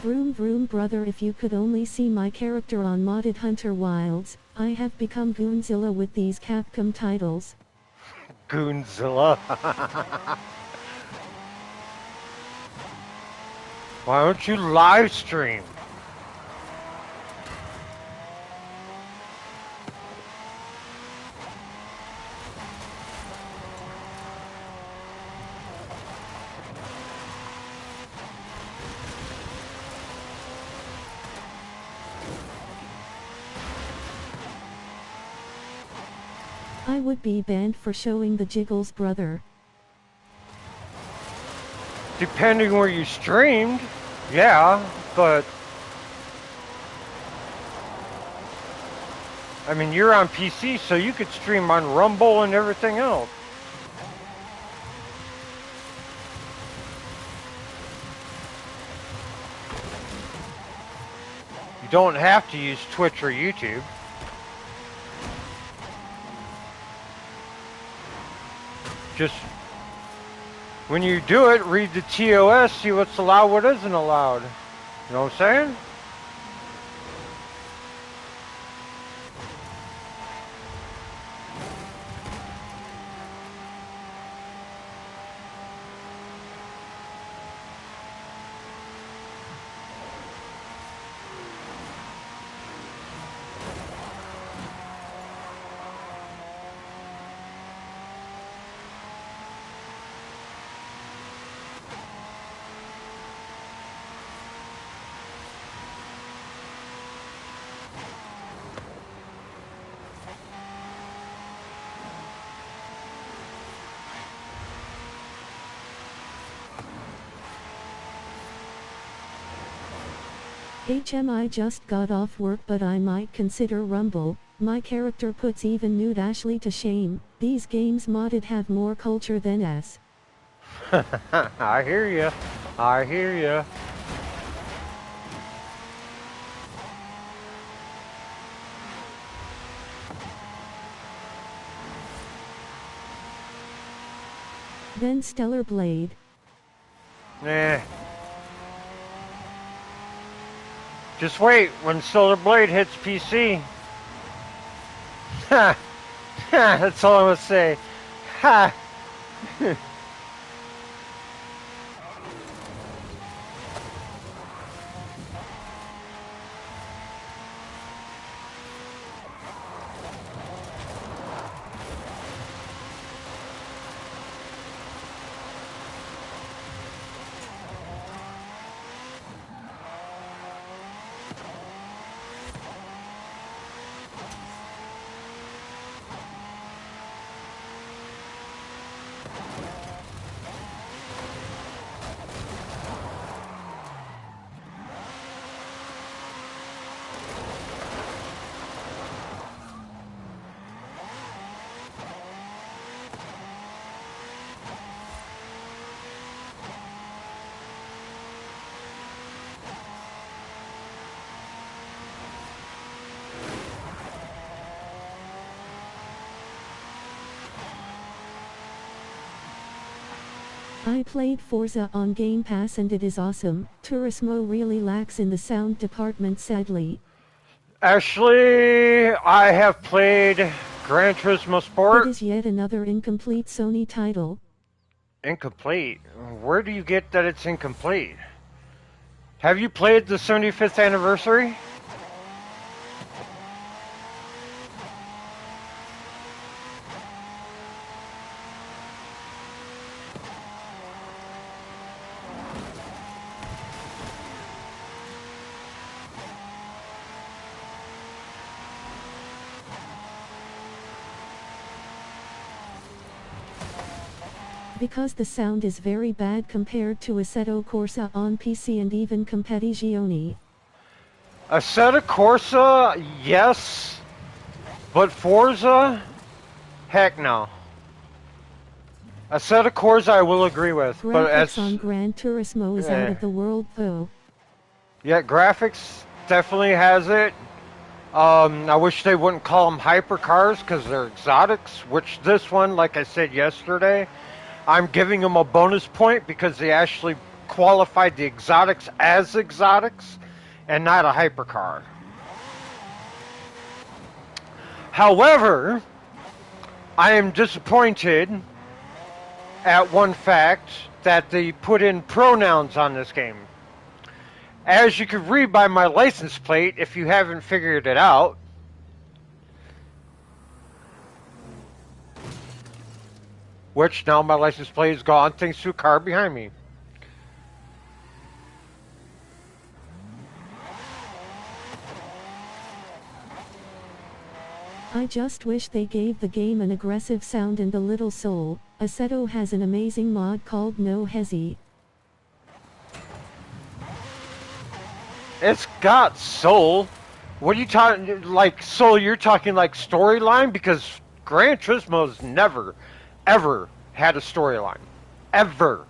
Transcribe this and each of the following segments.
Vroom vroom brother, if you could only see my character on modded Hunter Wilds. I have become Goonzilla with these Capcom titles. Goonzilla. Why don't you live stream? I would be banned for showing the Jiggles brother. Depending where you streamed, yeah, but I mean, you're on PC, so you could stream on Rumble and everything else. You don't have to use Twitch or YouTube. Just when you do it, read the TOS, see what's allowed, what isn't allowed. You know what I'm saying? I just got off work, but I might consider Rumble. My character puts even nude Ashley to shame. These games modded have more culture than us. I hear ya. I hear ya. Then Stellar Blade. Nah. Just wait, when Stellar Blade hits PC. Ha! Ha! That's all I'm gonna say. Ha! I played Forza on Game Pass and it is awesome. Turismo really lacks in the sound department, sadly. Ashley, I have played Gran Turismo Sport. It is yet another incomplete Sony title. Incomplete? Where do you get that it's incomplete? Have you played the 75th anniversary? Because the sound is very bad compared to Assetto Corsa on PC and even Competizione. Assetto Corsa, yes. But Forza? Heck no. Assetto Corsa I will agree with. Graphics but as on Gran Turismo is out of the world though. Yeah, graphics definitely has it. I wish they wouldn't call them hypercars because they're exotics, which this one, like I said yesterday, I'm giving them a bonus point because they actually qualified the exotics as exotics and not a hypercar. However, I am disappointed at one fact that they put in pronouns on this game. As you can read by my license plate, if you haven't figured it out, which now my license plate is gone thanks to a car behind me. I just wish they gave the game an aggressive sound and a little soul. Assetto has an amazing mod called No Hesi. It's got soul. What are you talking like soul? You're talking like storyline because Gran Turismo's never, ever had a storyline, ever.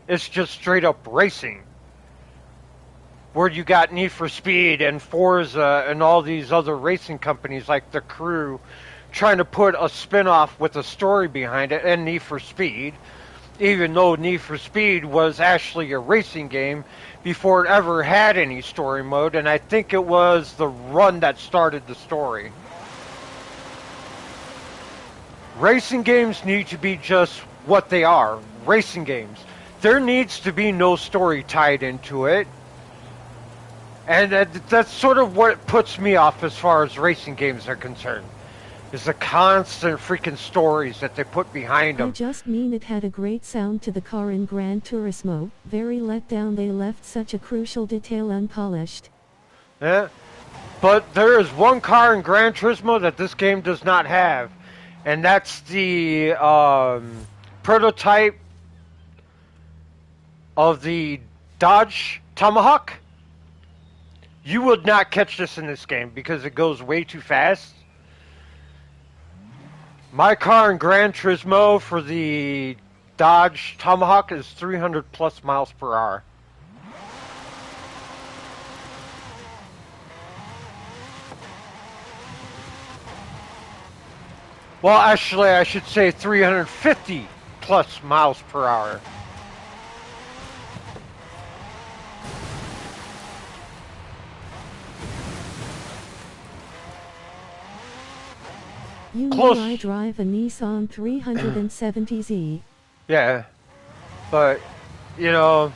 It's just straight up racing. Where you got Need for Speed and Forza and all these other racing companies like The Crew trying to put a spin-off with a story behind it and Need for Speed, even though Need for Speed was actually a racing game before it ever had any story mode, and I think it was the run that started the story. Racing games need to be just what they are, racing games. There needs to be no story tied into it. And that's sort of what puts me off as far as racing games are concerned. Is the constant freaking stories that they put behind them. I just mean it had a great sound to the car in Gran Turismo. Very let down they left such a crucial detail unpolished. Yeah. But there is one car in Gran Turismo that this game does not have. And that's the prototype of the Dodge Tomahawk. You would not catch this in this game because it goes way too fast. My car in Gran Turismo for the Dodge Tomahawk is 300 plus miles per hour. Well, actually, I should say 350 plus miles per hour. You Close. know I drive a Nissan 370Z. Yeah, but, you know,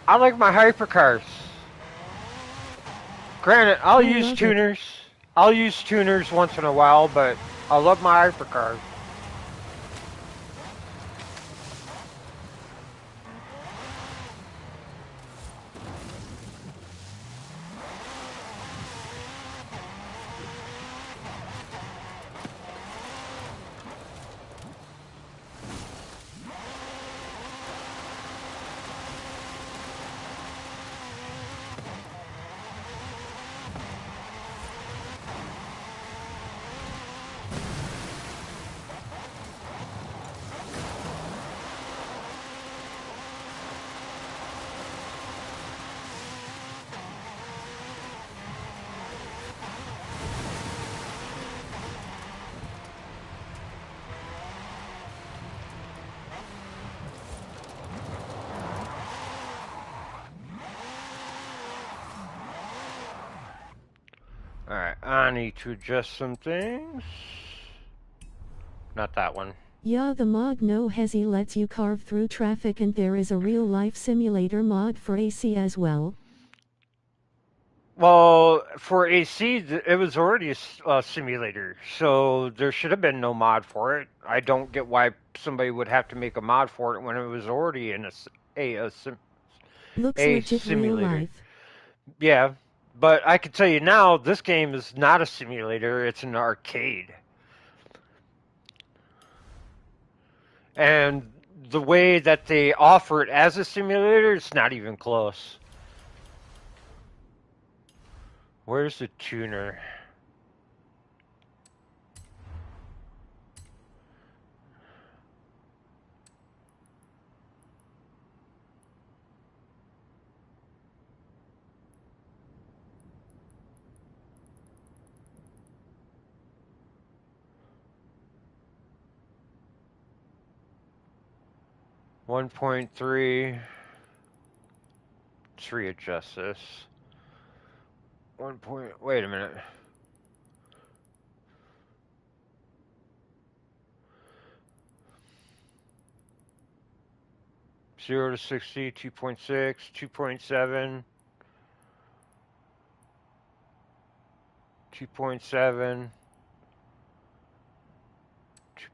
I like my hypercars. Granted, I'll I use love it. tuners. I'll use tuners once in a while, but I love my hypercars. Alright, I need to adjust some things. Not that one. Yeah, the mod No Hesi lets you carve through traffic, and there is a real-life simulator mod for AC as well. Well, for AC, it was already a simulator, so there should have been no mod for it. I don't get why somebody would have to make a mod for it when it was already in Looks a legit real simulator. life. Yeah, but I can tell you now, this game is not a simulator, it's an arcade. And the way that they offer it as a simulator, it's not even close. Where's the tuner? 1.3. Let's readjust this. Wait a minute. Zero to 60, 2.6, 2.7, 2.7,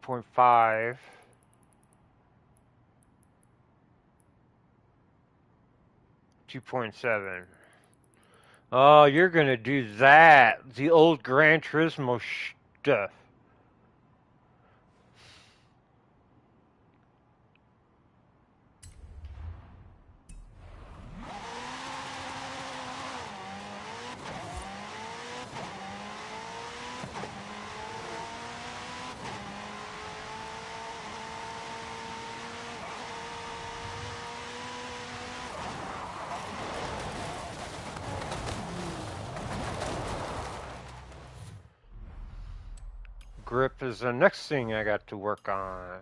2.5, 2.7. Oh, you're gonna do that. The old Gran Turismo stuff. Grip is the next thing I got to work on.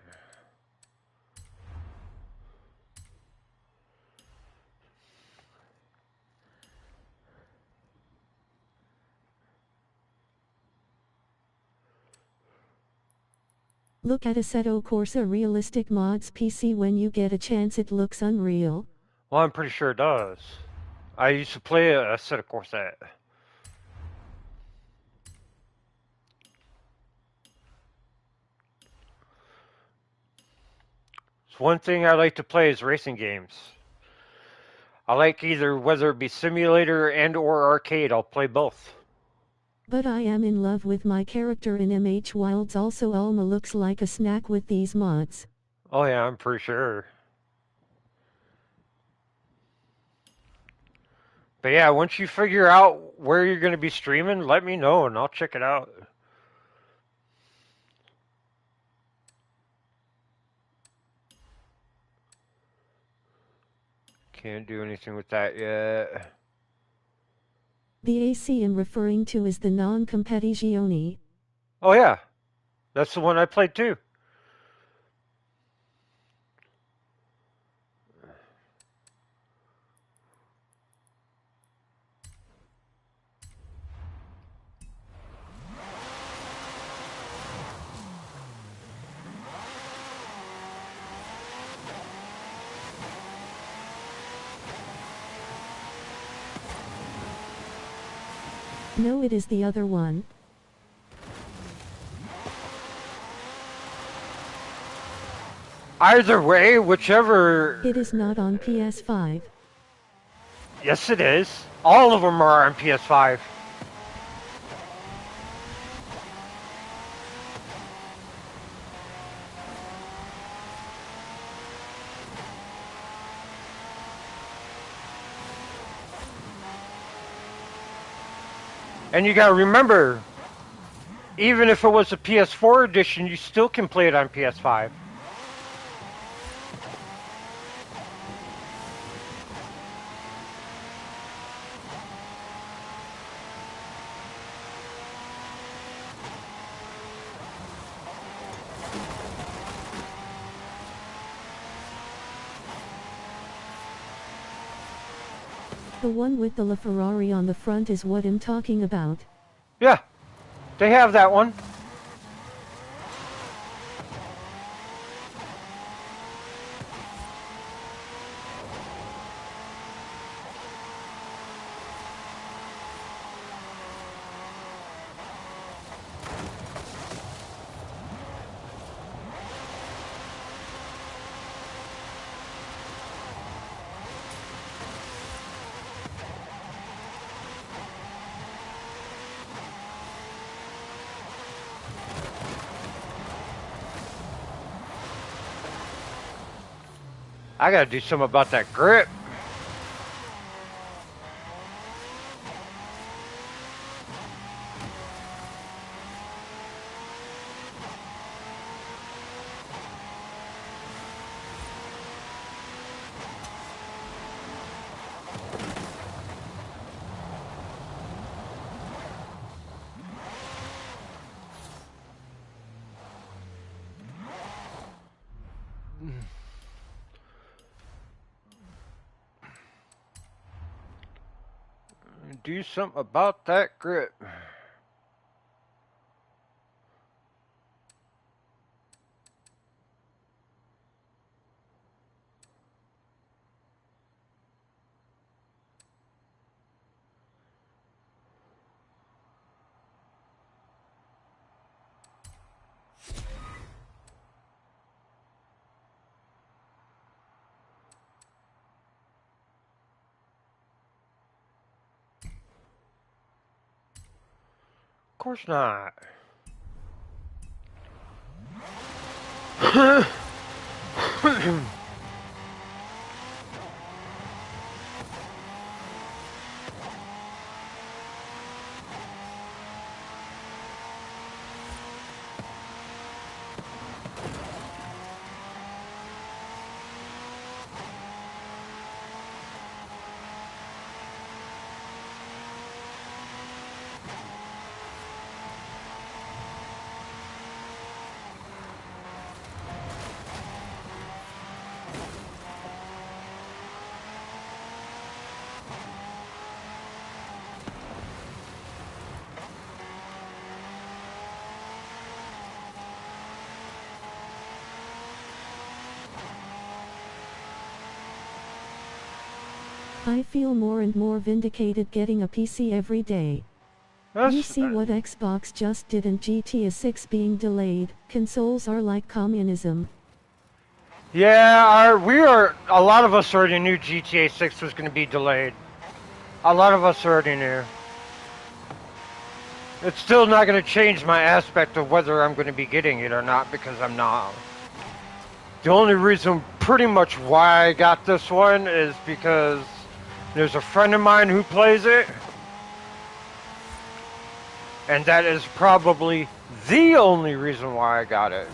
Look at Assetto Corsa Realistic Mods PC when you get a chance. It looks unreal. Well, I'm pretty sure it does. I used to play a set of Corsa. It's one thing I like to play is racing games. I like either whether it be simulator and or arcade. I'll play both. But I am in love with my character in MH Wilds. Also Alma looks like a snack with these mods. Oh yeah, I'm pretty sure. But yeah, once you figure out where you're going to be streaming, let me know and I'll check it out. Can't do anything with that yet. The AC I'm referring to is the non-competizione. Oh yeah, that's the one I played too. No, it is the other one. Either way, whichever. It is not on PS5. Yes, it is. All of them are on PS5. And you gotta remember, even if it was a PS4 edition, you still can play it on PS5. The one with the LaFerrari on the front is what I'm talking about. Yeah, they have that one. I gotta do something about that grip. Do something about that grip. Of course not. I feel more and more vindicated getting a PC every day. You see what Xbox just did and GTA 6 being delayed. Consoles are like communism. Yeah, a lot of us already knew GTA 6 was going to be delayed. A lot of us already knew. It's still not going to change my aspect of whether I'm going to be getting it or not, because I'm not. The only reason pretty much why I got this one is because there's a friend of mine who plays it. And that is probably the only reason why I got it.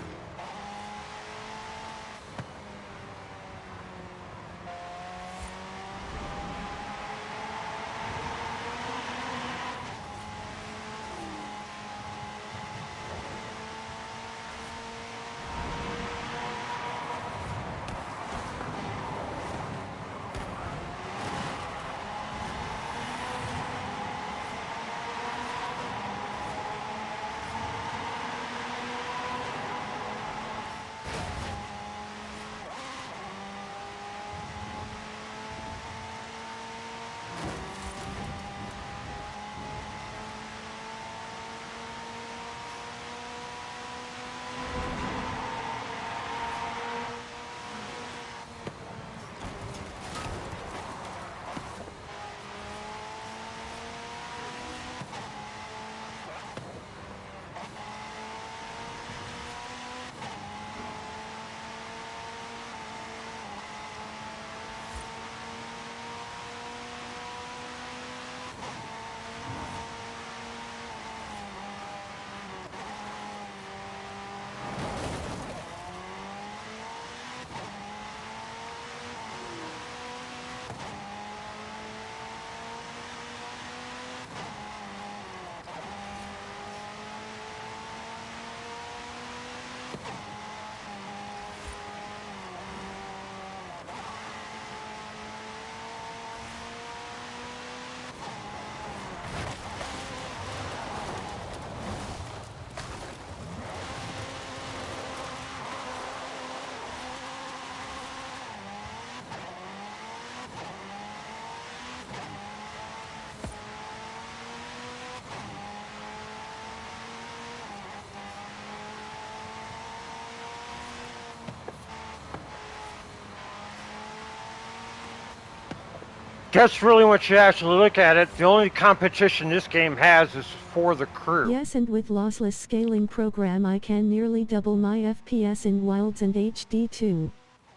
That's really what you actually look at it. The only competition this game has is for the crew. Yes, and with lossless scaling program I can nearly double my FPS in Wilds and HD too.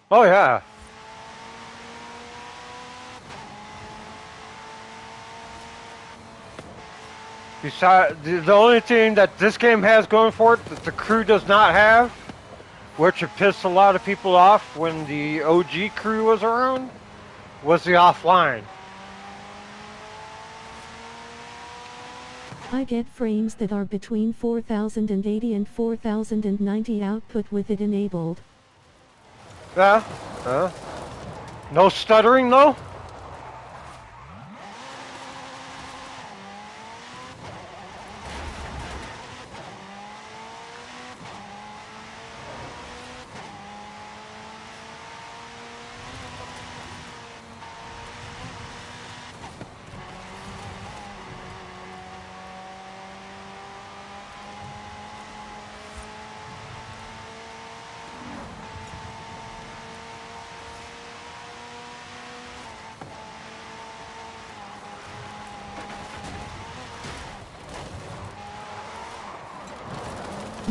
Oh yeah. Besides, the only thing that this game has going for it that the crew does not have, which pissed a lot of people off when the OG crew was around, was the offline. I get frames that are between 4080 and 4090 output with it enabled. Yeah. No stuttering though?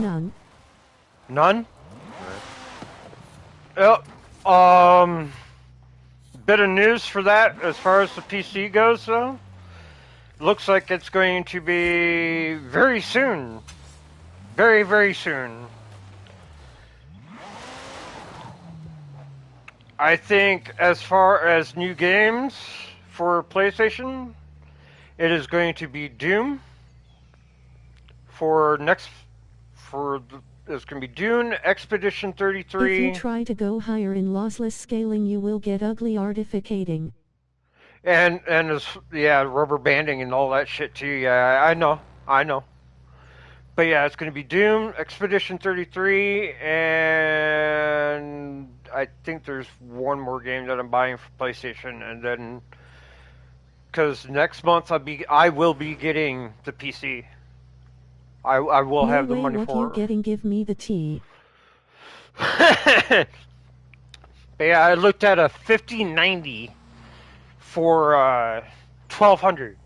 None. None? Yep. Bit of news for that as far as the PC goes, though. Looks like it's going to be very soon. Very, very soon. I think as far as new games for PlayStation, it is going to be Doom. It's going to be Dune, Expedition If 33. you try to go higher in lossless scaling, you will get ugly artificating. And rubber banding and all that shit too. Yeah, I know. But yeah, it's going to be Doom, Expedition 33, and I think there's one more game that I'm buying for PlayStation, and then because next month I will be getting the PC. I will No have the way, money what for you getting? Give me the tea. But yeah, I looked at a 5090 for 1200.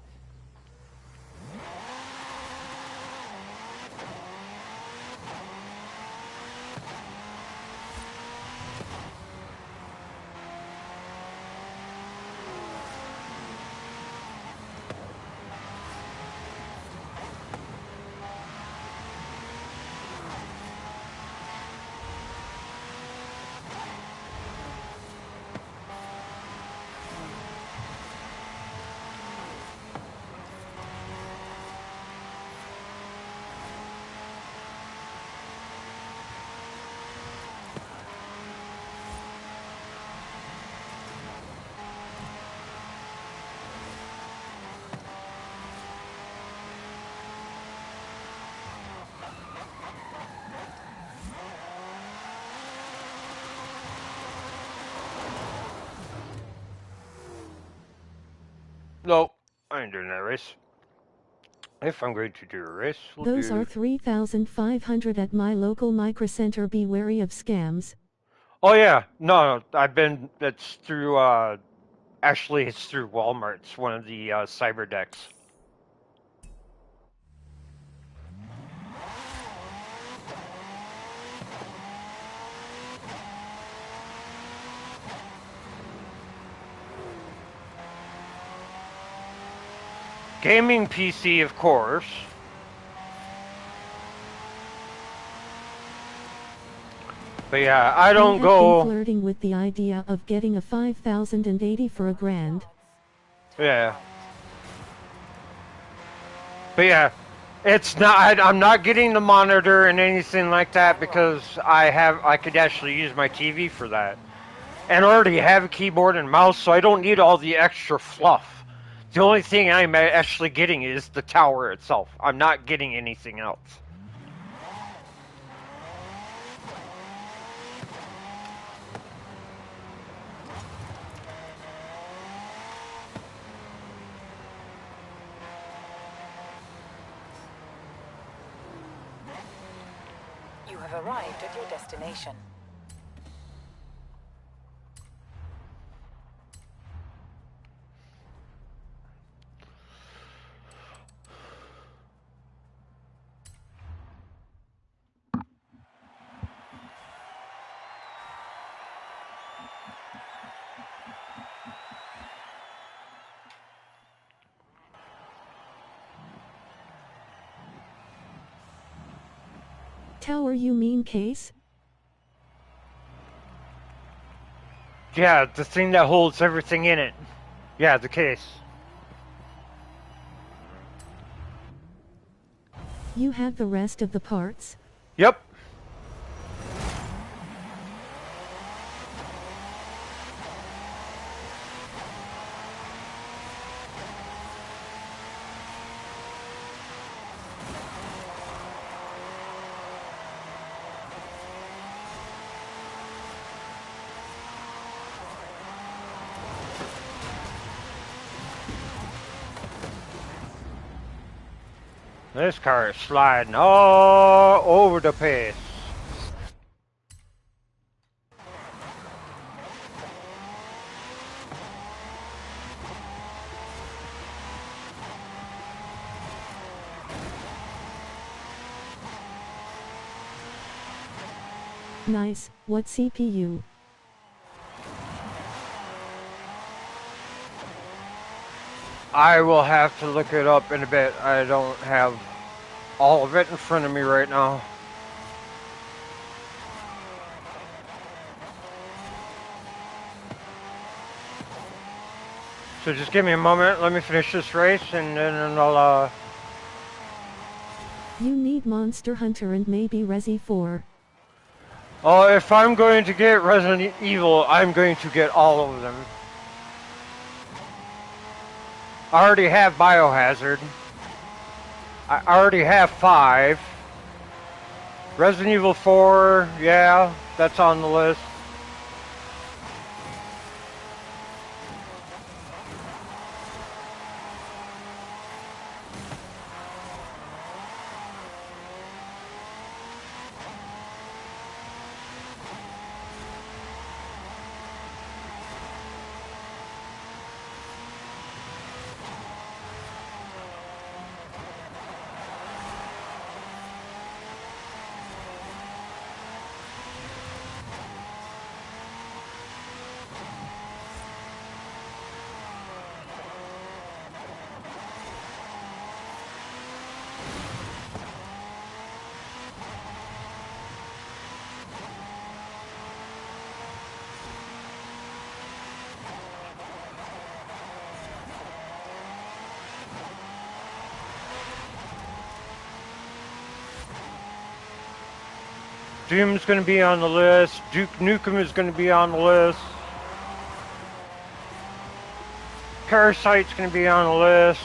Nope, I ain't doing that race. If I'm going to do a race, we'll Those do... are 3,500 at my local microcenter. Be wary of scams. Oh yeah, no, it's through, actually it's through Walmart. It's one of the cyber decks. Gaming PC, of course. But yeah, I don't have go... been flirting with the idea of getting a 5080 for $1,000. Yeah. But yeah, it's not. I'm not getting the monitor and anything like that because I could actually use my TV for that, and already have a keyboard and mouse, so I don't need all the extra fluff. The only thing I'm actually getting is the tower itself. I'm not getting anything else. You have arrived at your destination. Tower, you mean case? Yeah, the thing that holds everything in it. Yeah, the case. You have the rest of the parts? Yep. This car is sliding all over the place. Nice, what CPU? I will have to look it up in a bit. I don't have all of it in front of me right now. So just give me a moment. Let me finish this race and then I'll You need Monster Hunter and maybe Resi 4. Oh, if I'm going to get Resident Evil, I'm going to get all of them. I already have Biohazard. I already have 5. Resident Evil 4, yeah, that's on the list. Doom's going to be on the list. Duke Nukem is going to be on the list. Parasite's going to be on the list.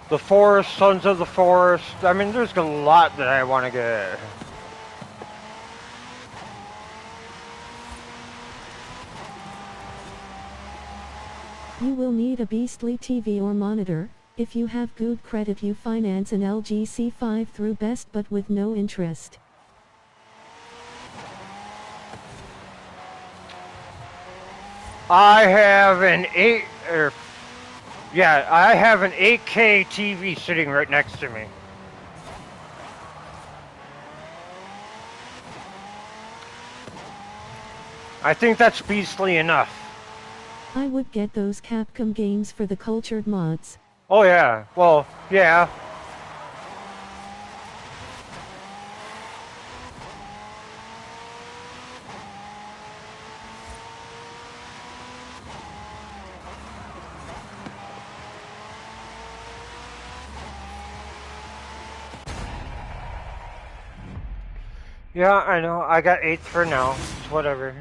The Forest, Sons of the Forest. I mean, there's a lot that I want to get. You will need a beastly TV or monitor. If you have good credit, you finance an LG C5 through Best but with no interest. I have an 8K TV sitting right next to me. I think that's beastly enough. I would get those Capcom games for the cultured mods. Oh yeah, well, yeah. Yeah, I know. I got 8th for now. It's whatever.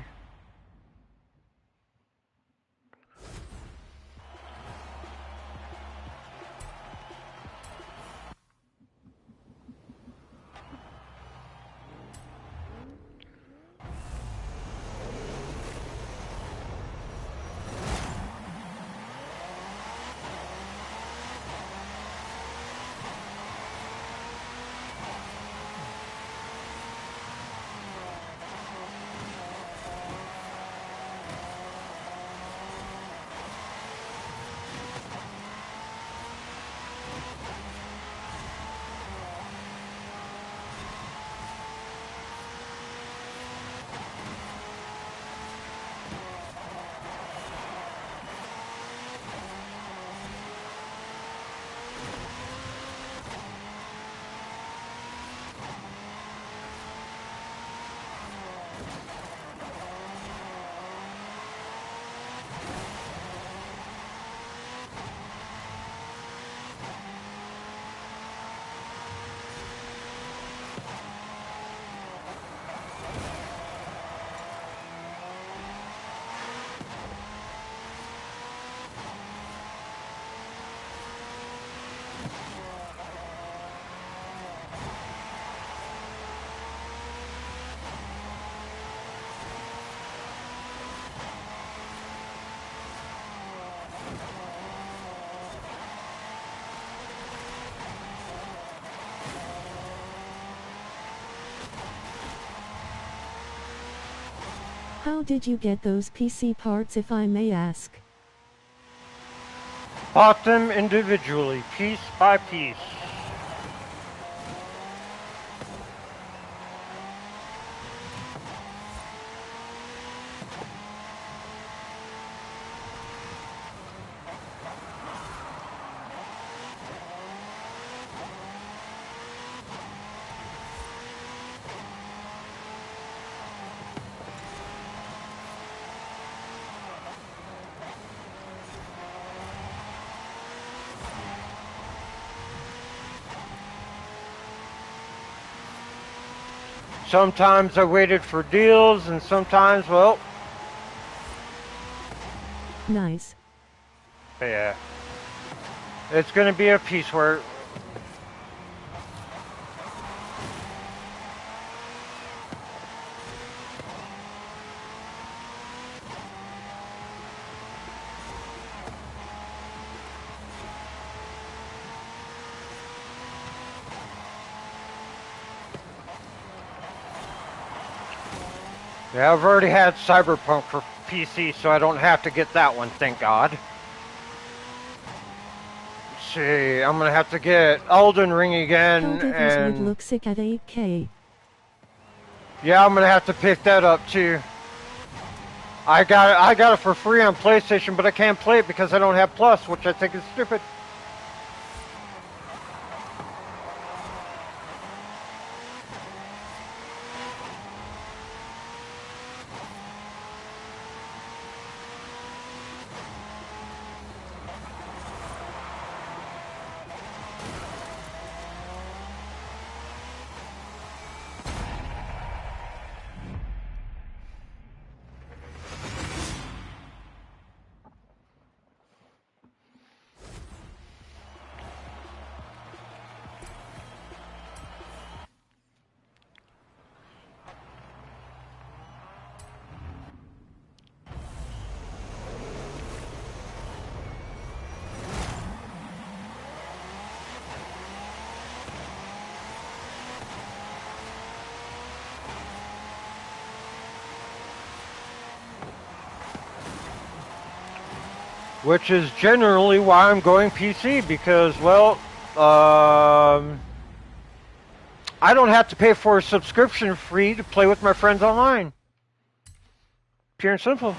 How did you get those PC parts, if I may ask? Bought them individually, piece by piece. Sometimes I waited for deals, and sometimes, well, Nice. yeah. It's gonna be a piecework. Yeah, I've already had Cyberpunk for PC, so I don't have to get that one, thank God. Let's see, I'm gonna have to get Elden Ring again, Helldivers would and look sick at 8K. yeah, I'm gonna have to pick that up too. I got it for free on PlayStation, but I can't play it because I don't have Plus, which I think is stupid. Which is generally why I'm going PC, because, well, I don't have to pay for a subscription fee to play with my friends online. Pure and simple.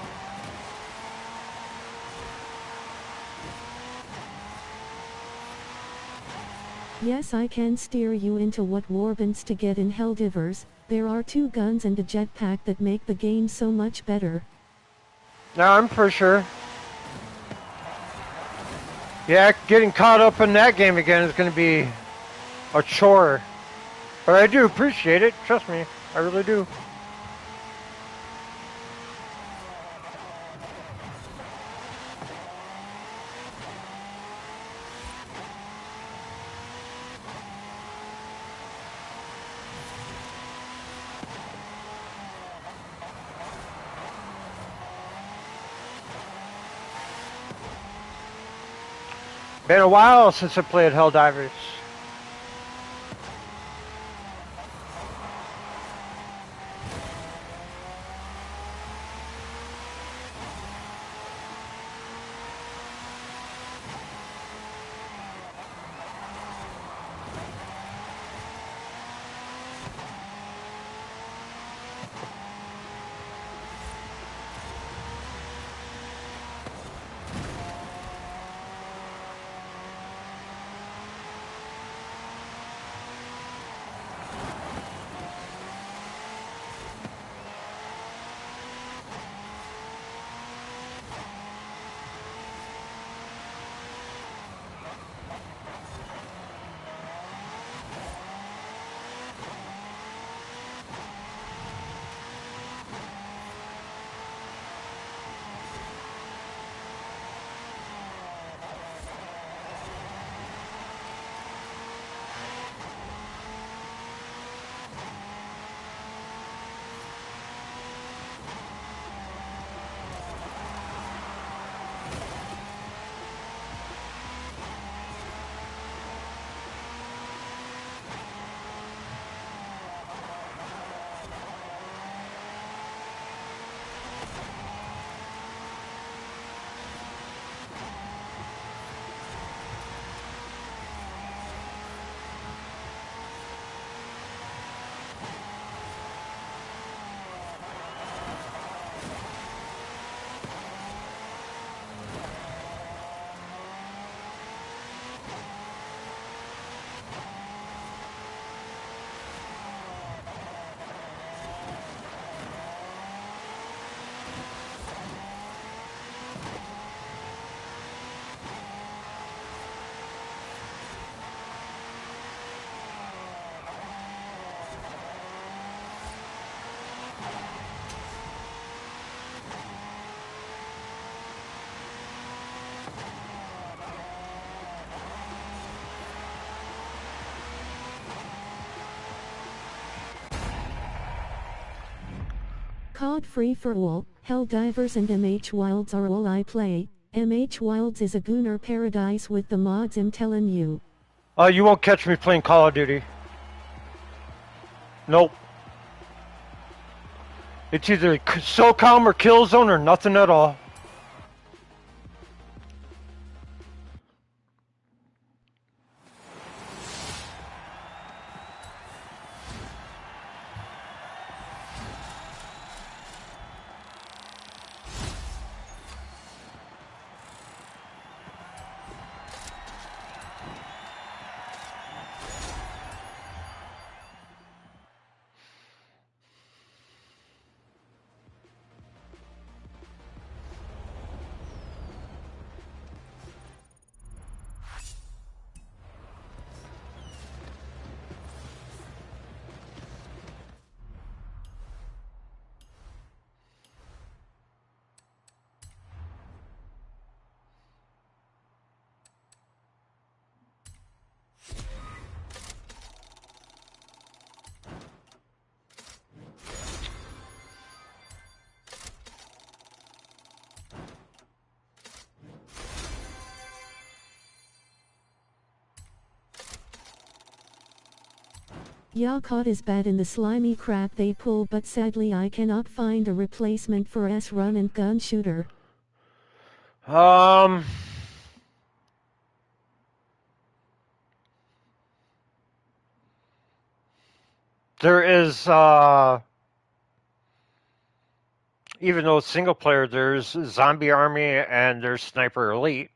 Yes, I can steer you into what warbans to get in Helldivers. There are 2 guns and a jetpack that make the game so much better. No, I'm for sure. Yeah, getting caught up in that game again is going to be a chore. But I do appreciate it. Trust me, I really do. Been a while since I played Helldivers. COD Free for All, Helldivers and MH Wilds are all I play. MH Wilds is a gooner paradise with the mods, I'm telling you. You won't catch me playing Call of Duty. Nope. It's either SOCOM or Killzone or nothing at all. Yeah, COD is bad in the slimy crap they pull, but sadly I cannot find a replacement for S-Run and gun shooter. There is, even though it's single player, there's Zombie Army and there's Sniper Elite.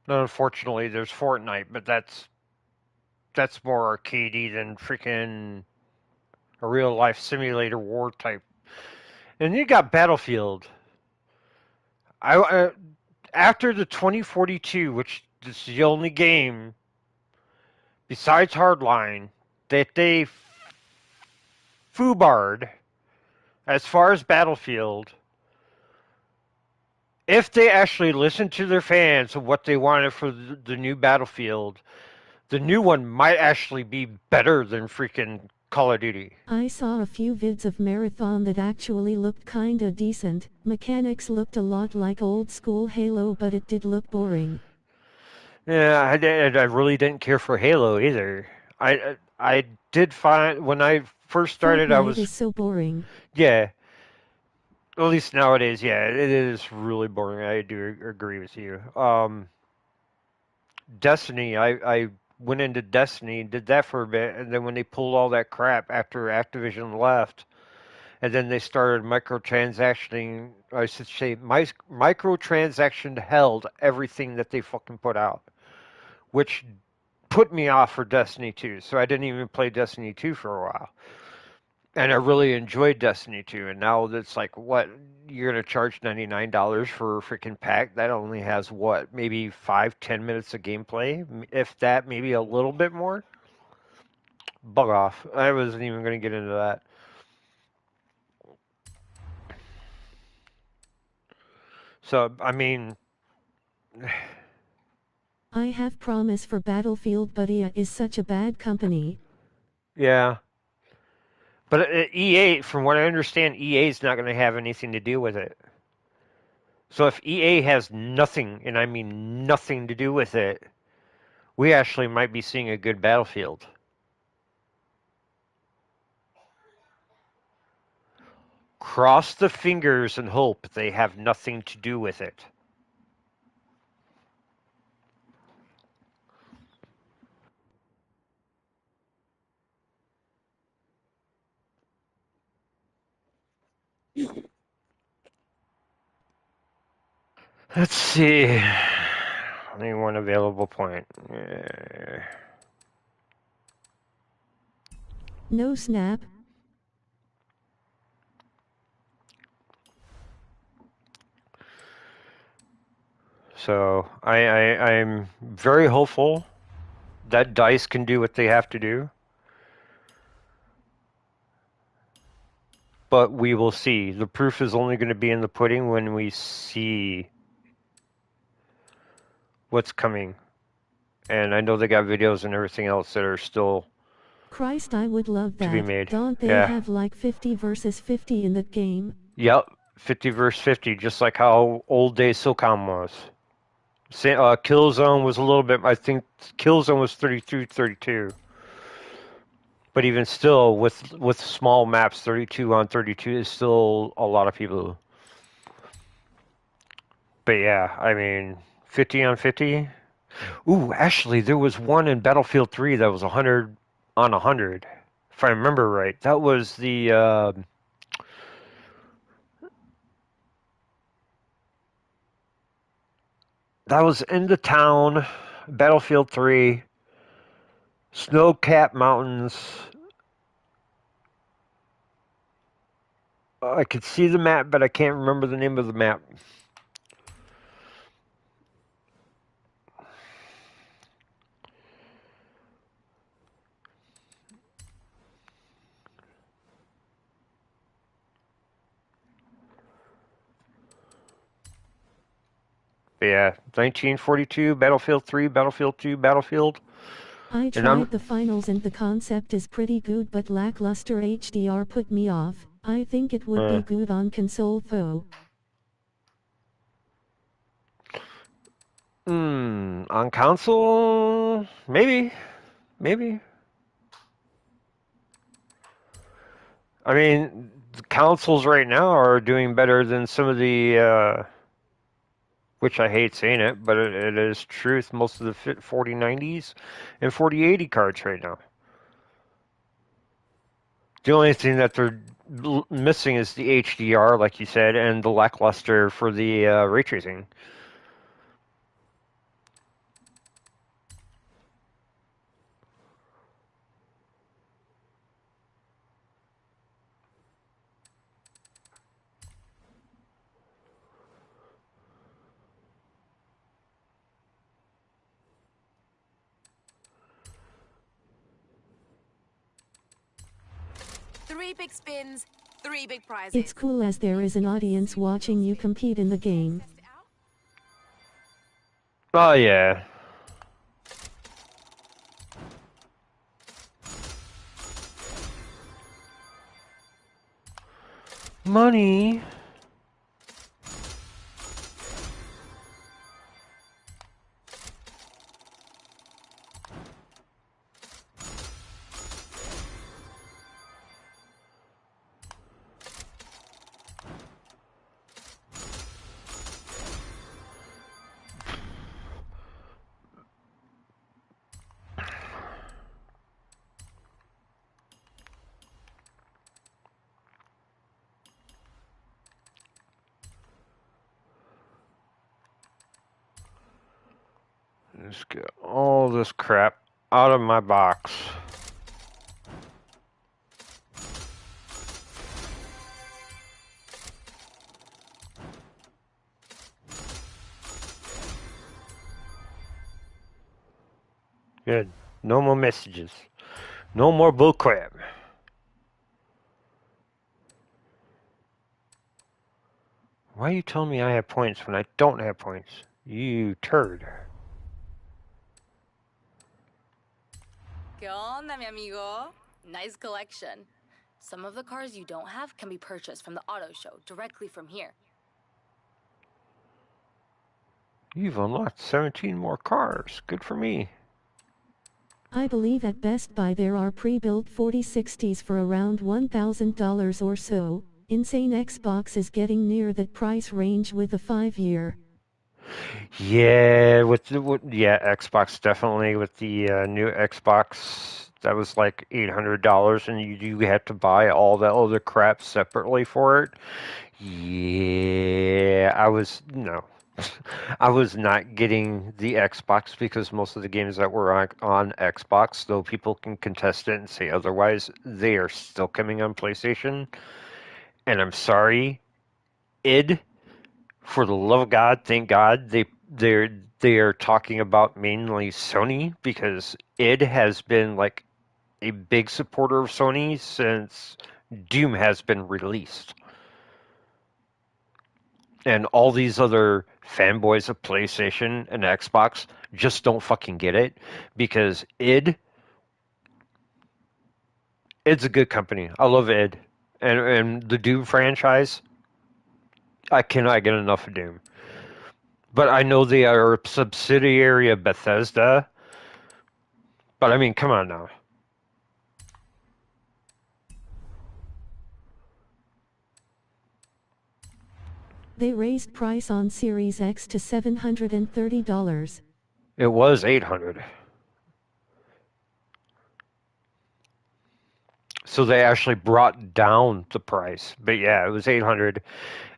Unfortunately, there's Fortnite, but that's more arcadey than freaking a real life simulator war type. And you got Battlefield. After the 2042, which is the only game besides Hardline that they foobarred as far as Battlefield, if they actually listened to their fans of what they wanted for the new Battlefield, the new one might actually be better than freaking Call of Duty. I saw a few vids of Marathon that actually looked kinda decent. Mechanics looked a lot like old school Halo, but it did look boring. Yeah, I really didn't care for Halo either. I did find when I first started, Fortnite is so boring. Yeah. At least nowadays, yeah, it is really boring. I do agree with you. Destiny, I went into Destiny, did that for a bit, and then when they pulled all that crap after Activision left, and then they started microtransactioning, I should say, microtransaction held everything that they fucking put out, which put me off for Destiny 2. So I didn't even play Destiny 2 for a while. And I really enjoyed Destiny 2, and now it's like, what, you're going to charge $99 for a freaking pack that only has, what, maybe 5-10 minutes of gameplay? If that, maybe a little bit more? Bug off. I wasn't even going to get into that. So, I mean... I have promise for Battlefield, but EA is such a bad company. Yeah. But EA, from what I understand, EA is not going to have anything to do with it. So if EA has nothing, and I mean nothing to do with it, we actually might be seeing a good Battlefield. Cross the fingers and hope they have nothing to do with it. Let's see. Only one available point. No snap. So I'm very hopeful that DICE can do what they have to do. But we will see. The proof is only going to be in the pudding when we see what's coming. And I know they got videos and everything else that are still Christ, I would love to be that. made. Don't they Yeah. have like 50 versus 50 in that game? Yep. 50 versus 50, just like how old day SOCOM was. Killzone was a little bit. I think Killzone was 32-32. But even still, with small maps, 32 on 32 is still a lot of people. But yeah, I mean, 50 on 50. Ooh, actually, there was one in Battlefield 3 that was 100 on 100, if I remember right. That was that was in the town, Battlefield 3, snow-capped mountains. I could see the map, but I can't remember the name of the map. But yeah, 1942, Battlefield 3, Battlefield 2, Battlefield. I And I'm tried the finals and the concept is pretty good, but lackluster HDR put me off. I think it would be good on console though. on console, maybe. I mean, the consoles right now are doing better than some of the, which I hate saying it, but it is truth. Most of the 4090s and 4080 cards right now. The only thing that they're missing is the HDR, like you said, and the lackluster for the ray tracing. Three big spins, three big prizes. It's cool as there is an audience watching you compete in the game. Oh, yeah. Money. Let's get all this crap out of my box. Good. No more messages. No more bullcrap. Why are you telling me I have points when I don't have points? You turd. ¿Qué onda, mi amigo? Nice collection. Some of the cars you don't have can be purchased from the auto show directly from here. You've unlocked 17 more cars. Good for me. I believe at Best Buy there are pre-built 4060s for around $1,000 or so. Insane Xbox is getting near that price range with a 5-year. Yeah, Xbox definitely with the new Xbox. That was like $800, and you had to buy all that other crap separately for it. Yeah, I was not getting the Xbox because most of the games that were on Xbox, though people can contest it and say otherwise, they are still coming on PlayStation. And I'm sorry, id, for the love of God, thank God they are talking about mainly Sony, because id has been like a big supporter of Sony since Doom has been released. And all these other fanboys of PlayStation and Xbox just don't fucking get it, because id Ed's a good company. I love Ed, and the Doom franchise. I cannot get enough of Doom. But I know they are a subsidiary of Bethesda. But I mean, come on now. They raised price on Series X to $730. It was 800. So they actually brought down the price. But yeah, it was 800.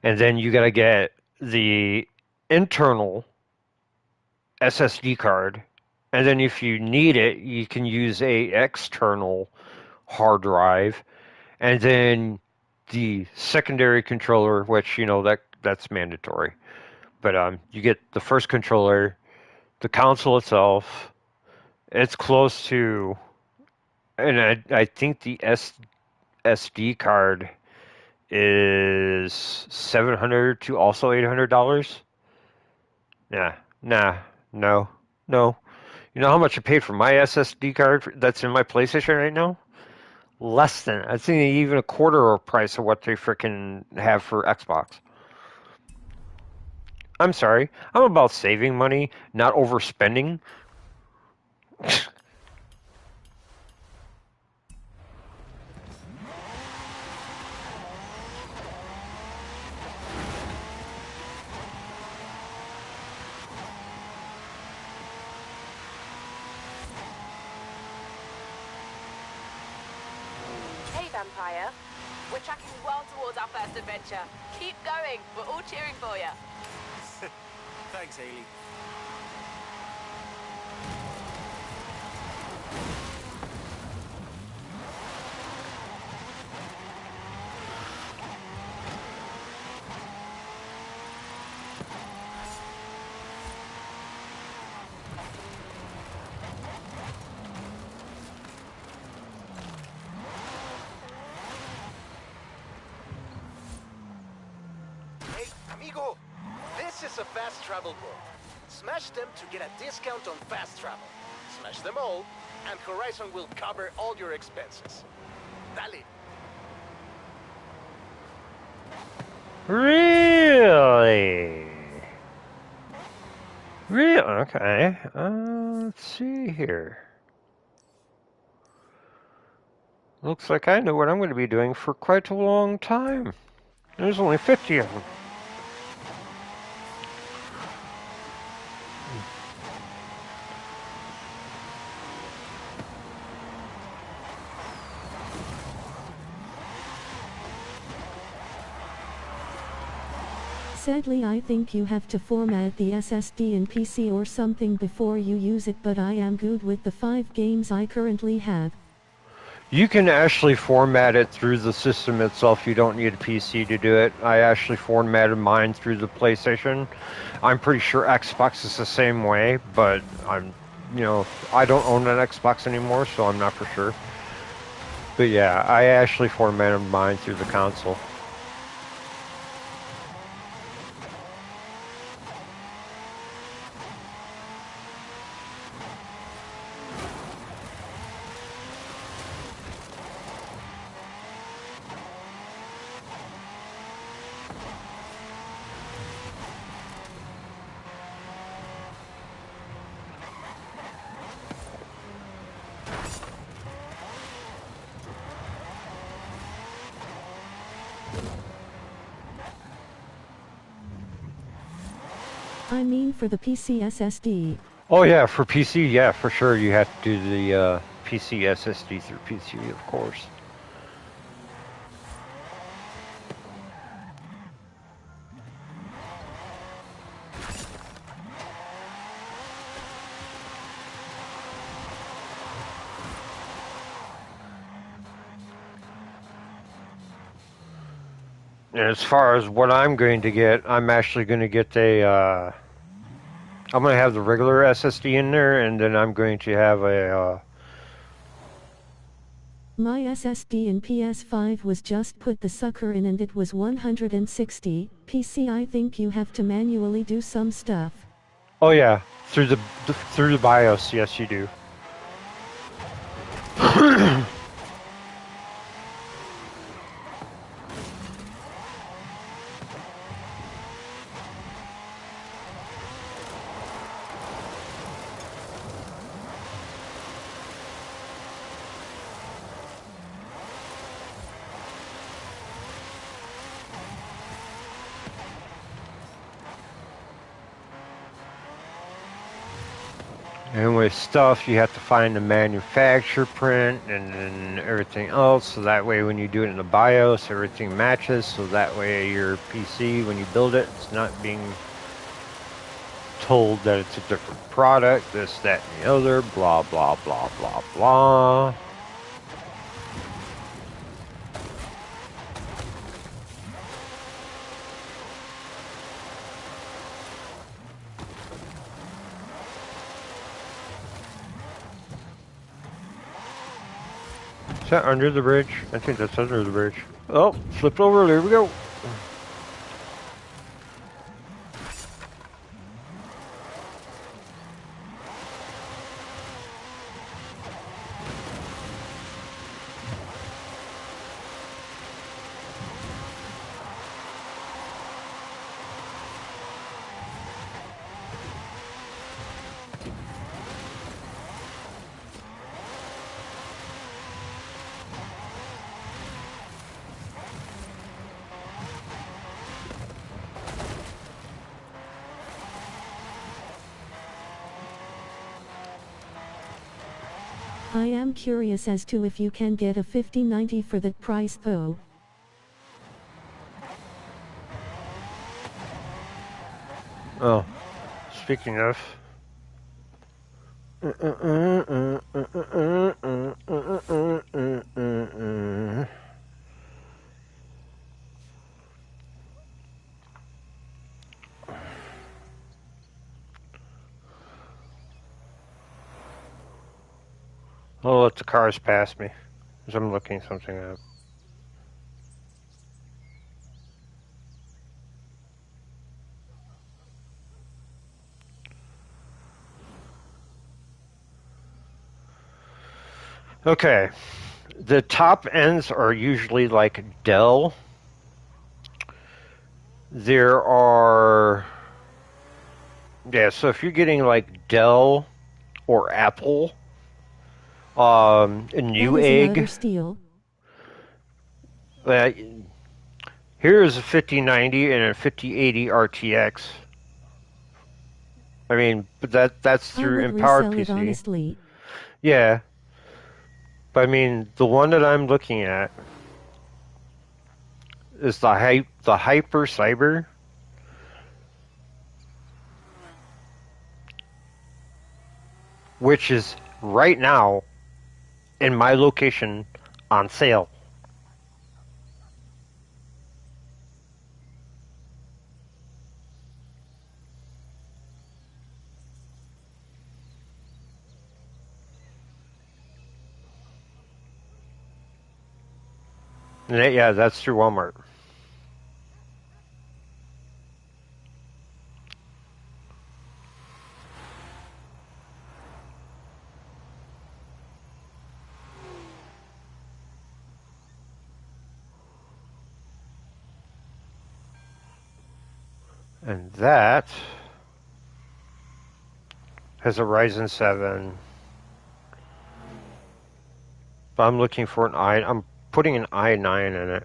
And then you got to get the internal SSD card. And then if you need it, you can use a external hard drive. And then the secondary controller, which that's mandatory. But you get the first controller, the console itself. It's close to, and I think the SSD card is $700 to also $800. Nah, no, no. You know how much I paid for my SSD card that's in my PlayStation right now? Less than, I think even a quarter of price of what they freaking have for Xbox. I'm sorry. I'm about saving money, not overspending. Hey, Vampire. We're tracking well towards our first adventure. Keep going. We're all cheering for you. Thanks, Haley. Hey, amigo. This is a fast travel book. Smash them to get a discount on fast travel. Smash them all, and Horizon will cover all your expenses. Dale. Really? Really? Okay. Let's see here. Looks like I know what I'm going to be doing for quite a long time. There's only 50 of them. Sadly, I think you have to format the SSD in PC or something before you use it, but I am good with the 5 games I currently have. You can actually format it through the system itself. You don't need a PC to do it. I actually formatted mine through the PlayStation. I'm pretty sure Xbox is the same way, but I don't own an Xbox anymore, so I'm not for sure. But yeah, I actually formatted mine through the console. I mean for the PC SSD. Oh yeah, for PC, yeah, for sure. You have to do the PC SSD through PC, of course. And as far as what I'm going to get, I'm actually going to get I'm going to have the regular SSD in there, and then I'm going to have My SSD in PS5 was just put the sucker in and it was 160. PC, I think you have to manually do some stuff. Oh yeah, through the BIOS, yes you do. And with stuff, you have to find the manufacturer print and then everything else, so that way when you do it in the BIOS, everything matches, so that way your PC, when you build it, it's not being told that it's a different product, this, that, and the other, blah, blah, blah, blah, blah. Is that under the bridge? I think that's under the bridge. Oh, flipped over, there we go. I am curious as to if you can get a 5090 for that price though. Oh, speaking of. I'll let the cars pass me, as I'm looking something up. Okay, the top ends are usually like Dell. There are, yeah, so if you're getting like Dell or Apple, a Newegg, Steal. here is a 5090 and a 5080 RTX. I mean, but that's through Empowered PC. Honestly. Yeah. But I mean, the one that I'm looking at is the Hyper Cyber. Which is right now in my location on sale. Yeah, that's through Walmart. And that has a Ryzen 7. But I'm looking for I'm putting an i9 in it.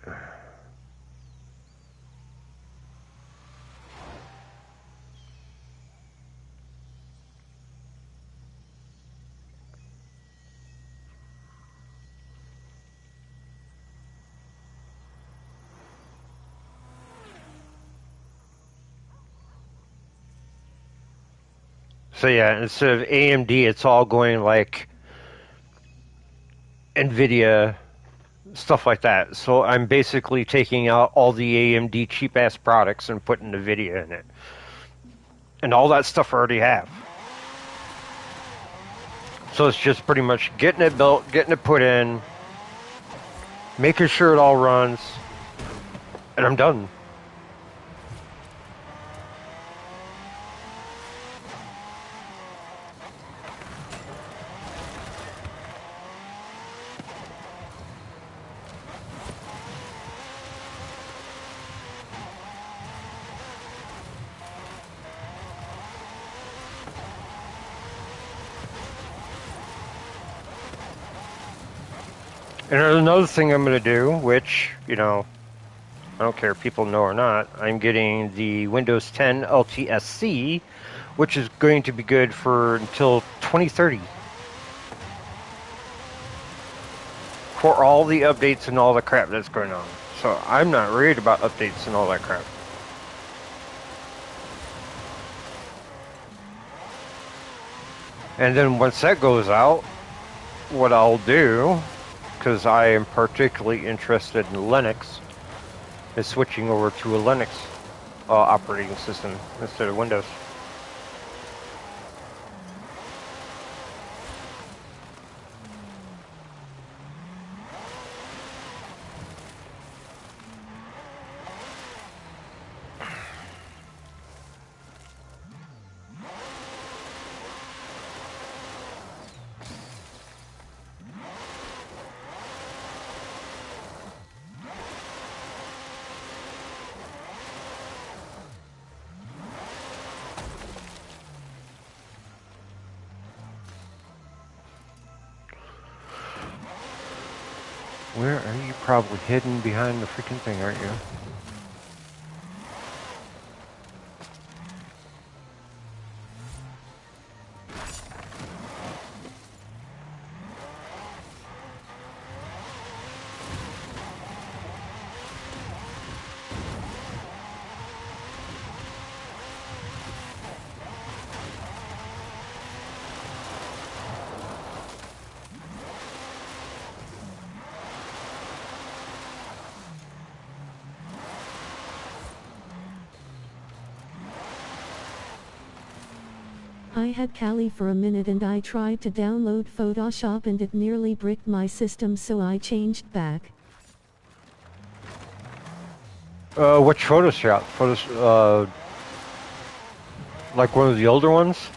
So yeah, instead of AMD, it's all going like NVIDIA, stuff like that. So I'm basically taking out all the AMD cheap-ass products and putting NVIDIA in it. And all that stuff I already have. So it's just pretty much getting it built, getting it put in, making sure it all runs, and I'm done. And there's another thing I'm going to do, which, you know, I don't care if people know or not, I'm getting the Windows 10 LTSC, which is going to be good for until 2030. For all the updates and all the crap that's going on. So I'm not worried about updates and all that crap. And then once that goes out, what I'll do, because I am particularly interested in Linux, is switching over to a Linux operating system instead of Windows. Where are you? Probably hidden behind the freaking thing, aren't you? I had Kali for a minute and I tried to download Photoshop and it nearly bricked my system, so I changed back. Which Photoshop? Like one of the older ones?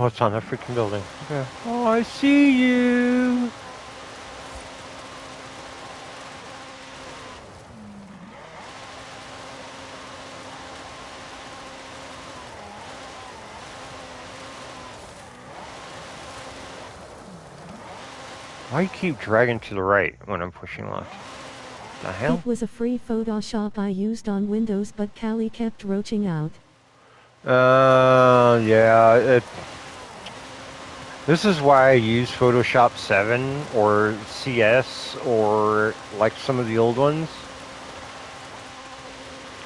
Oh, it's on that freaking building. Okay. Oh, I see you! Why you keep dragging to the right when I'm pushing left? The hell? It was a free Photoshop I used on Windows, but Kali kept roaching out. Yeah, this is why I use Photoshop 7 or CS or like some of the old ones.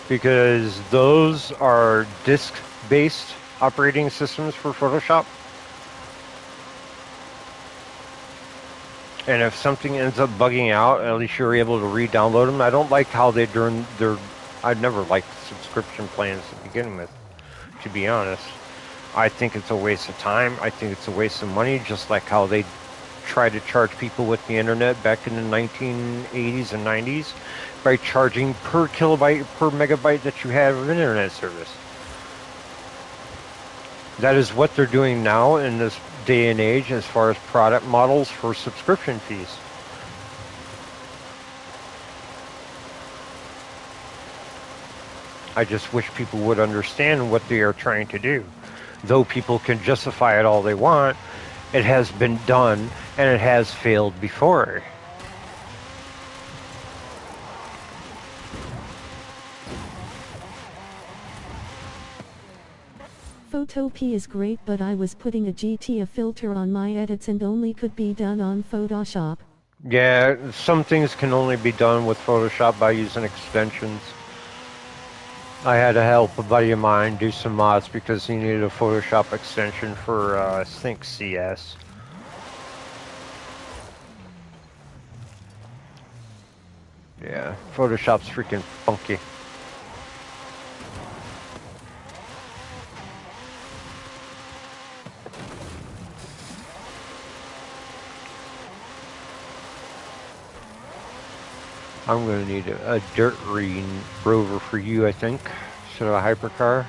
Because those are disk-based operating systems for Photoshop. And if something ends up bugging out, at least you're able to re-download them. I don't like how they turn their... I've never liked subscription plans to begin with, to be honest. I think it's a waste of time. I think it's a waste of money, just like how they tried to charge people with the internet back in the 1980s and 90s by charging per kilobyte, per megabyte that you have of internet service. That is what they're doing now in this day and age as far as product models for subscription fees. I just wish people would understand what they are trying to do. Though people can justify it all they want, it has been done and it has failed before. Photopea is great, but I was putting a GTA filter on my edits and only could be done on Photoshop. Yeah, some things can only be done with Photoshop by using extensions. I had to help a buddy of mine do some mods because he needed a Photoshop extension for, I think, CS. Yeah, Photoshop's freaking funky. I'm gonna need a dirt rover for you, I think, instead of a hypercar.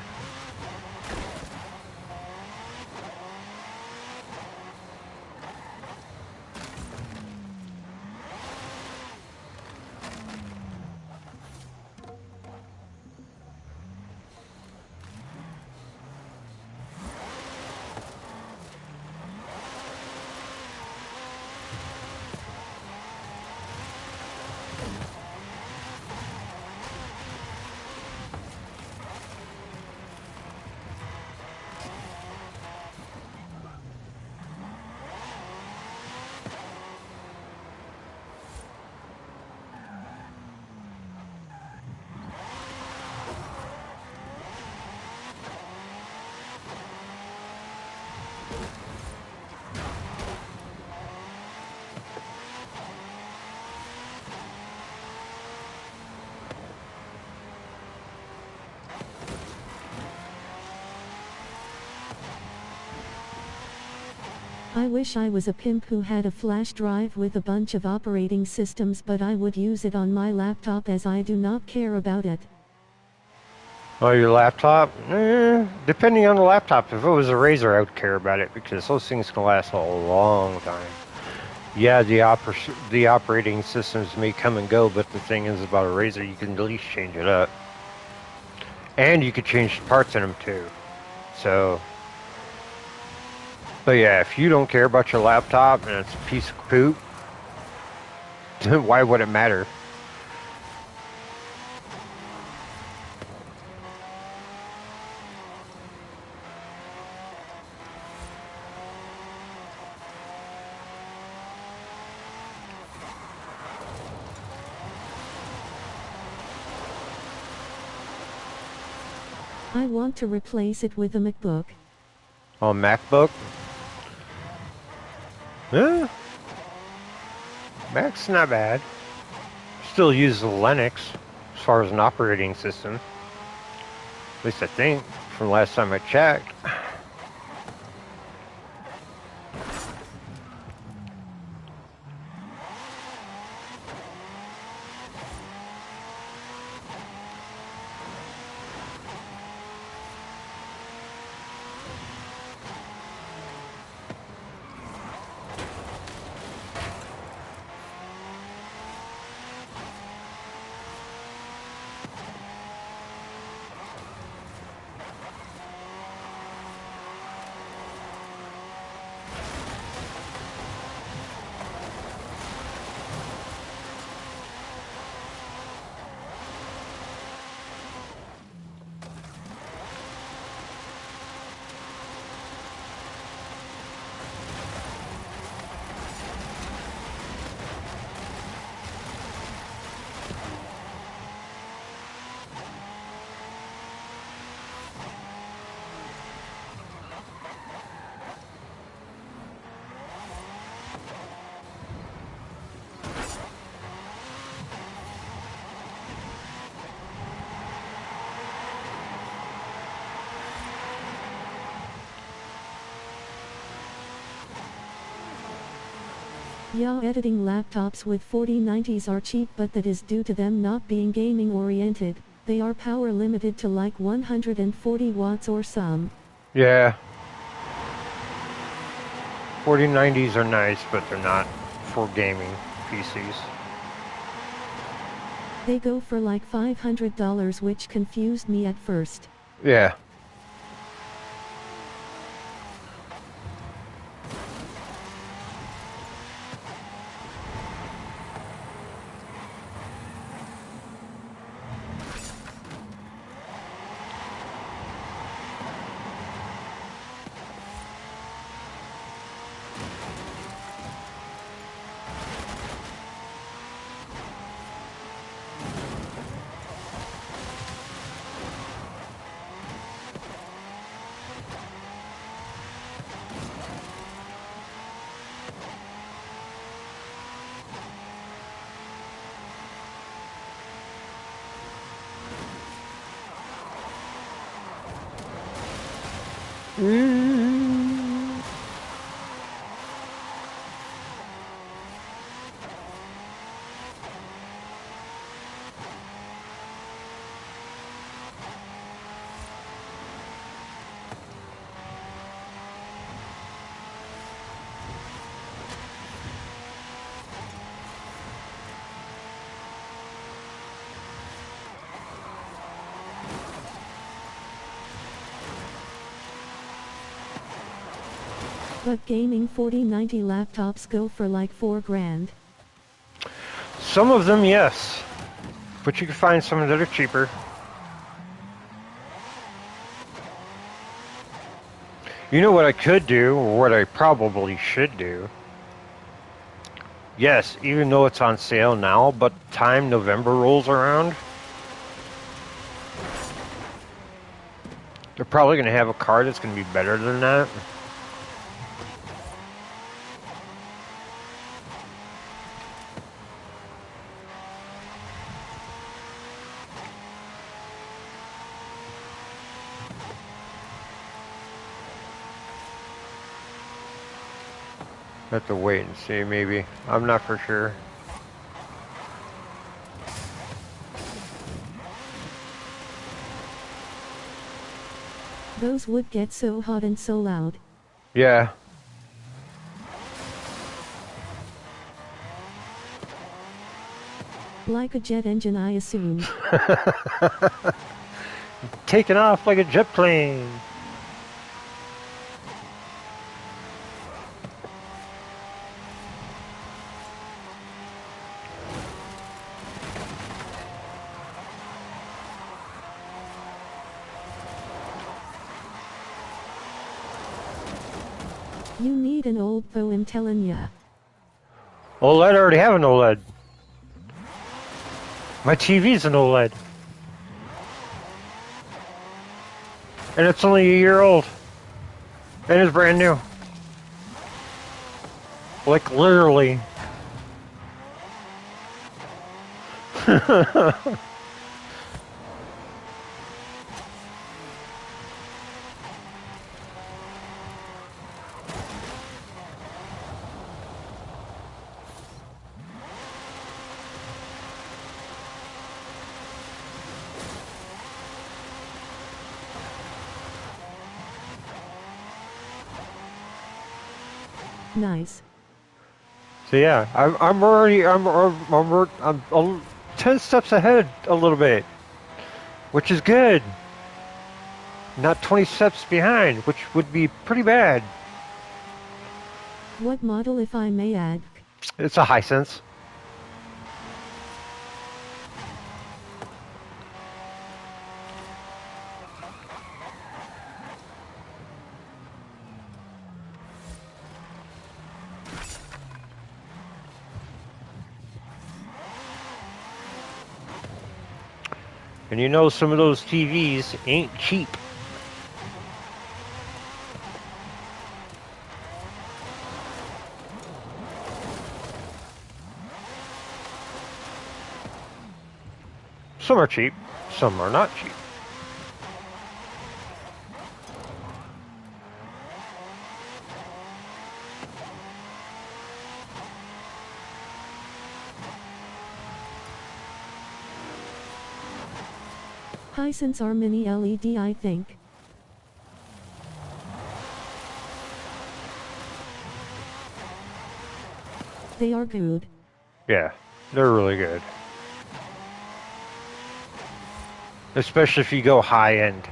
I wish I was a pimp who had a flash drive with a bunch of operating systems, but I would use it on my laptop as I do not care about it. Oh, your laptop? Depending on the laptop. If it was a Razer, I would care about it because those things can last a long time. Yeah, the operating systems may come and go, but the thing is about a Razer, you can at least change it up. And you could change the parts in them too. So, but yeah, if you don't care about your laptop and it's a piece of poop, then why would it matter? I want to replace it with a MacBook. On MacBook? Yeah. Mac's not bad. Still uses Linux as far as an operating system. At least I think, from last time I checked. Yeah, editing laptops with 4090s are cheap, but that is due to them not being gaming oriented. They are power limited to like 140 watts or some. Yeah. 4090s are nice, but they're not for gaming PCs. They go for like $500, which confused me at first. Yeah. But gaming 4090 laptops go for like 4 grand. Some of them, yes. But you can find some that are cheaper. You know what I could do, or what I probably should do? Yes, even though it's on sale now, but time November rolls around, they're probably going to have a car that's going to be better than that. Have to wait and see, maybe. I'm not for sure. Those would get so hot and so loud. Yeah. Like a jet engine, I assume. Taking off like a jet plane. You need an old though, I'm telling ya. OLED, I already have an OLED. My TV's an OLED. And it's only a year old. And it's brand new. Like, literally. Nice. So yeah, I'm 10 steps ahead a little bit, which is good. Not 20 steps behind, which would be pretty bad. What model, if I may ask? It's a Hisense. And you know some of those TVs ain't cheap. Some are cheap, some are not cheap. Hisense are mini LED, I think. They are good. Yeah, they're really good. Especially if you go high end.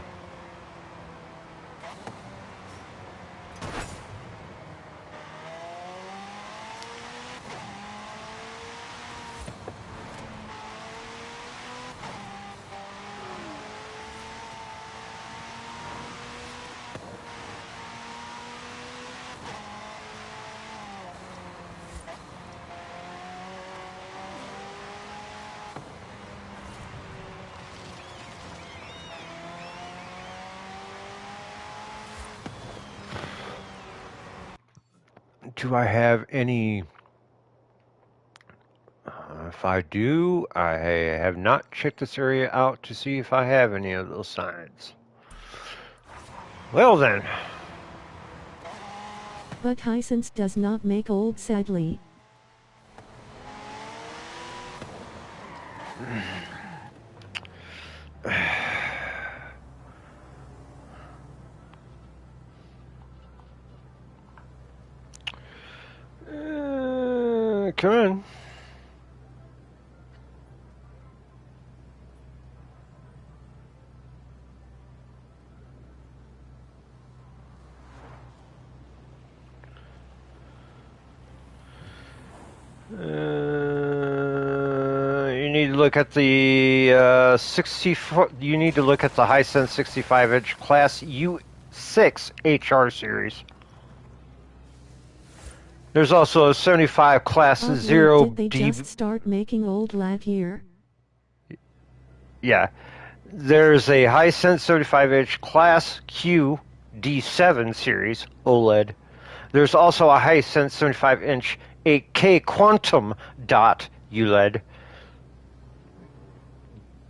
Do I have any? If I do, I have not checked this area out to see if I have any of those signs. Well then. But Hisense does not make old, sadly. Come in. You need to look at the 64. You need to look at the Hisense 65-inch Class U6 HR series. There's also a 75 Class Wait, 0 did they D. just start making old lad here? Yeah, there's a Hisense 75-inch Class Q D7 series OLED. There's also a Hisense 75-inch 8K Quantum Dot ULED.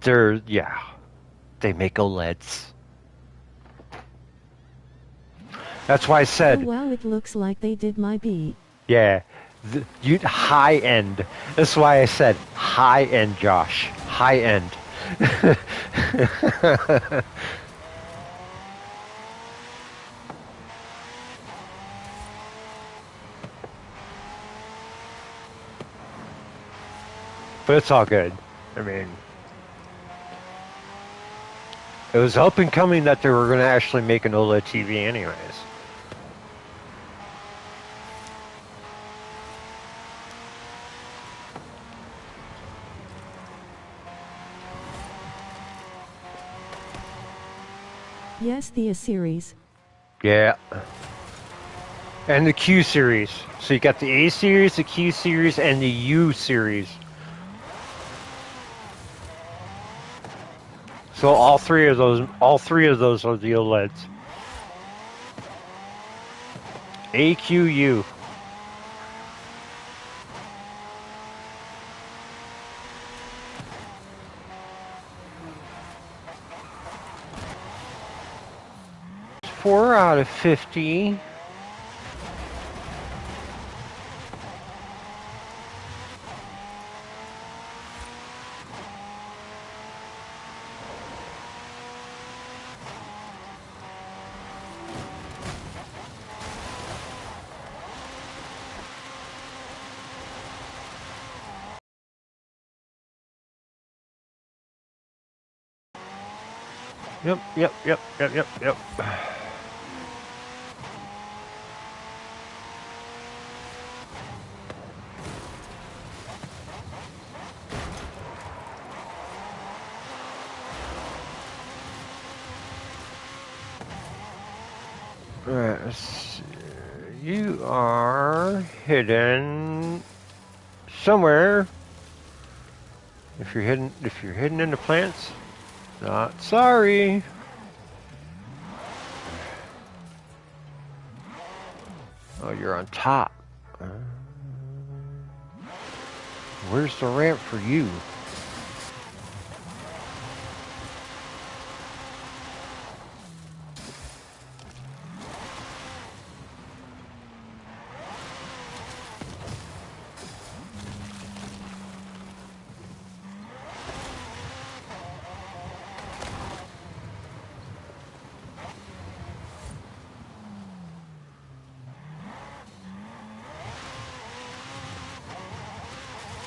They make OLEDs. That's why I Oh said, wow, it looks like they did my beat. yeah, high end. That's why I said high end, Josh. High end. But it's all good. I mean, it was up and coming that they were going to actually make an OLED TV anyways. Yes, the A series. Yeah. And the Q series. So you got the A series, the Q series, and the U series. So all three of those are the OLEDs. AQU. Four out of 50. Yep. Alright, let's see. You are hidden somewhere. If you're hidden in the plants, not sorry. Oh, you're on top. Where's the ramp for you?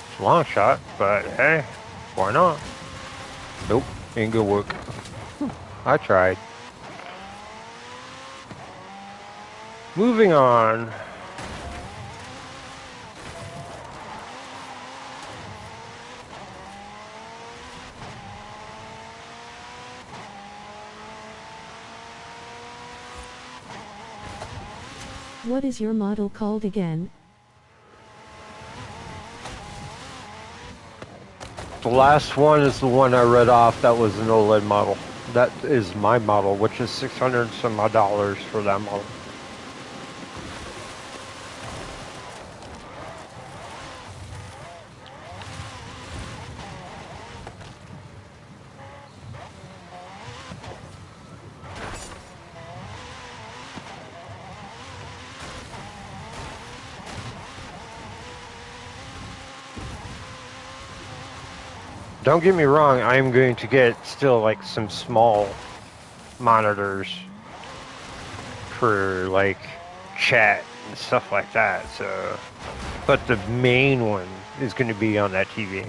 It's a long shot, but hey, why not? Nope, ain't gonna work. I tried. Moving on. What is your model called again? The last one is the one I read off. That was an OLED model. That is my model, which is $600 and some odd dollars for that model. Don't get me wrong, I am going to get still like some small monitors for like chat and stuff like that. So, but the main one is going to be on that TV.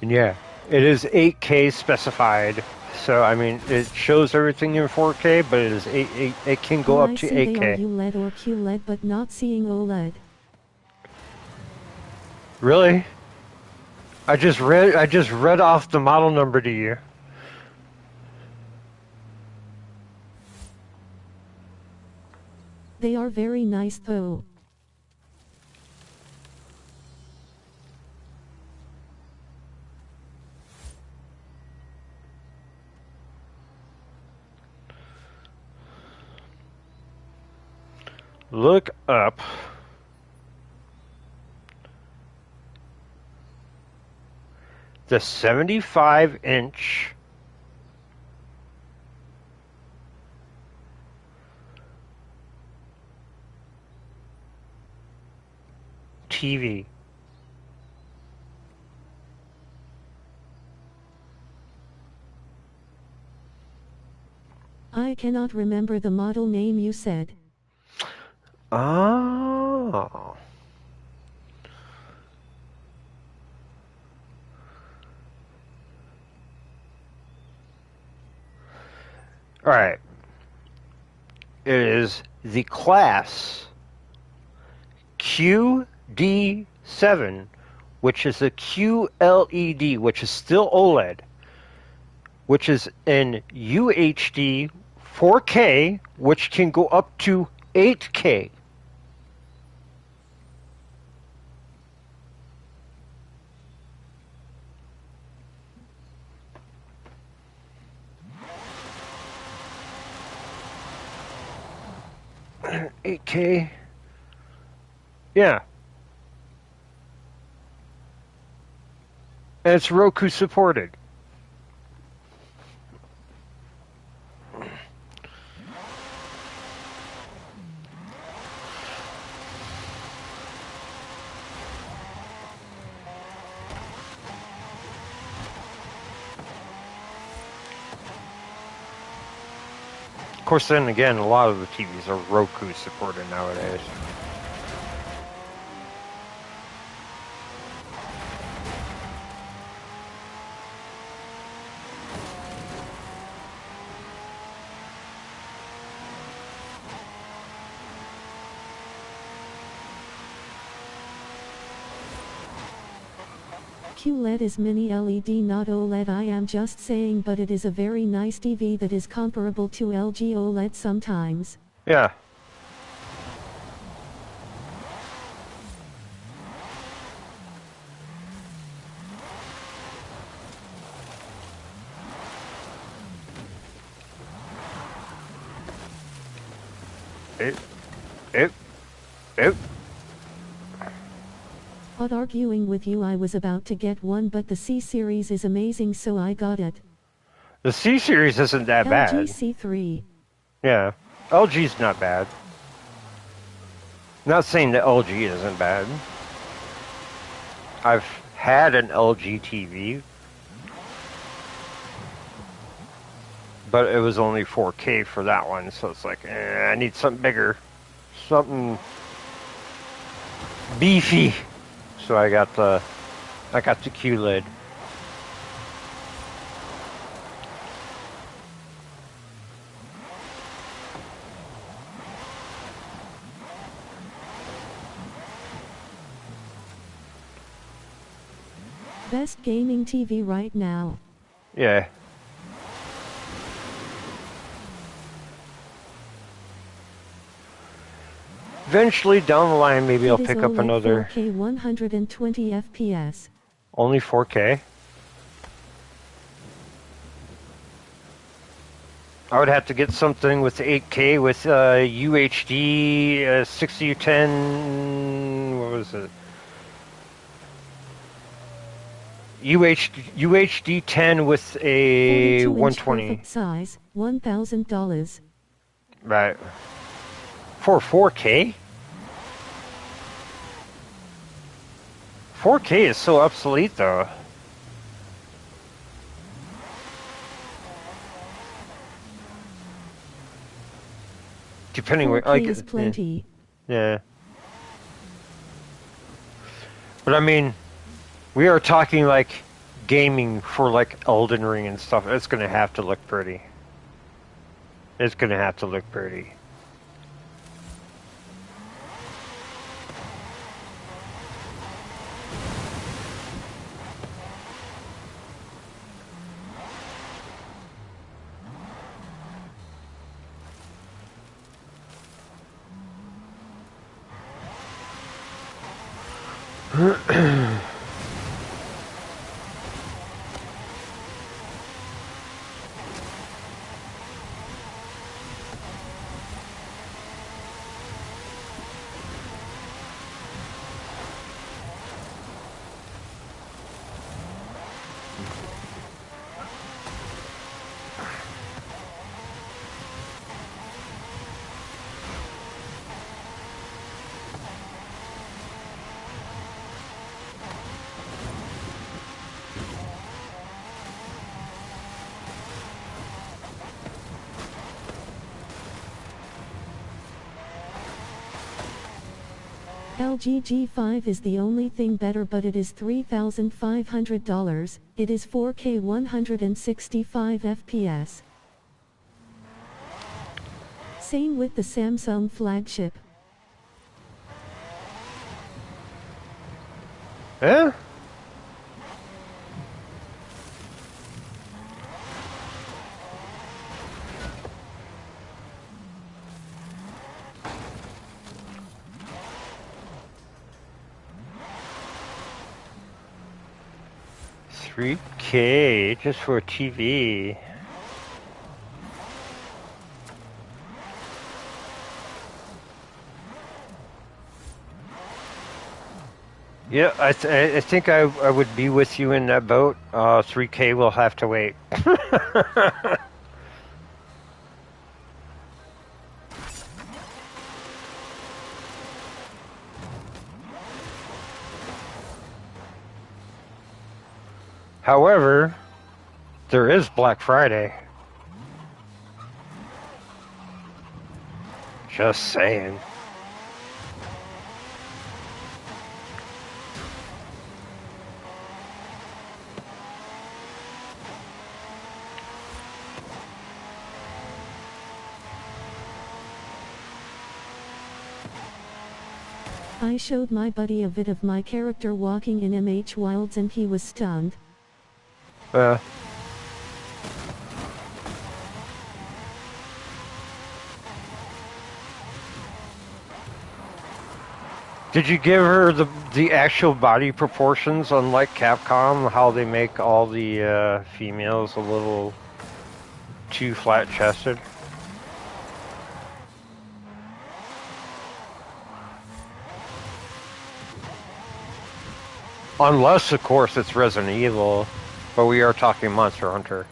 And yeah, it is 8K specified. So I mean, it shows everything in 4K, but it is it can go up I to see they are 8K. ULED or QLED, but not seeing OLED. Really? I just read off the model number to you. They are very nice though. Look up the 75-inch TV. I cannot remember the model name you said. Oh. All right. It is the class QD7, which is a QLED, which is still OLED, which is in UHD 4K, which can go up to 8K. $8K. Yeah. And it's Roku supported. Of course, then again, a lot of the TVs are Roku supported nowadays. QLED is mini LED, not OLED. I am just saying, but it is a very nice TV that is comparable to LG OLED sometimes. Yeah. It. Not arguing with you, I was about to get one, but the C series is amazing, so I got it. The C series isn't that bad. LG C3. Yeah. LG's not bad. Not saying that LG isn't bad. I've had an LG TV, but it was only 4K for that one, so it's like, I need something bigger, something beefy. So I got the QLED. Best gaming TV right now. Yeah. Eventually down the line, maybe I'll pick up OLED another. 4K 120 FPS. Only 4K? I would have to get something with 8K with UHD 6010. What was it? UHD 10 with a 120. Perfect size, $1,000. Right. For 4K? 4K is so obsolete, though. Depending where, 4K is plenty. Yeah. But I mean, we are talking like gaming for like Elden Ring and stuff, it's gonna have to look pretty. It's gonna have to look pretty. LG G5 is the only thing better, but it is $3,500. It is 4K 165 FPS. Same with the Samsung flagship. Yeah? $3K just for a TV. Yeah, I think I would be with you in that boat. 3K will have to wait. However, there is Black Friday. Just saying. I showed my buddy a vid of my character walking in MH Wilds and he was stunned. Did you give her the actual body proportions, unlike Capcom, how they make all the females a little too flat-chested? Unless, of course, it's Resident Evil, but we are talking Monster Hunter.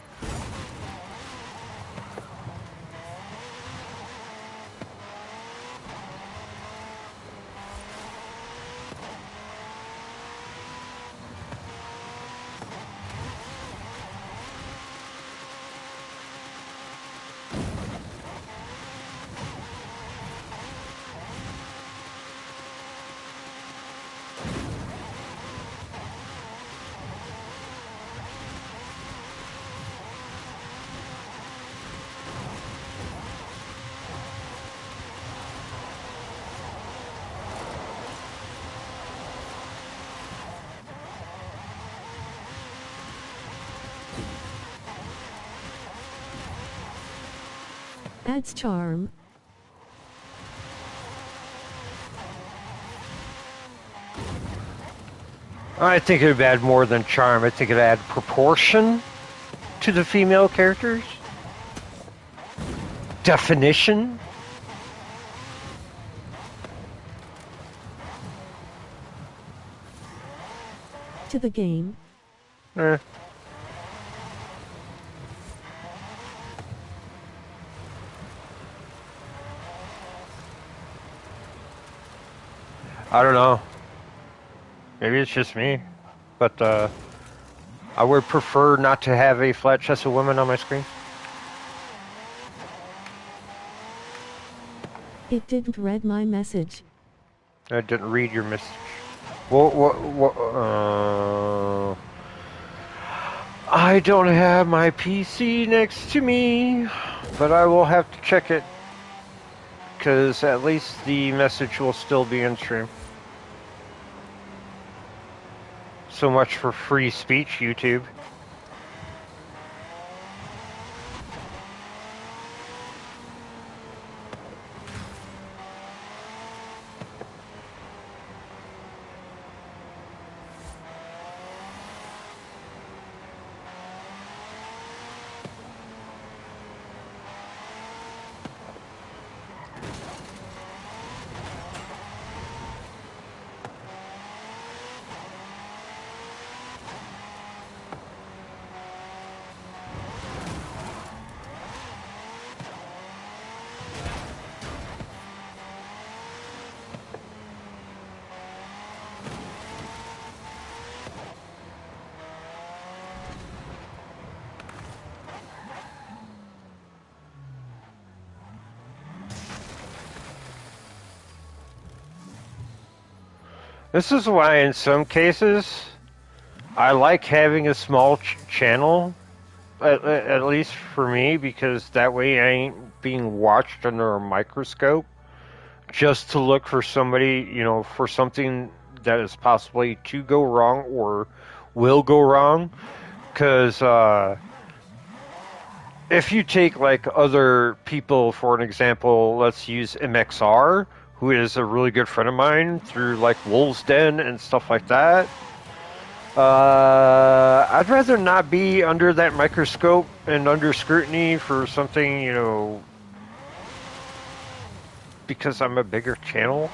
Adds charm. I think it would add more than charm. I think it would add proportion to the female characters. Definition. To the game. I don't know. Maybe it's just me, but I would prefer not to have a flat-chested woman on my screen. It didn't read my message. I didn't read your message. What, I don't have my PC next to me, but I will have to check it, because at least the message will still be in stream. So much for free speech, YouTube. This is why in some cases I like having a small channel, at least for me, because that way I ain't being watched under a microscope just to look for somebody, for something that is possibly to go wrong or will go wrong. Because if you take like other people, for an example, let's use MXR, who is a really good friend of mine through like Wolves Den and stuff like that. I'd rather not be under that microscope and under scrutiny for something, because I'm a bigger channel.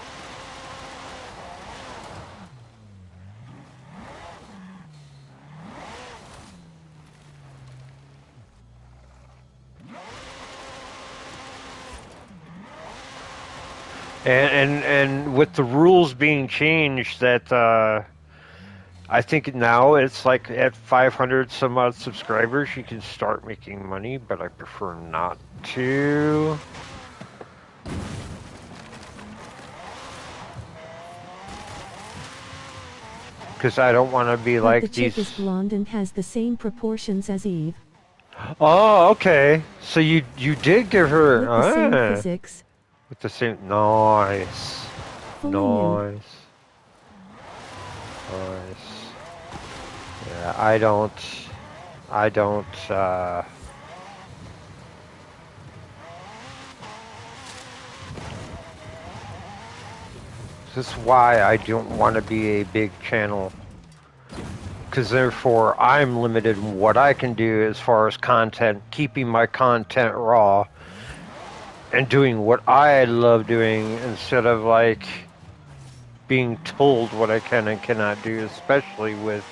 And with the rules being changed, that I think now it's like at 500 some odd subscribers you can start making money, but I prefer not to. Because I don't want to be But like the these. chick is blonde and has the same proportions as Eve. Oh, okay. So you did give her With the same physics. with the same. Nice. Fully nude. Nice. Yeah, I don't. This is why I don't want to be a big channel. Because therefore, I'm limited in what I can do as far as content, keeping my content raw, and doing what I love doing instead of like being told what I can and cannot do, especially with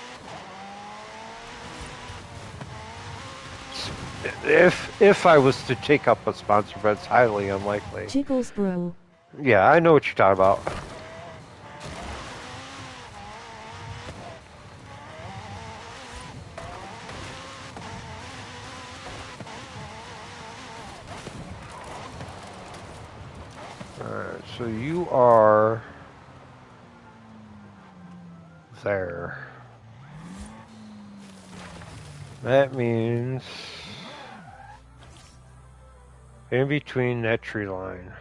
if I was to take up a sponsor, but it's highly unlikely. Jiggles, bro. Yeah, I know what you're talking about. Alright, so you are there. That means in between that tree line.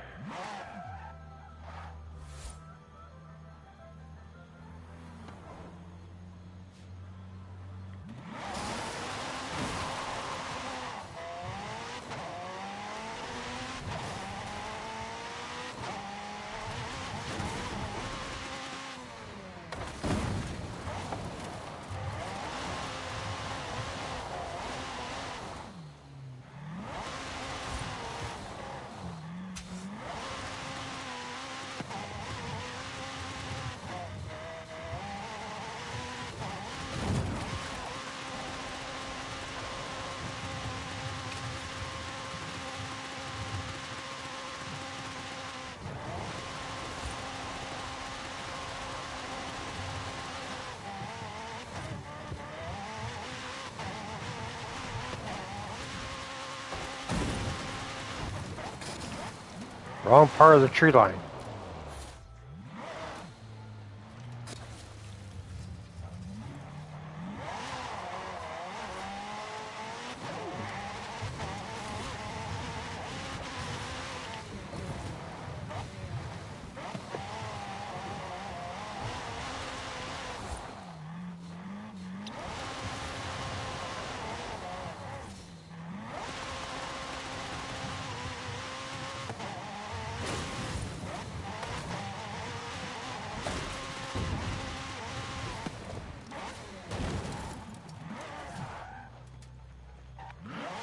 Wrong part of the tree line.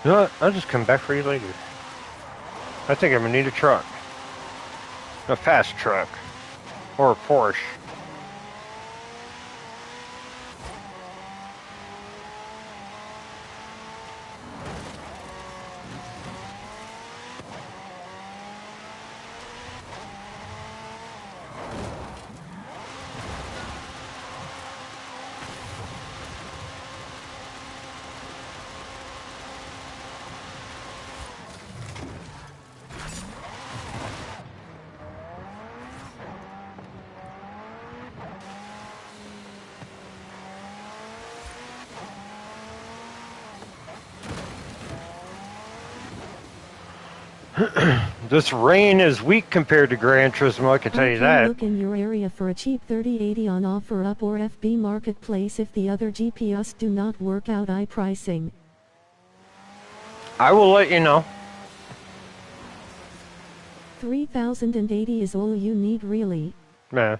You know what? I'll just come back for you later. I think I'm gonna need a truck. A fast truck. Or a Porsche. This rain is weak compared to Gran Turismo, I can tell you that. Look in your area for a cheap 3080 on offer up or FB Marketplace if the other GPS do not work out pricing. I will let you know. 3080 is all you need really. Nah.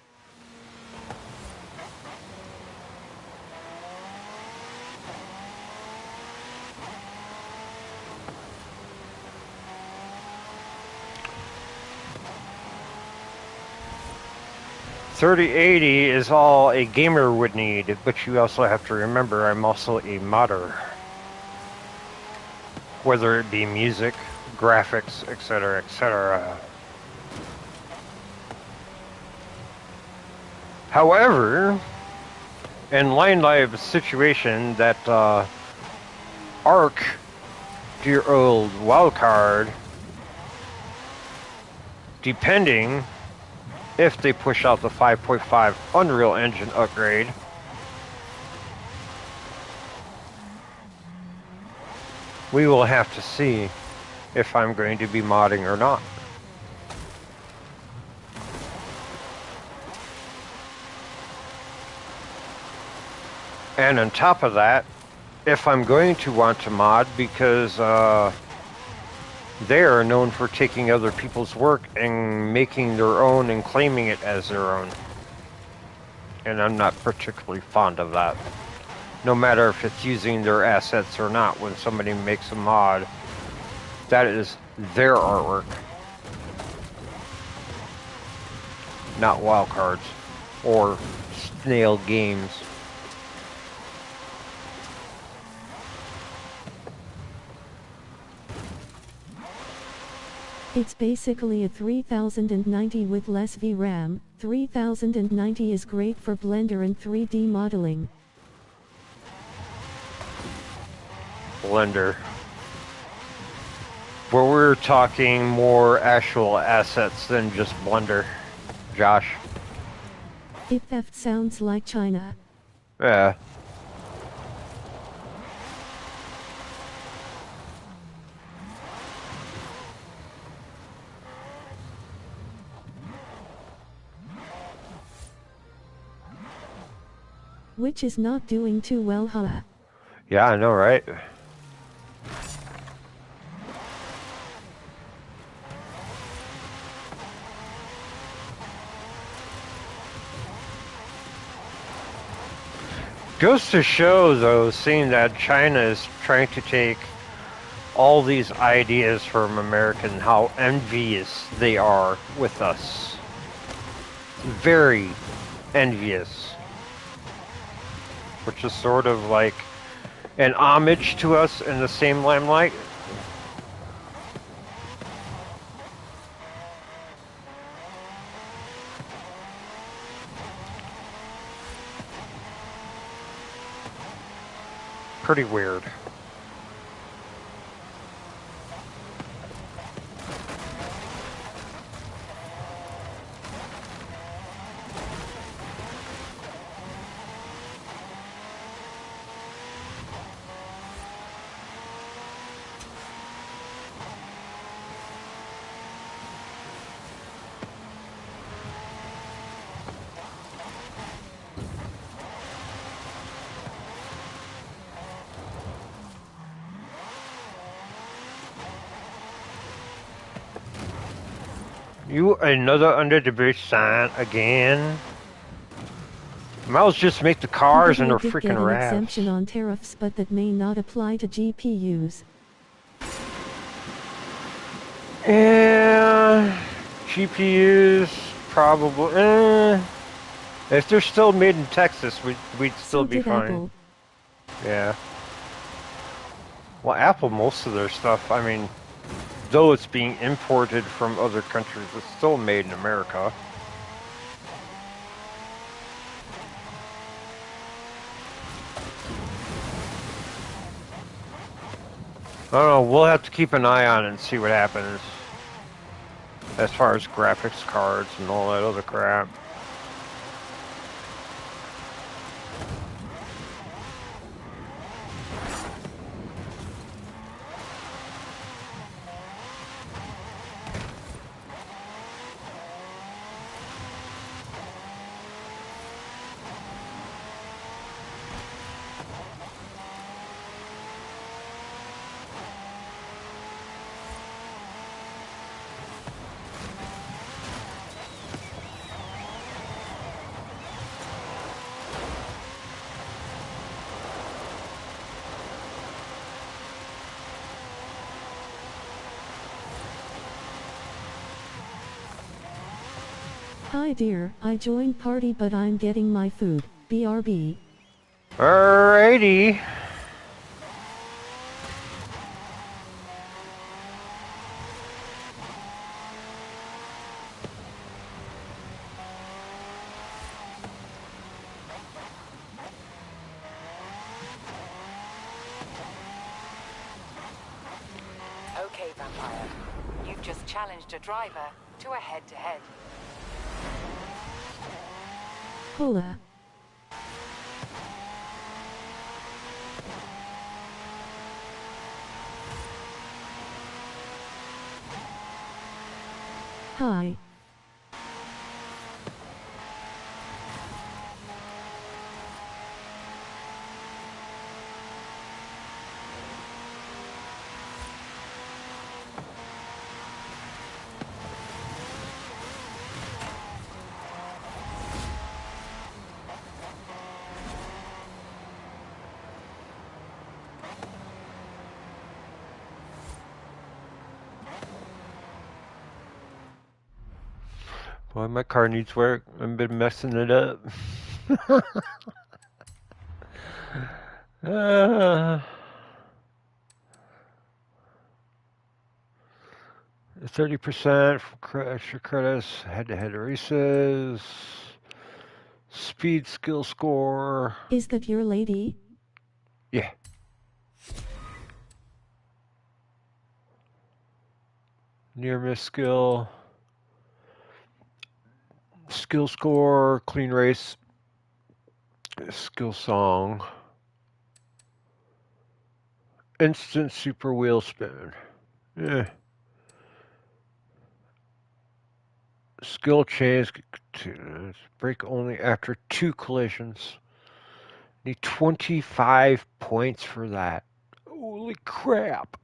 $3080 is all a gamer would need, but you also have to remember I'm also a modder. Whether it be music, graphics, etc., etc. However, in line live situation that Ark, dear old wildcard, depending if they push out the 5.5 Unreal Engine upgrade, we will have to see if I'm going to be modding or not. And on top of that, if I'm going to want to mod, because they are known for taking other people's work and making their own and claiming it as their own. And I'm not particularly fond of that. No matter if it's using their assets or not, when somebody makes a mod, that is their artwork. Not Wildcards or Snail Games. It's basically a 3090 with less VRAM. 3090 is great for Blender and 3D modeling. Blender. Where we're talking more actual assets than just Blender, Josh. It sounds like China. Yeah. Which is not doing too well, huh? Yeah, I know, right? Goes to show, though, seeing that China is trying to take all these ideas from America and how envious they are with us. Very envious. Which is sort of like an homage to us in the same limelight. Pretty weird. You another under the bridge sign again? Might as well just make the cars and they're freaking an rats. exemption on tariffs, but that may not apply to GPUs. Yeah, GPUs probably. If they're still made in Texas, we'd still So be did fine. Apple. Yeah. Well, Apple, most of their stuff, I mean, though it's being imported from other countries, it's still made in America. I don't know. We'll have to keep an eye on it and see what happens as far as graphics cards and all that other crap. Hi dear, I joined party but I'm getting my food. BRB. Alrighty. Okay, Vampire. You've just challenged a driver to a head-to-head. Hola. Hi. Boy, my car needs work. I've been messing it up. 30% for extra credits, head-to-head races, speed skill score. Is that your lady? Yeah. Near miss skill. Skill score, clean race, skill song. Instant super wheel spin. Yeah. Skill change. Brake only after 2 collisions. Need 25 points for that. Holy crap.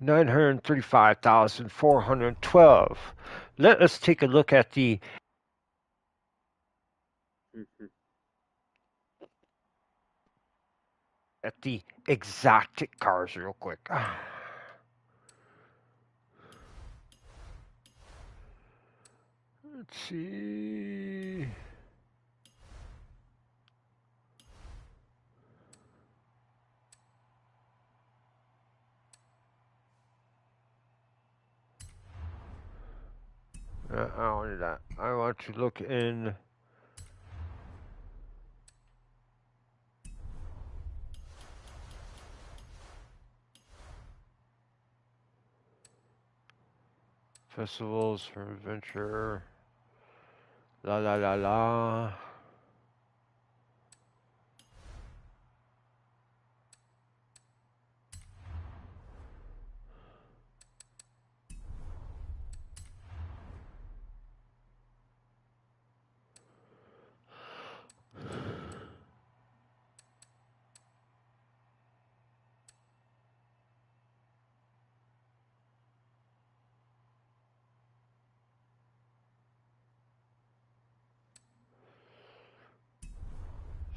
935,412. Let us take a look at the exotic cars real quick. Let's see. I don't need that. I want to look in festivals for adventure. La la la la.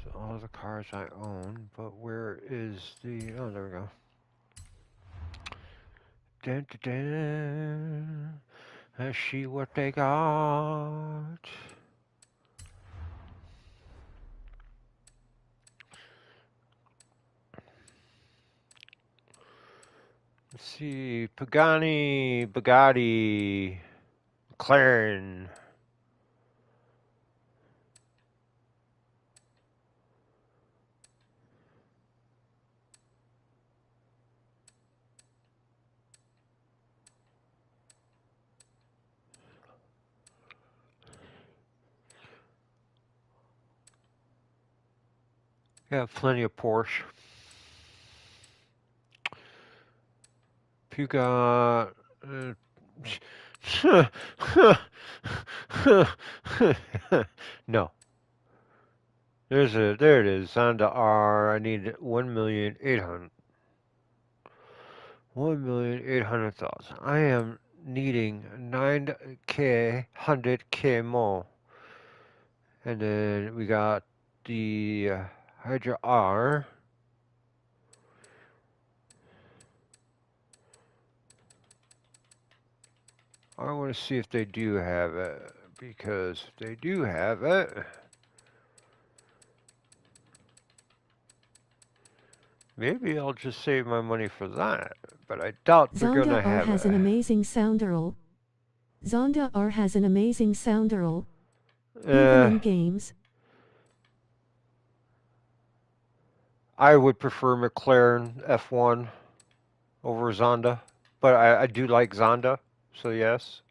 So all the cars I own, but where is the? Oh, there we go. Dun, dun, dun. Let's see what they got. Let's see. Pagani, Bugatti, McLaren. Got plenty of Porsche. Puga. No. There it is. Honda R. I need 1,800,000. 1,800,000. I am needing 9K, 100K more. And then we got the Hydra R. I want to see if they do have it, because if they do have it, maybe I'll just save my money for that. But I doubt they're gonna Zonda R have has it. an amazing sounderl. Zonda R has an amazing sounderl. Even in games. I would prefer McLaren F1 over Zonda, but I do like Zonda, so yes.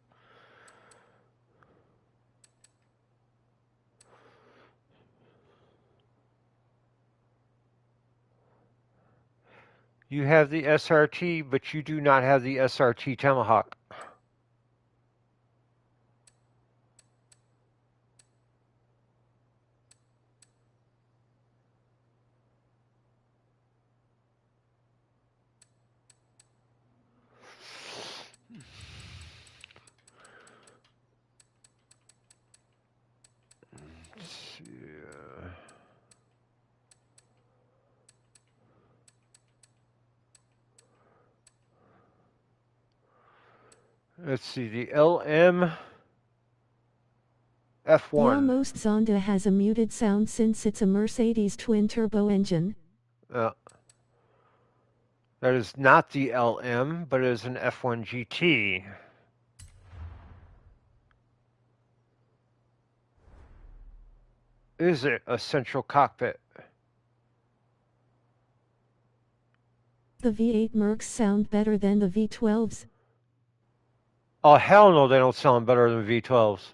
You have the SRT, but you do not have the SRT Tomahawk. Let's see, the LM F1. The almost Zonda has a muted sound since it's a Mercedes twin-turbo engine. That is not the LM, but it is an F1 GT. Is it a central cockpit? The V8 Mercs sound better than the V12s. Oh, hell no, they don't sound better than V12s.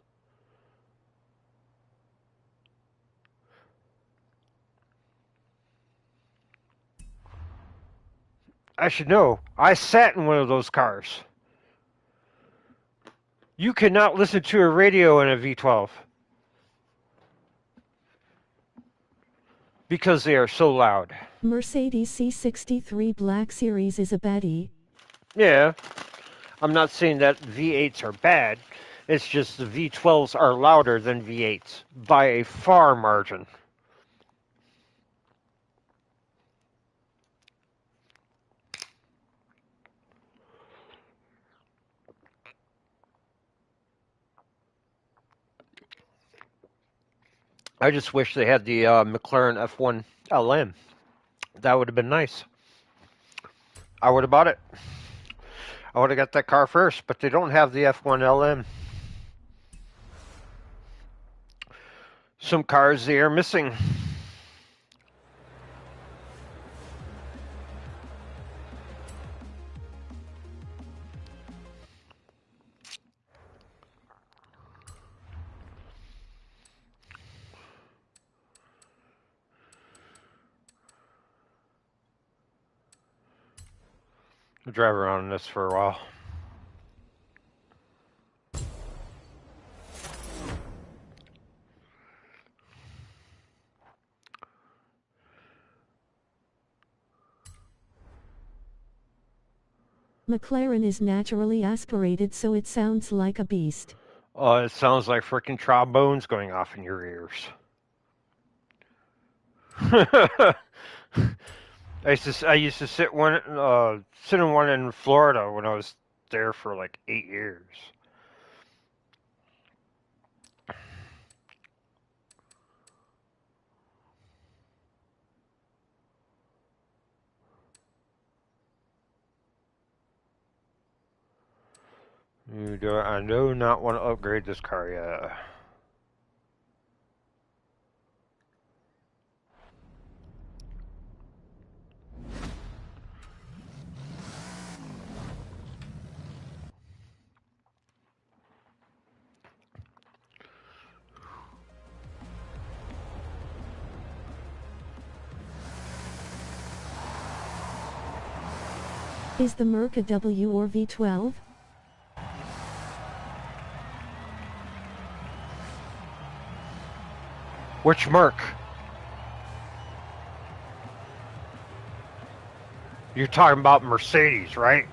I should know. I sat in one of those cars. You cannot listen to a radio in a V12 because they are so loud. Mercedes C63 Black Series is a baddie. Yeah, I'm not saying that V8s are bad. It's just the V12s are louder than V8s by a far margin. I just wish they had the McLaren F1 LM. That would have been nice. I would have bought it. I would have got that car first, but they don't have the F1 LM. Some cars they are missing. I'll drive around in this for a while. McLaren is naturally aspirated, so it sounds like a beast. Oh, it sounds like frickin' trombones going off in your ears. I used to sit in one in Florida when I was there for like 8 years. I do not want to upgrade this car yet. Is the Merc a W or V12? Which Merc? You're talking about Mercedes, right?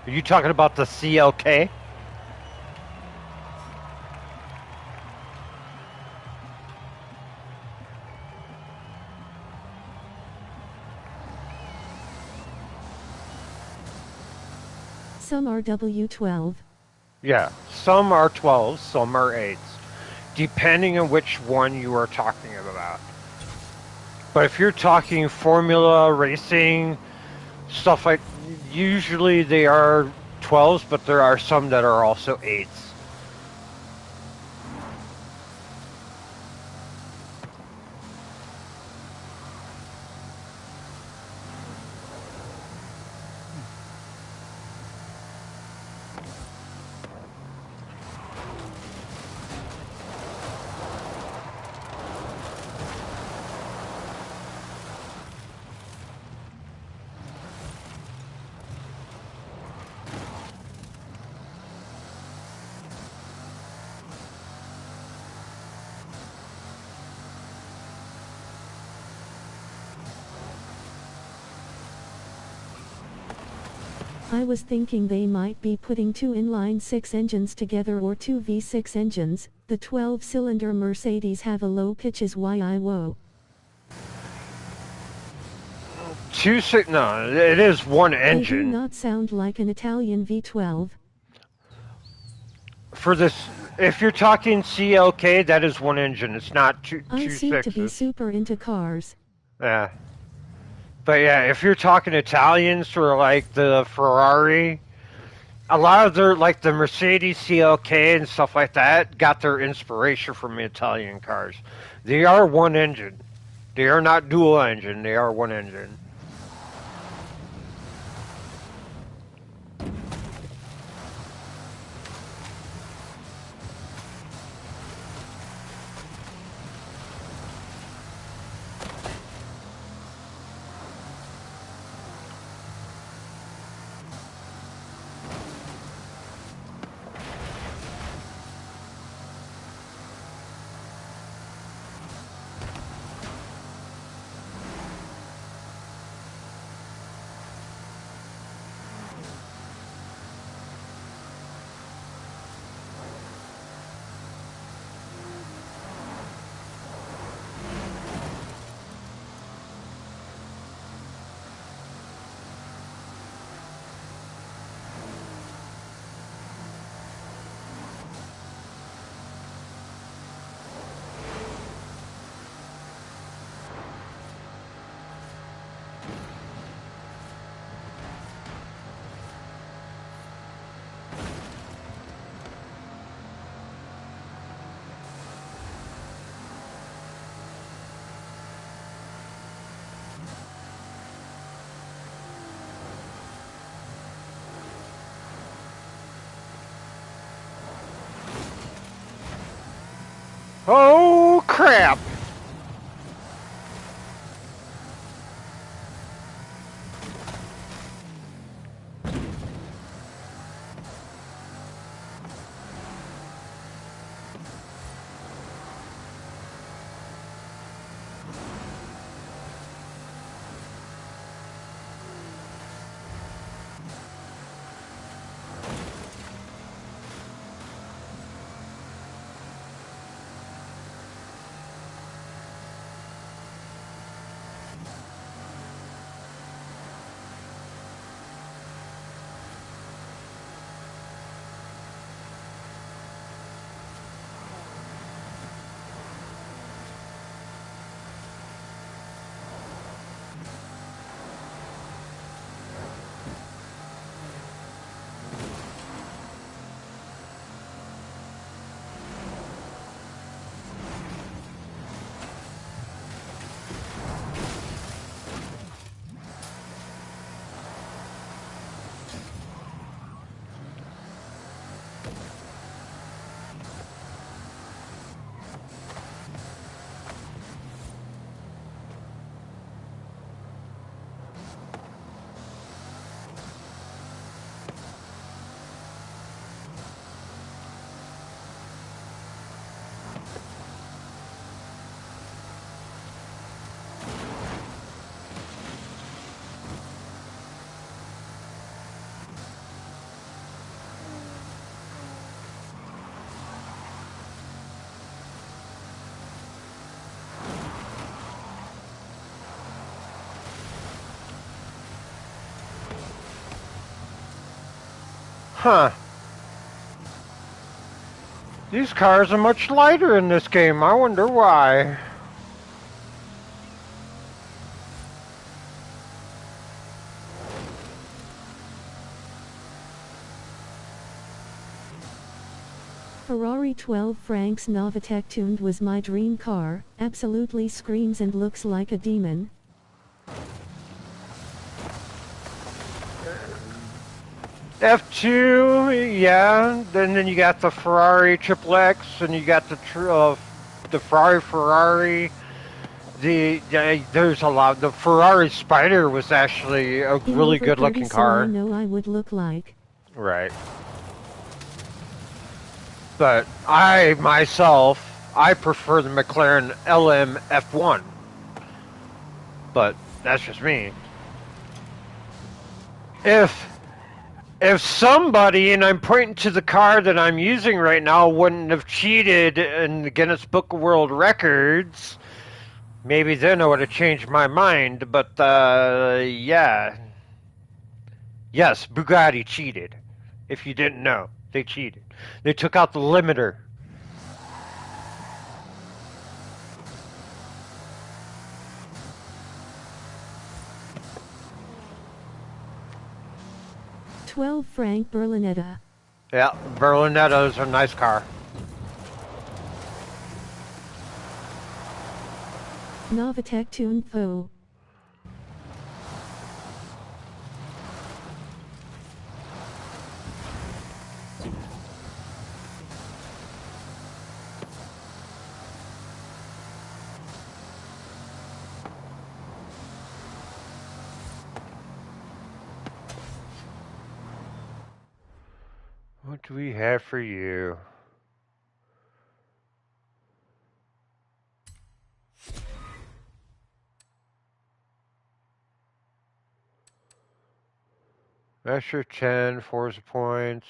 Are you talking about the CLK? Some are W12. Yeah, some are 12s, some are 8s, depending on which one you are talking about. But if you're talking formula racing, stuff like, usually they are 12s, but there are some that are also 8s. I was thinking they might be putting two inline-6 engines together or two V6 engines. The 12-cylinder Mercedes have a low pitches YIWO. No, it is one They do engine. not sound like an Italian V12. For this, if you're talking CLK, that is one engine. It's not I two seem to be sixes. super into cars. Yeah. But yeah, if you're talking Italians or like the Ferrari, a lot of their like the Mercedes CLK and stuff like that got their inspiration from Italian cars. They are one engine. They are not dual engine. They are one engine. Oh crap! Huh. These cars are much lighter in this game. I wonder why. Ferrari 12 francs Novatec tuned was my dream car, absolutely screams and looks like a demon. F2, yeah. Then you got the Ferrari Triple X, and you got the Ferrari. There's a lot. The Ferrari Spider was actually a In really over good 30, looking so I car. know I would look like. Right. But I myself, I prefer the McLaren LM F1. But that's just me. If somebody, and I'm pointing to the car that I'm using right now, wouldn't have cheated in the Guinness Book of World Records, maybe then I would have changed my mind. But yeah, yes, Bugatti cheated. If you didn't know, they cheated. They took out the limiter. 12 franc Berlinetta. Yeah, Berlinetta is a nice car. Novatec tuned Poe. What do we have for you? Master 10, Forza points.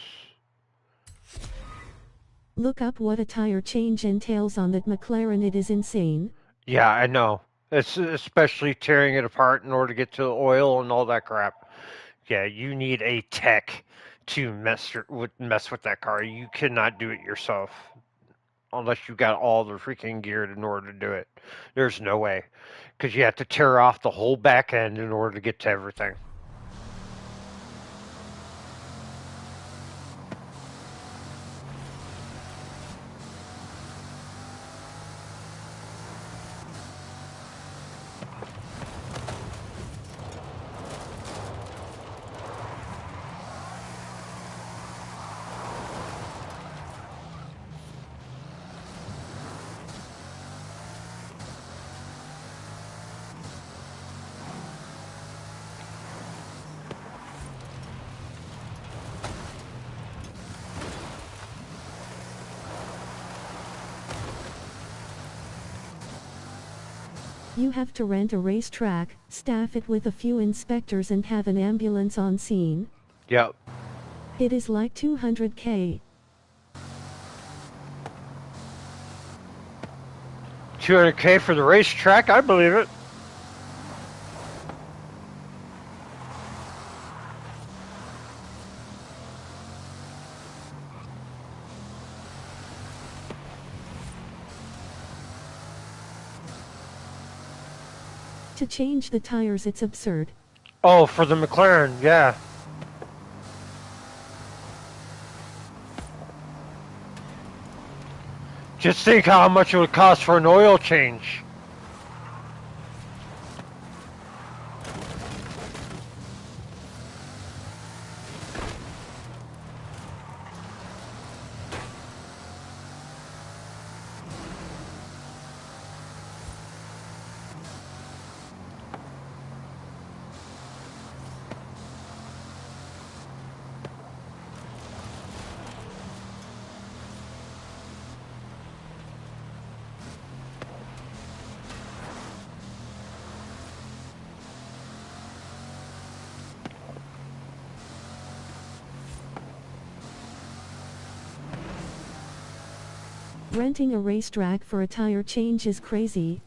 Look up what a tire change entails on that McLaren, it is insane. Yeah, I know. It's especially tearing it apart in order to get to the oil and all that crap. Yeah, you need a tech to mess with that car. You cannot do it yourself unless you got all the freaking gear in order to do it. There's no way, because you have to tear off the whole back end in order to get to everything. You have to rent a racetrack, staff it with a few inspectors and have an ambulance on scene. Yep. It is like 200K. 200K for the racetrack? I believe it. To change the tires, it's absurd. Oh, for the McLaren, yeah. Just think how much it would cost for an oil change. Renting a racetrack for a tire change is crazy.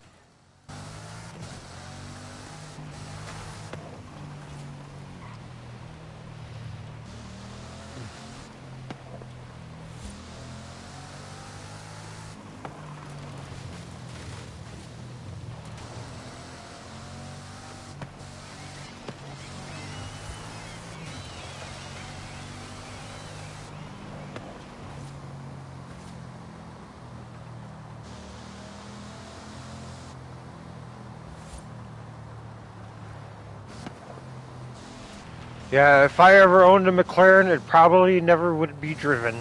Yeah, if I ever owned a McLaren, it probably never would be driven.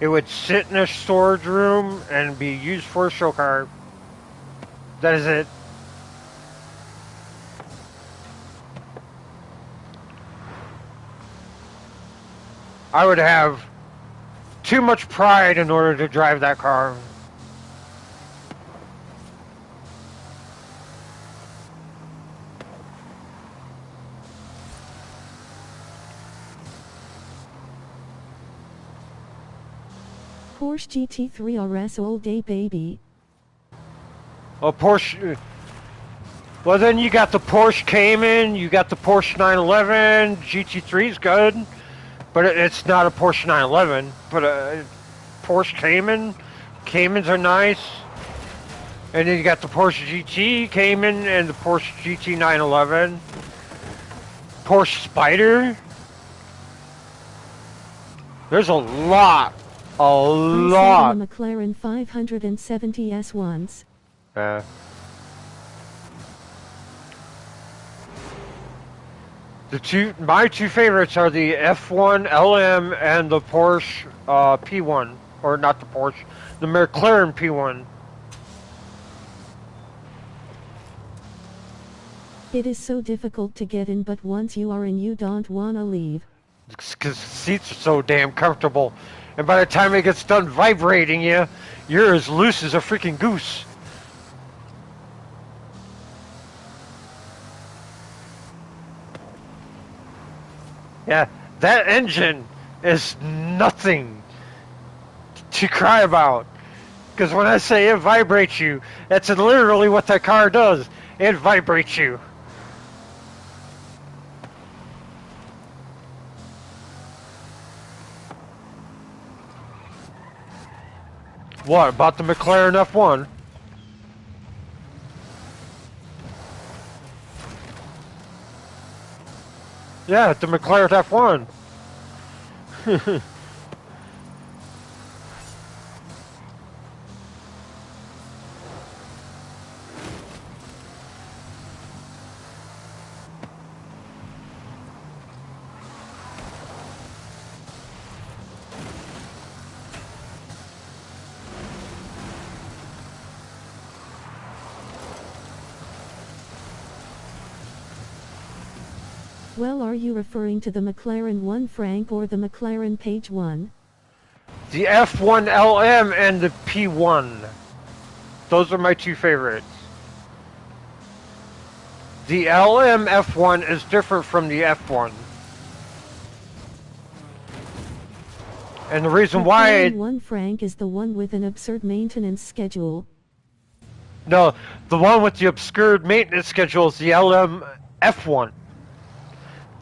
It would sit in a storage room and be used for a show car. That is it. I would have too much pride in order to drive that car. Porsche GT3 RS all day baby. A Porsche. Well, then you got the Porsche Cayman, you got the Porsche 911. GT3 is good, but it's not a Porsche 911. But a Porsche Cayman. Caymans are nice. And then you got the Porsche GT Cayman and the Porsche GT 911. Porsche Spider. There's a lot. A lot. I saw the McLaren 570S once. My two favorites are the F1 LM and the Porsche P1, or not the Porsche, the McLaren P1. It is so difficult to get in, but once you are in, you don't wanna leave. Because the seats are so damn comfortable, and by the time it gets done vibrating you, you're as loose as a freaking goose. Yeah, that engine is nothing to cry about. Because when I say it vibrates you, that's literally what that car does. It vibrates you. What, about the McLaren F1? Yeah, the McLaren F1. Well, are you referring to the McLaren 1 Frank or the McLaren Page 1? The F1 LM and the P1. Those are my two favorites. The LM F1 is different from the F1. And the reason why... McLaren 1 Frank is the one with an absurd maintenance schedule. No, the one with the obscured maintenance schedule is the LM F1.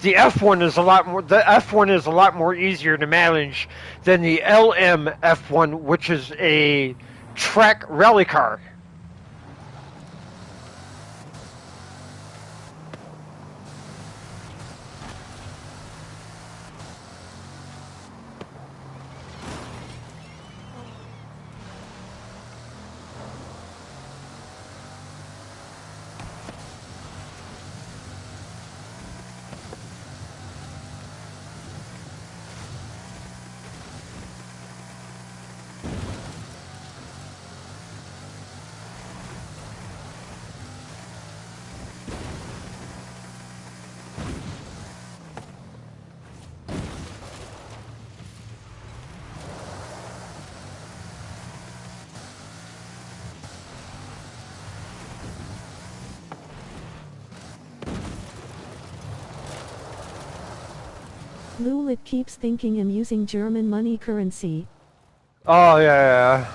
The F1 is a lot more. The F1 is a lot more easier to manage than the LM F1, which is a track rally car. Lul, it keeps thinking I'm using German money currency. Oh yeah.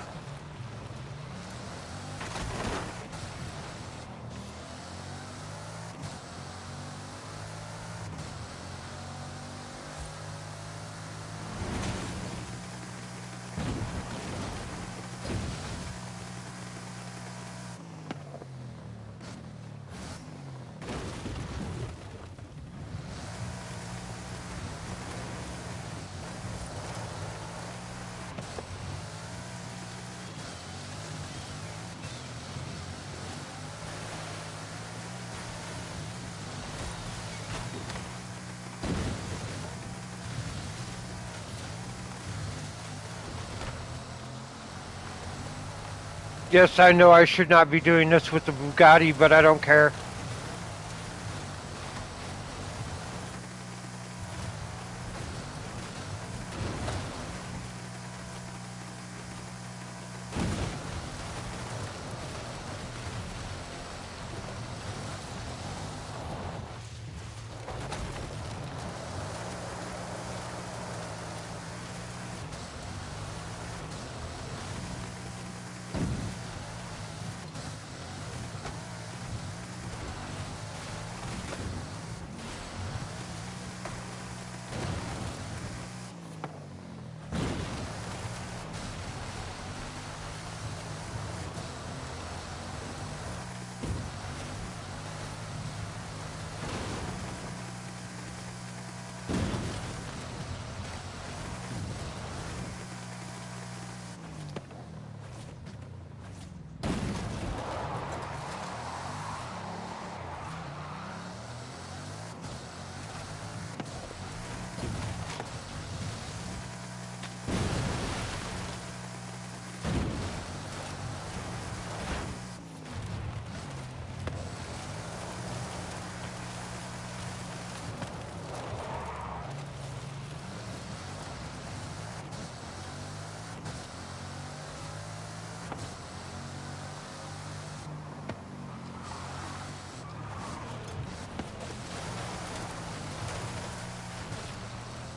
Yes, I know I should not be doing this with the Bugatti, but I don't care.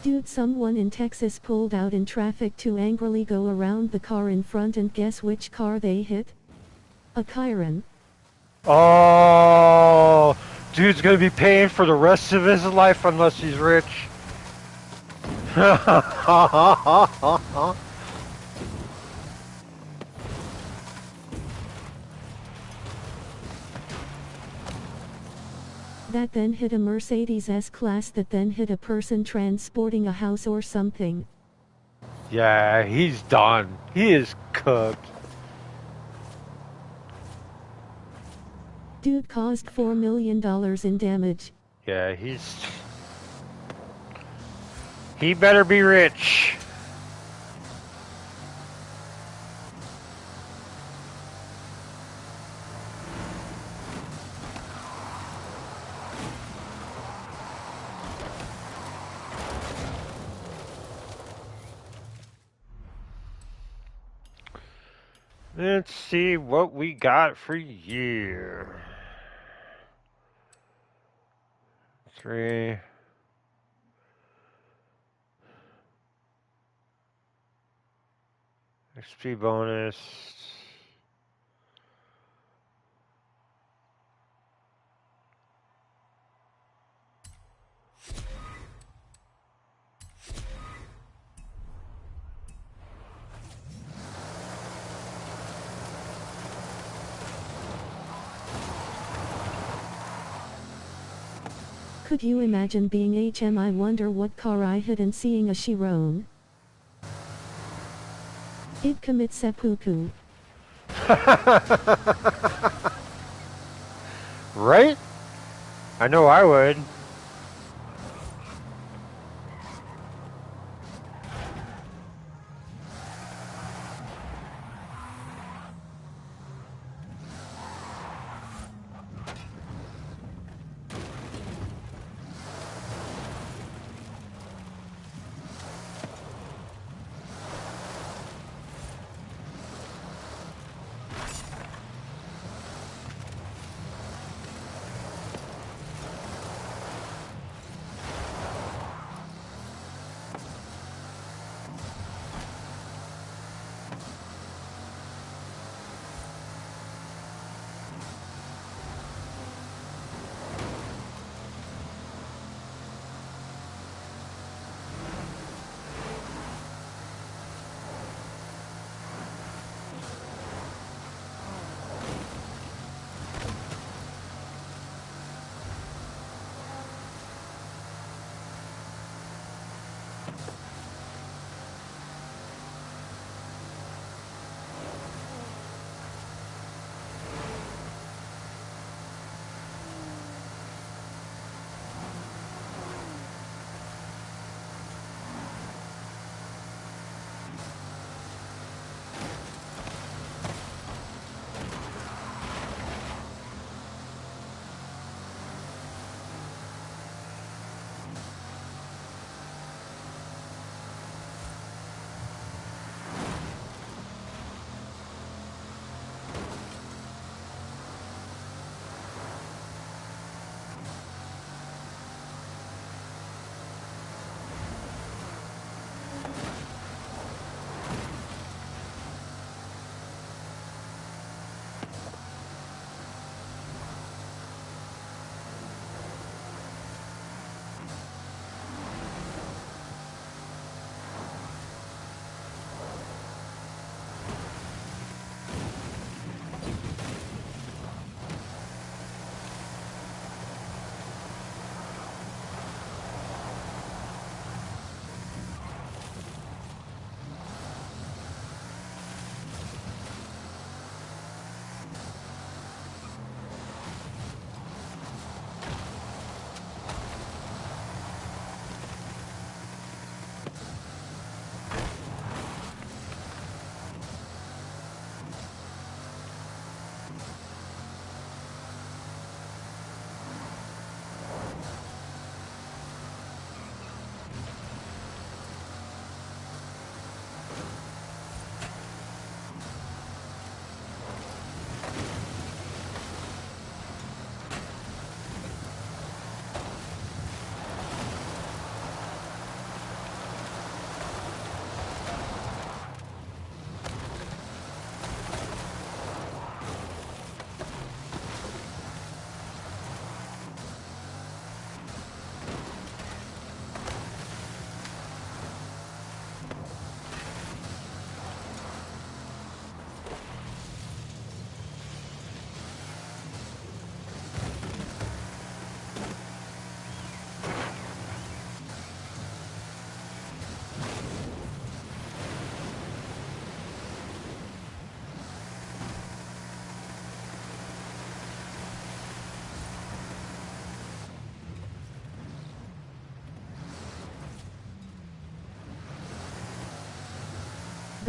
Dude, someone in Texas pulled out in traffic to angrily go around the car in front, and guess which car they hit? A Chiron. Oh, dude's gonna be paying for the rest of his life unless he's rich. That then hit a Mercedes S-Class, that then hit a person transporting a house or something. Yeah, he's done. He is cooked. Dude caused $4 million in damage. Yeah, he better be rich. Let's see what we got for you. 3. XP bonus. Could you imagine being HM? I wonder what car I hit and seeing a Chiron. It commits seppuku. Right? I know I would.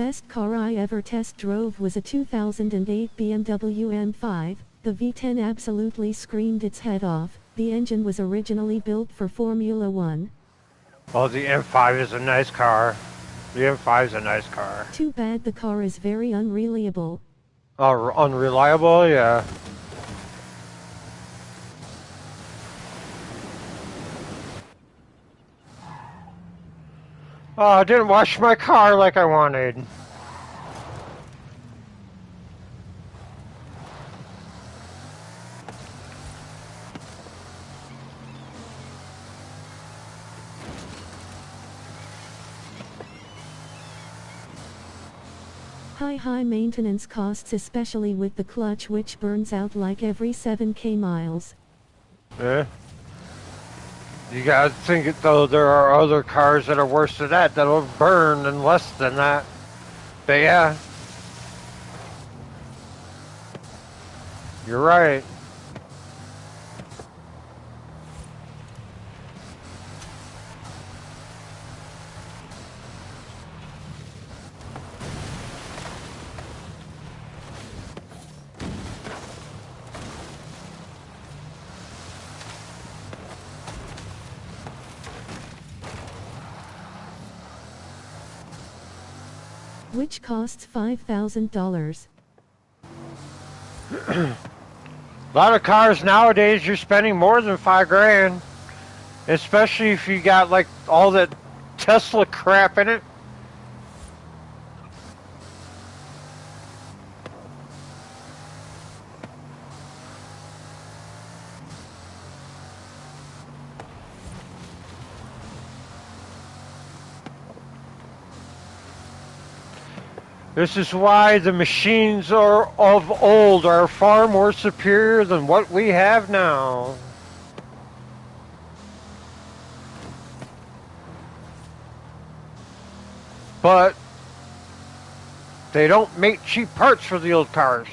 best car I ever test drove was a 2008 BMW M5. The V10 absolutely screamed its head off. The engine was originally built for Formula One. Well, the M5 is a nice car. The M5 is a nice car. Too bad the car is very unreliable. Oh, unreliable? Yeah. Oh, I didn't wash my car like I wanted. High maintenance costs, especially with the clutch, which burns out like every 7k miles. Yeah. You gotta think it though, there are other cars that are worse than that that'll burn in less than that. But yeah. You're right. Which costs $5,000. A lot of cars nowadays, you're spending more than $5,000. Especially if you got like all that Tesla crap in it. This is why the machines of old are far more superior than what we have now. But they don't make cheap parts for the old cars.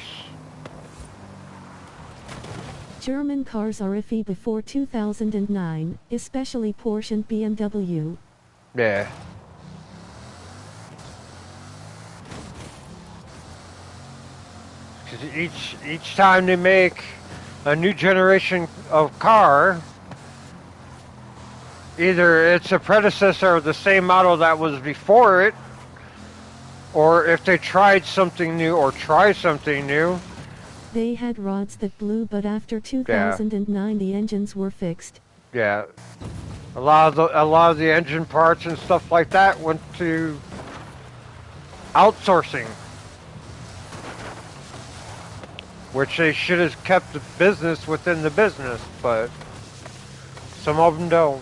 German cars are iffy before 2009, especially Porsche and BMW. Yeah. Each time they make a new generation of car, either it's a predecessor of the same model that was before it, or if they tried something new or try something new. They had rods that blew, but after 2009 the engines were fixed. Yeah. A lot of the engine parts and stuff like that went to outsourcing. Which they should have kept the business within the business, but some of them don't.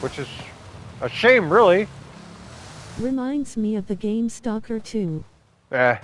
Which is a shame, really. Reminds me of the game Stalker 2. Yeah.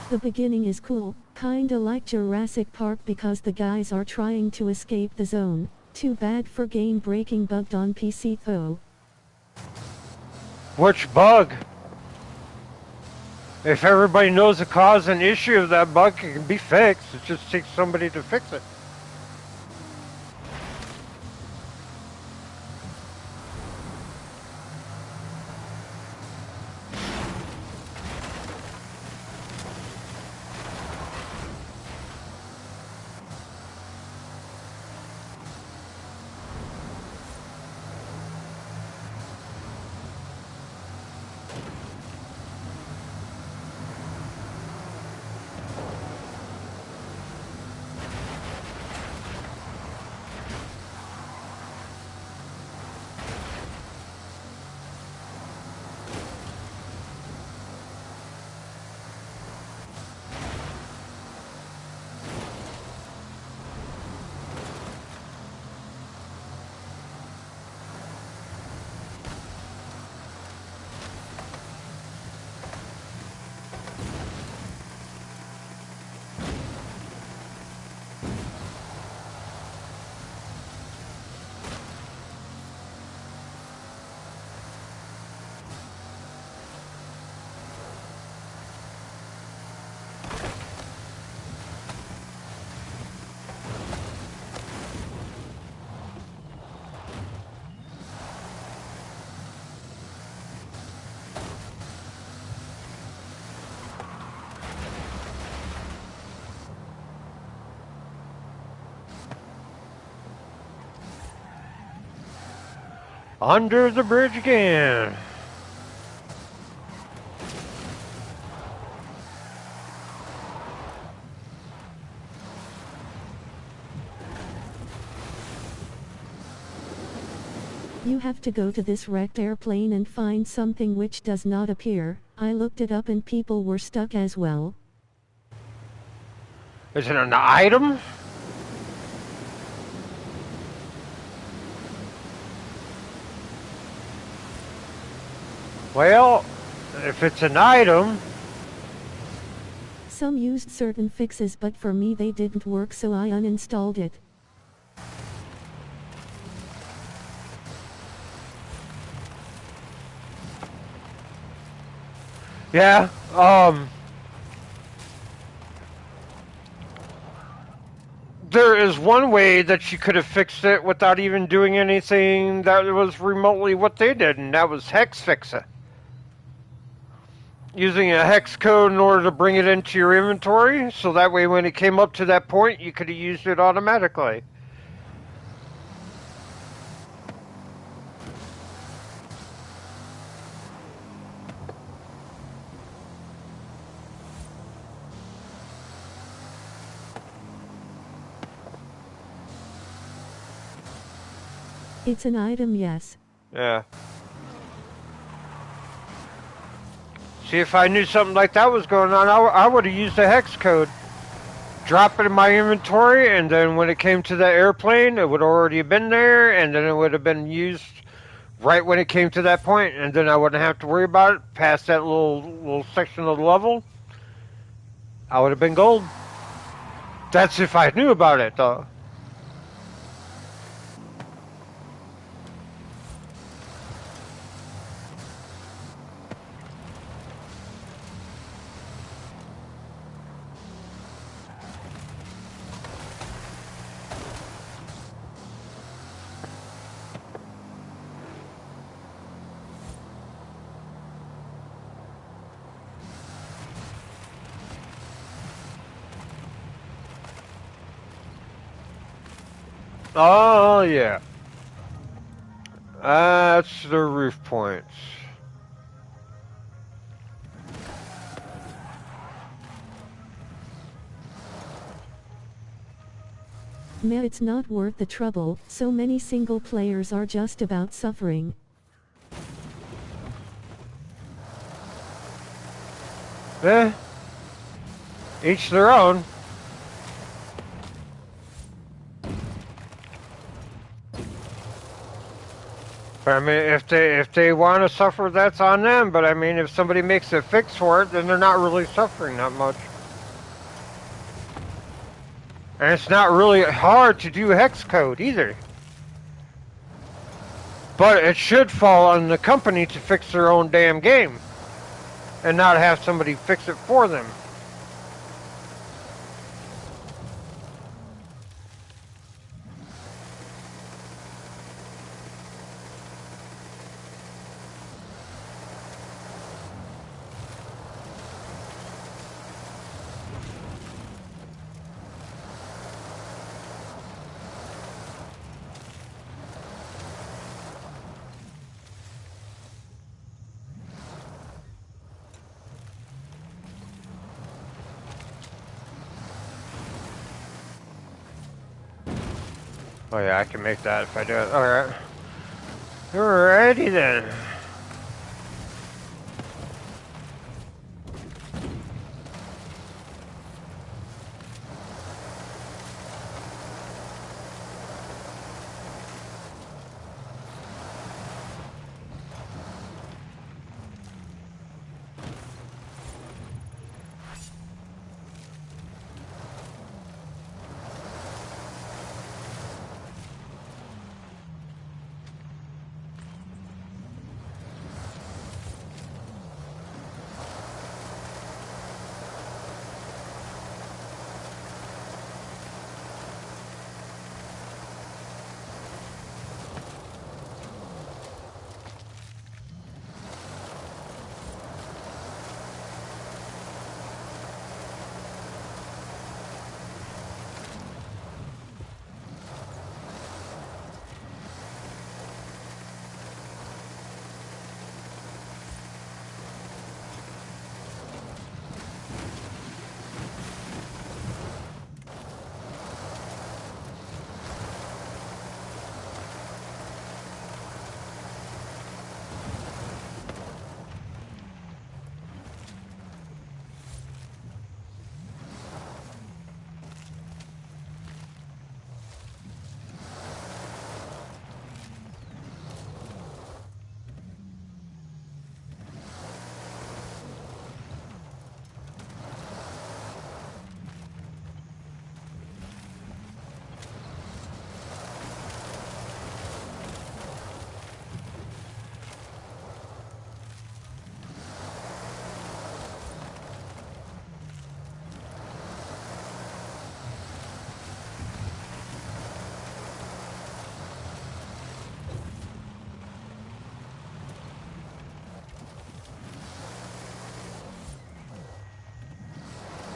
The beginning is cool, kinda like Jurassic Park because the guys are trying to escape the zone. Too bad for game breaking bugged on PC though. Which bug? If everybody knows the cause and issue of that bug, it can be fixed. It just takes somebody to fix it. Under the bridge again. You have to go to this wrecked airplane and find something which does not appear. I looked it up and people were stuck as well. Is it an item? Well, if it's an item... Some used certain fixes but for me they didn't work so I uninstalled it. Yeah, there is one way that you could have fixed it without even doing anything that was remotely what they did, and that was hex fix it. Using a hex code in order to bring it into your inventory, so that way when it came up to that point, you could have used it automatically. It's an item, yes. Yeah. See, if I knew something like that was going on, I would have used a hex code. Drop it in my inventory, and then when it came to the airplane, it would already have been there, and then it would have been used right when it came to that point, and then I wouldn't have to worry about it past that little section of the level. I would have been gold. That's if I knew about it, though. Oh, yeah. That's the roof points. Meh, it's not worth the trouble, so many single players are just about suffering. Each their own. But I mean, if they want to suffer, that's on them. But I mean, if somebody makes a fix for it, then they're not really suffering that much. And it's not really hard to do hex code either. But it should fall on the company to fix their own damn game. and not have somebody fix it for them. Oh yeah, I can make that if I do it. Alright. Alrighty then.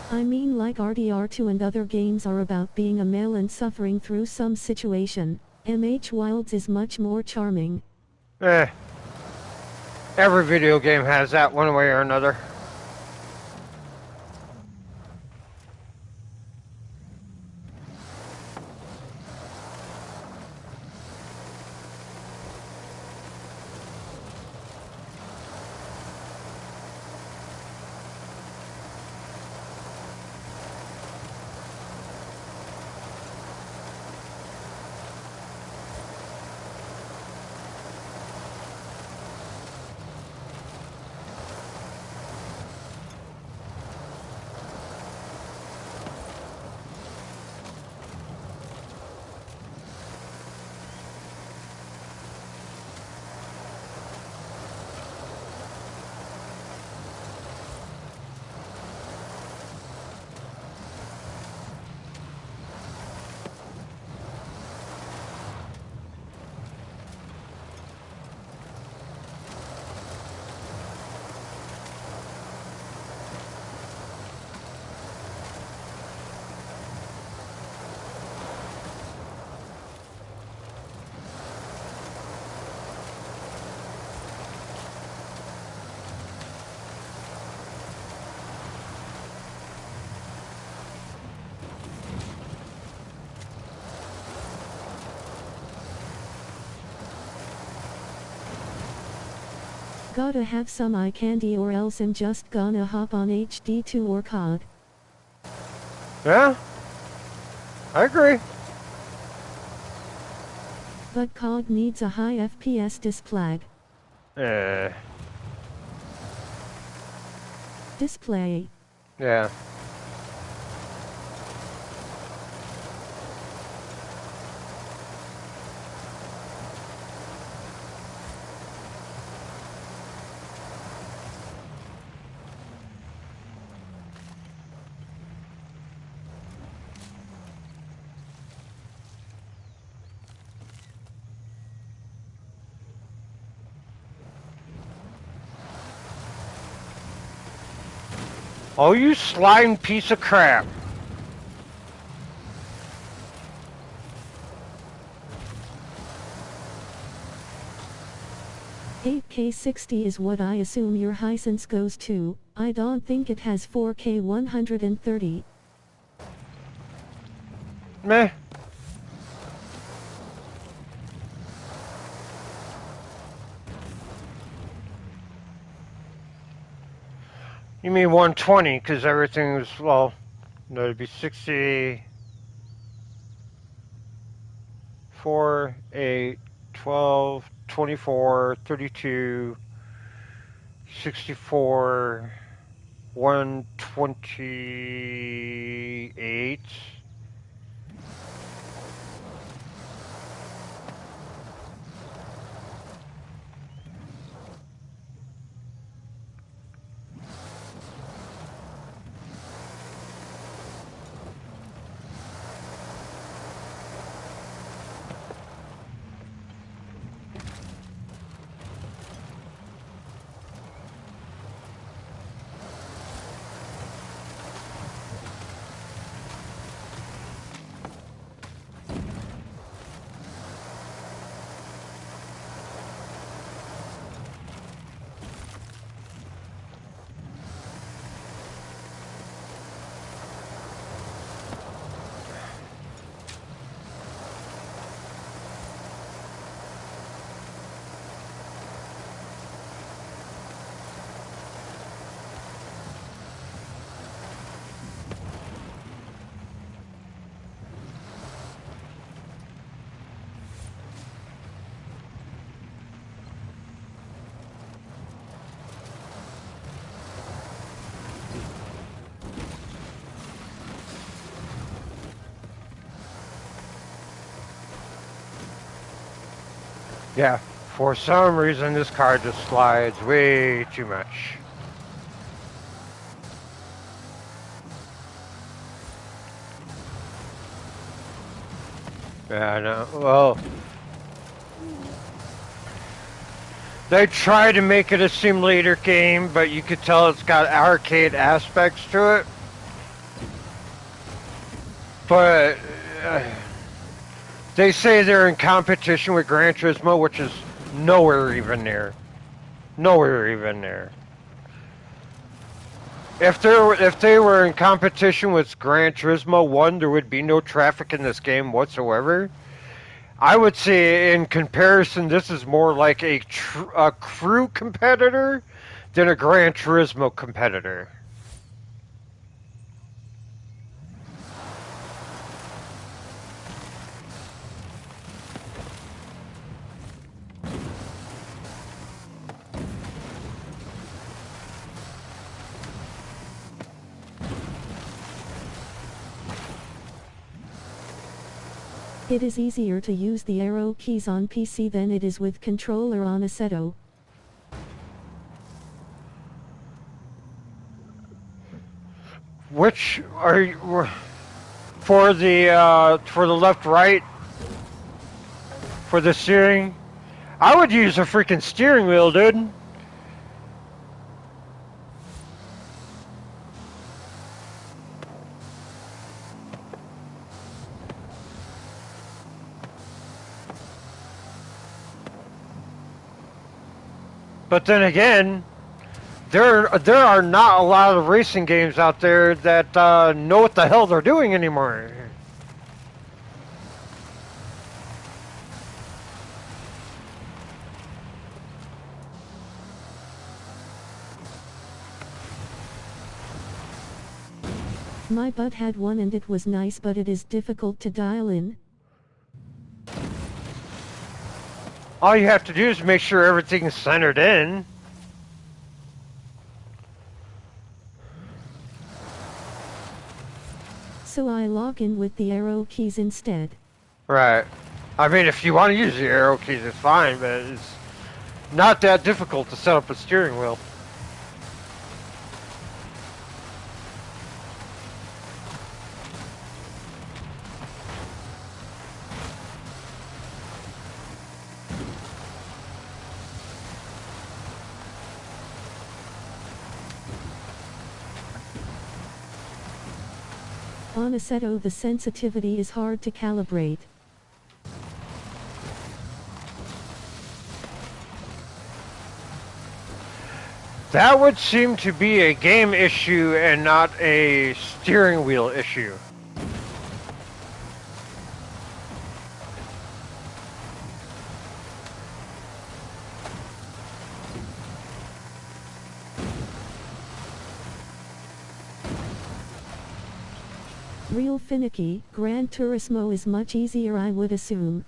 I mean, like RDR2 and other games are about being a male and suffering through some situation, MH Wilds is much more charming. Eh. Every video game has that one way or another. Gotta have some eye candy or else I'm just gonna hop on HD2 or COD. Yeah? I agree. But COD needs a high FPS display. Eh. Display. Yeah. Oh, you slime piece of crap. $8K60 is what I assume your Hisense goes to. I don't think it has 4K 130. Meh. You mean 120, because everything was, well, no, it'd be 60, 4, 8, 12, 24, 32, 64, 128. Yeah, for some reason this car just slides way too much. Yeah, I know. Well, they try to make it a simulator game, but you could tell it's got arcade aspects to it. But they say they're in competition with Gran Turismo, which is nowhere even near. Nowhere even near. If they were in competition with Gran Turismo 1, there would be no traffic in this game whatsoever. I would say, in comparison, this is more like a crew competitor than a Gran Turismo competitor. It is easier to use the arrow keys on PC than it is with controller on Assetto. Which are you, for the left right for the steering? I would use a freaking steering wheel, dude. But then again, there are not a lot of racing games out there that know what the hell they're doing anymore. My bud had one and it was nice, but it is difficult to dial in. All you have to do is make sure everything's centered in. So I log in with the arrow keys instead. Right. I mean, if you want to use the arrow keys, it's fine, but it's not that difficult to set up a steering wheel. On Assetto the sensitivity is hard to calibrate. That would seem to be a game issue and not a steering wheel issue. Real finicky, Gran Turismo is much easier, I would assume.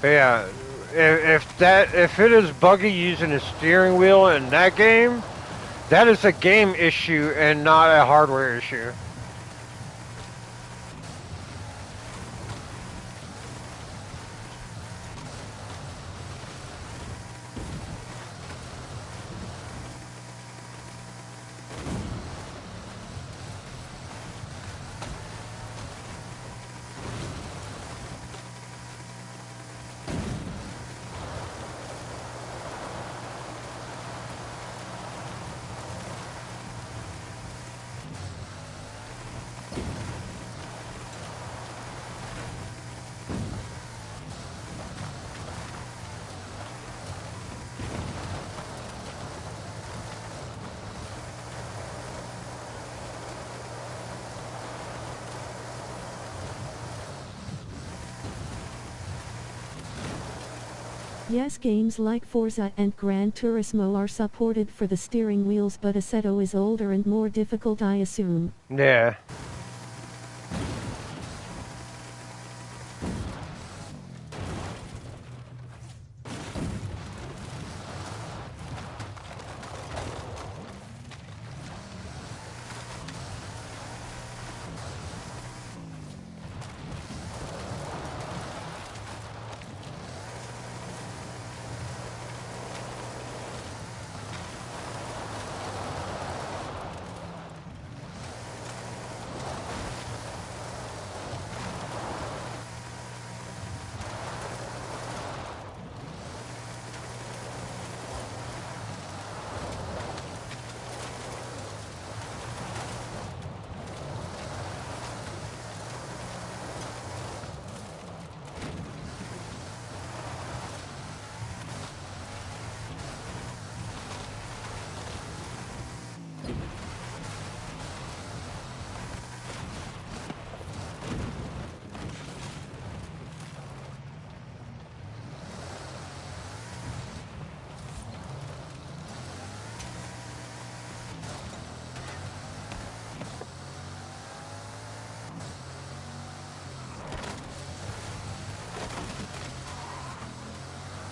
Yeah, if it is buggy using a steering wheel in that game, that is a game issue and not a hardware issue. Yes, games like Forza and Gran Turismo are supported for the steering wheels, but Assetto is older and more difficult, I assume. Yeah.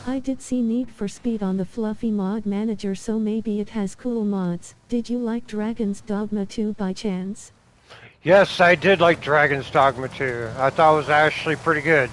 I did see Need for Speed on the Fluffy Mod Manager, so maybe it has cool mods. Did you like Dragon's Dogma 2 by chance? Yes, I did like Dragon's Dogma 2. I thought it was actually pretty good.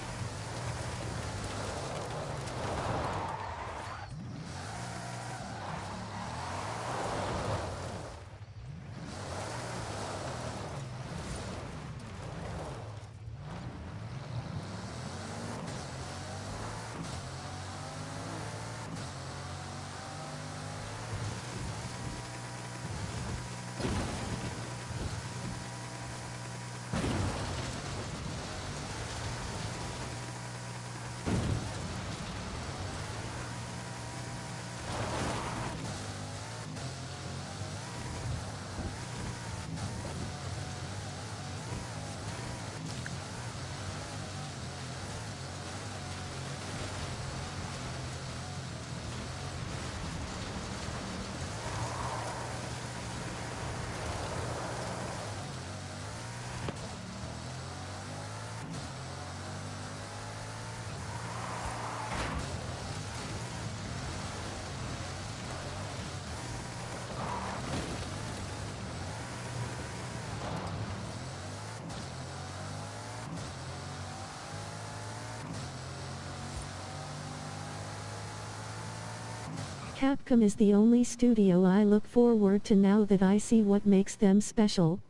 Capcom is the only studio I look forward to now that I see what makes them special.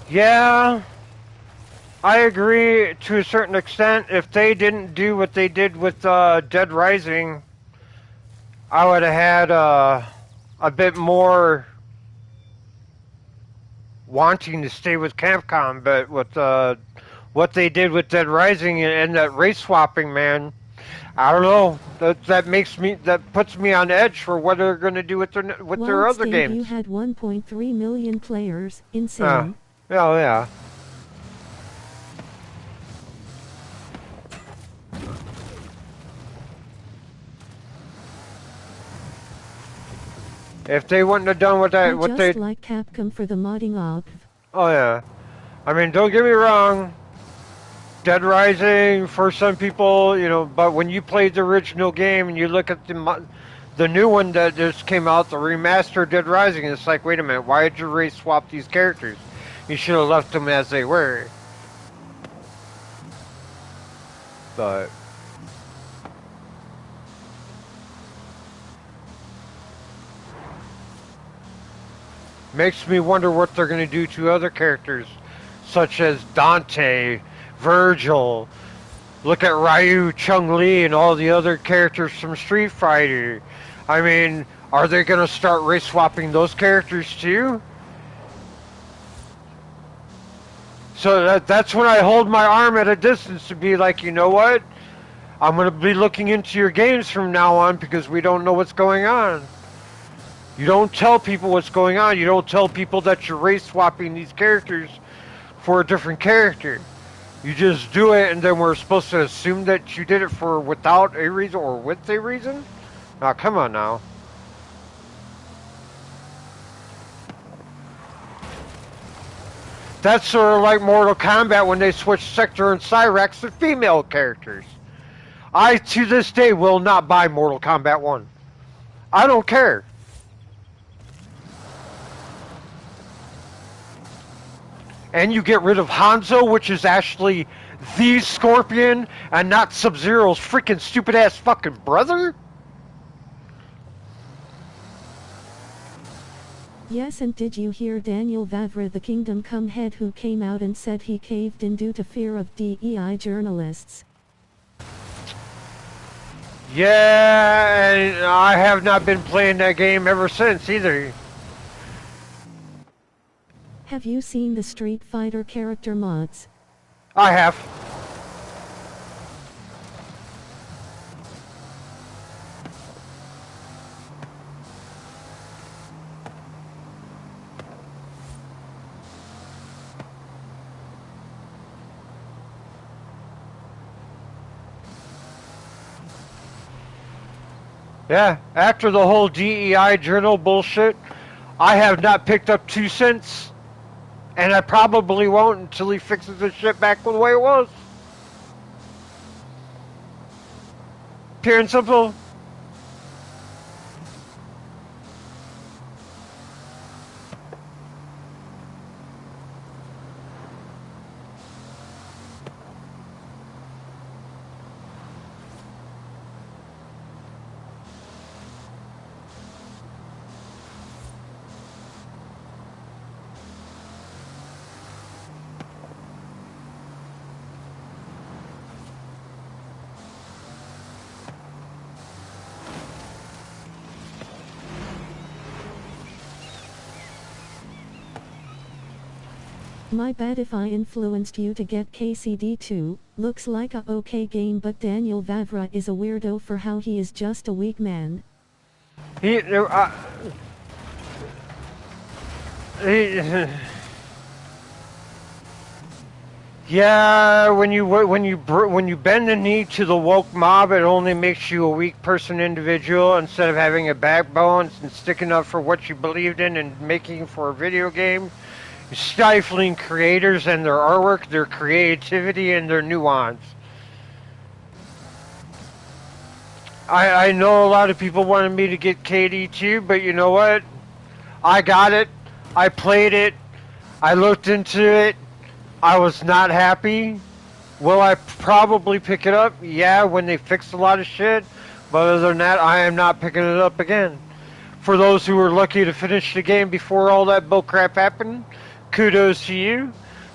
Yeah, I agree to a certain extent. If they didn't do what they did with Dead Rising, I would have had a bit more wanting to stay with Capcom, but with what they did with Dead Rising and that race swapping, man, I don't know. That puts me on edge for what they're going to do with their While other its debut games. had 1.3 million players, Uh, insane. yeah. If they wouldn't have done I what just they, like Capcom for the modding of. oh yeah. I mean, don't get me wrong. Dead Rising for some people, but when you played the original game and you look at the new one that just came out, the remastered Dead Rising, it's like, wait a minute, why did you race swap these characters? You should have left them as they were. But makes me wonder what they're going to do to other characters, such as Dante, Virgil. Look at Ryu, Chun-Li, and all the other characters from Street Fighter. I mean, are they going to start race swapping those characters too? So that's when I hold my arm at a distance to be like, you know what? I'm going to be looking into your games from now on because we don't know what's going on. You don't tell people what's going on. You don't tell people that you're race swapping these characters for a different character. You just do it, and then we're supposed to assume that you did it for without a reason or with a reason? Now, come on now. That's sort of like Mortal Kombat when they switched Sector and Cyrax to female characters. I, to this day, will not buy Mortal Kombat 1. I don't care. And you get rid of Hanzo, which is actually the Scorpion, and not Sub-Zero's freaking stupid-ass fucking brother? Yes, and did you hear Daniel Vavra, the Kingdom Come head, who came out and said he caved in due to fear of DEI journalists? Yeah, and I have not been playing that game ever since either. Have you seen the Street Fighter character mods? I have. Yeah, after the whole DEI journal bullshit, I have not picked up 2 cents. And I probably won't until he fixes the shit back the way it was. Pure and simple. My bad if I influenced you to get KCD2, looks like a okay game, but Daniel Vavra is a weirdo for how he is just a weak man. He yeah, when you bend the knee to the woke mob, it only makes you a weak person individual instead of having a backbone and sticking up for what you believed in and making for a video game. Stifling creators and their artwork, their creativity, and their nuance. I know a lot of people wanted me to get KD2, but you know what? I got it. I played it. I looked into it. I was not happy. Will I probably pick it up? Yeah, when they fix a lot of shit. But other than that, I am not picking it up again. For those who were lucky to finish the game before all that bullcrap happened, kudos to you,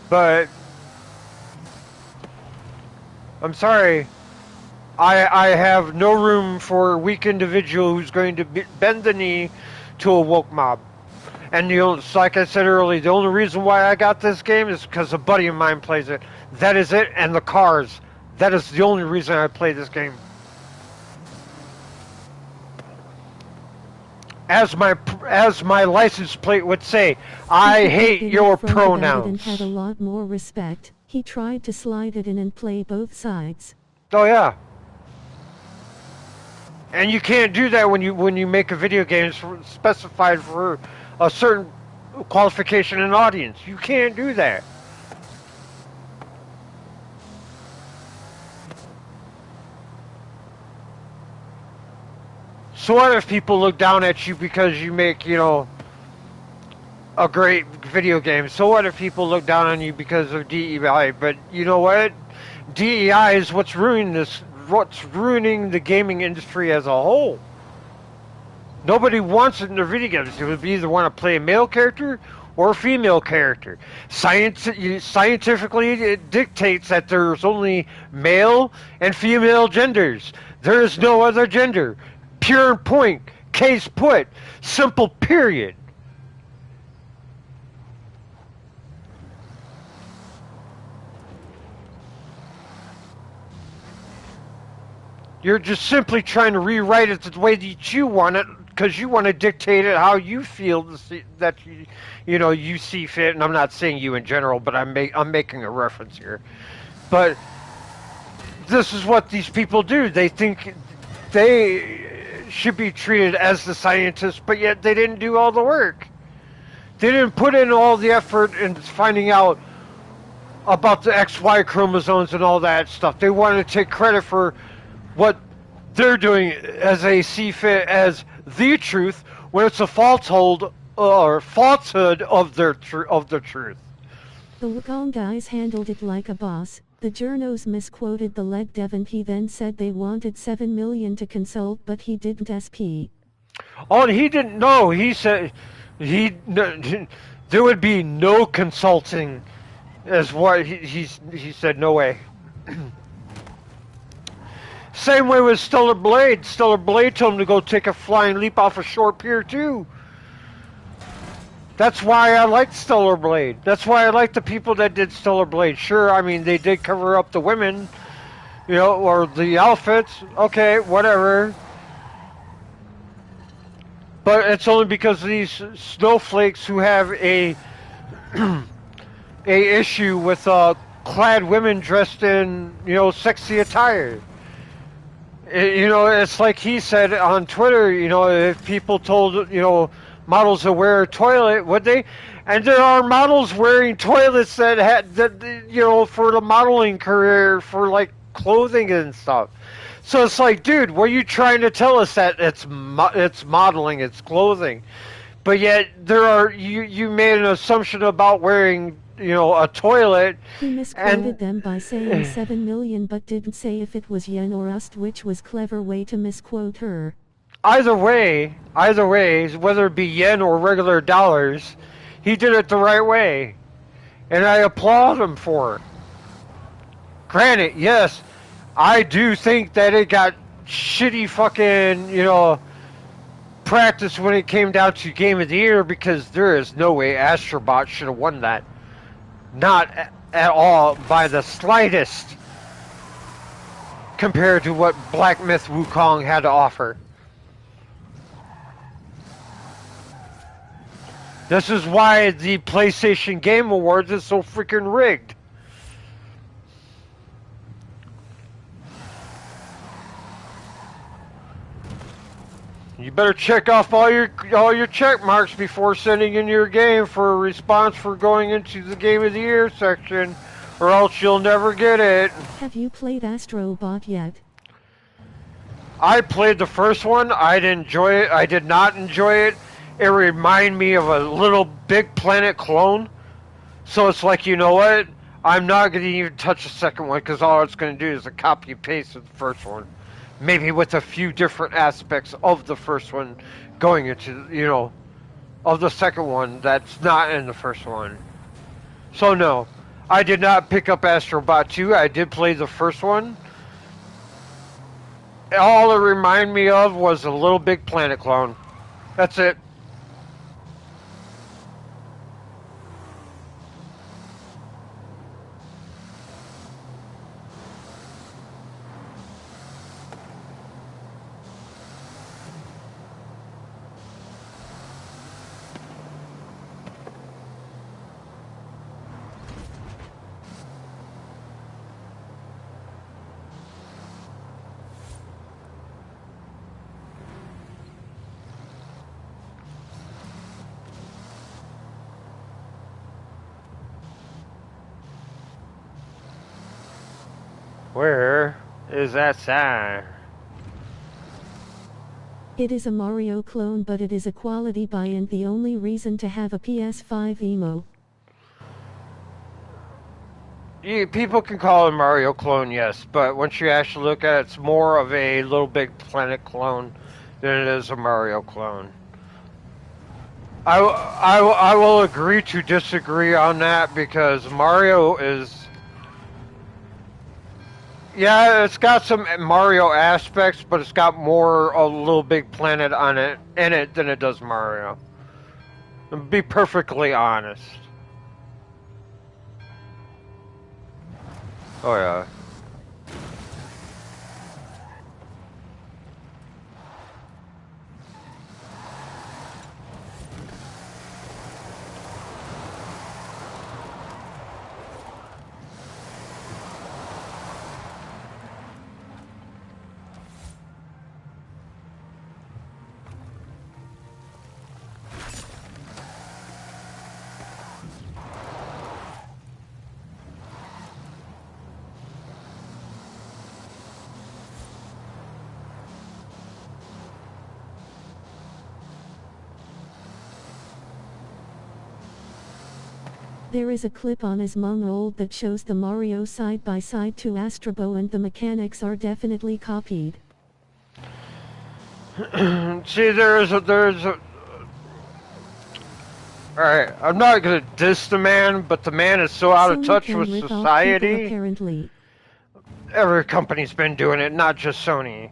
but I'm sorry. I have no room for a weak individual who's going to bend the knee to a woke mob. And like I said earlier, the only reason why I got this game is because a buddy of mine plays it. That is it, and the cars. That is the only reason I play this game. As my license plate would say, I hate your pronouns. And had a lot more respect. He tried to slide it in and play both sides. Oh yeah. And you can't do that when you make a video game specified for a certain qualification and audience. You can't do that. So what if people look down at you because you make, a great video game? So what if people look down on you because of DEI? But you know what? DEI is what's ruining the gaming industry as a whole. Nobody wants it in their video games. They would either want to play a male character or a female character. Scientifically, it dictates that there's only male and female genders. There is no other gender. Pure point. Case put. Simple period. You're just simply trying to rewrite it the way that you want it, because you want to dictate it how you feel that you see fit. And I'm not saying you in general, but I'm making a reference here. But this is what these people do. They think they should be treated as the scientists, but yet they didn't do all the work. They didn't put in all the effort in finding out about the XY chromosomes and all that stuff. They wanted to take credit for what they're doing as they see fit as the truth, when it's a falsehood of the truth. The Wukong guys handled it like a boss. The journos misquoted the leg Devon. He then said they wanted $7 million to consult, but he didn't SP. Oh, he didn't know. He said there would be no consulting, as what he said. No way. Same way with Stellar Blade. Stellar Blade told him to go take a flying leap off a short pier too. That's why I liked Stellar Blade. That's why I like the people that did Stellar Blade. Sure, I mean, they did cover up the women, or the outfits. Okay, whatever. But it's only because of these snowflakes who have a issue with clad women dressed in, sexy attire. It's like he said on Twitter, if people told, models to wear a toilet, would they? And there are models wearing toilets that for the modeling career, for like clothing and stuff. So it's like, dude, were you trying to tell us that it's modeling, it's clothing, but yet you made an assumption about wearing, a toilet. He misquoted them by saying 7 million, but didn't say if it was yen or ust, which was clever way to misquote her. Either way, whether it be yen or regular dollars, he did it the right way, and I applaud him for it. Granted, yes, I do think that it got shitty fucking, practice when it came down to Game of the Year, because there is no way Astrobot should have won that. Not at all, by the slightest, compared to what Black Myth Wukong had to offer. This is why the PlayStation Game Awards is so freaking rigged. You better check off all your check marks before sending in your game for a response for going into the Game of the Year section, or else you'll never get it. Have you played Astrobot yet? I played the first one. I didn't enjoy it. I did not enjoy it. It reminded me of a little Big Planet clone. So it's like, you know what? I'm not going to even touch the second one, because all it's going to do is a copy and paste of the first one. Maybe with a few different aspects of the first one going into, of the second one that's not in the first one. So no, I did not pick up Astrobot 2. I did play the first one. all it reminded me of was a Little Big Planet clone. That's it. Where is that sign? It is a Mario clone, but it is a quality buy and the only reason to have a PS5 emo. People can call it Mario clone, yes, but once you actually look at it, it's more of a Little Big Planet clone than it is a Mario clone. I will agree to disagree on that because Mario is... Yeah, it's got some Mario aspects, but it's got more a Little Big Planet on it in it than it does Mario. To be perfectly honest. Oh yeah. There is a clip on Among Old that shows the Mario side by side to Astrobo and the mechanics are definitely copied. See, there's a. Alright, I'm not gonna diss the man, but the man is so out of Sony touch can with rip off people society. apparently. Every company's been doing it, not just Sony.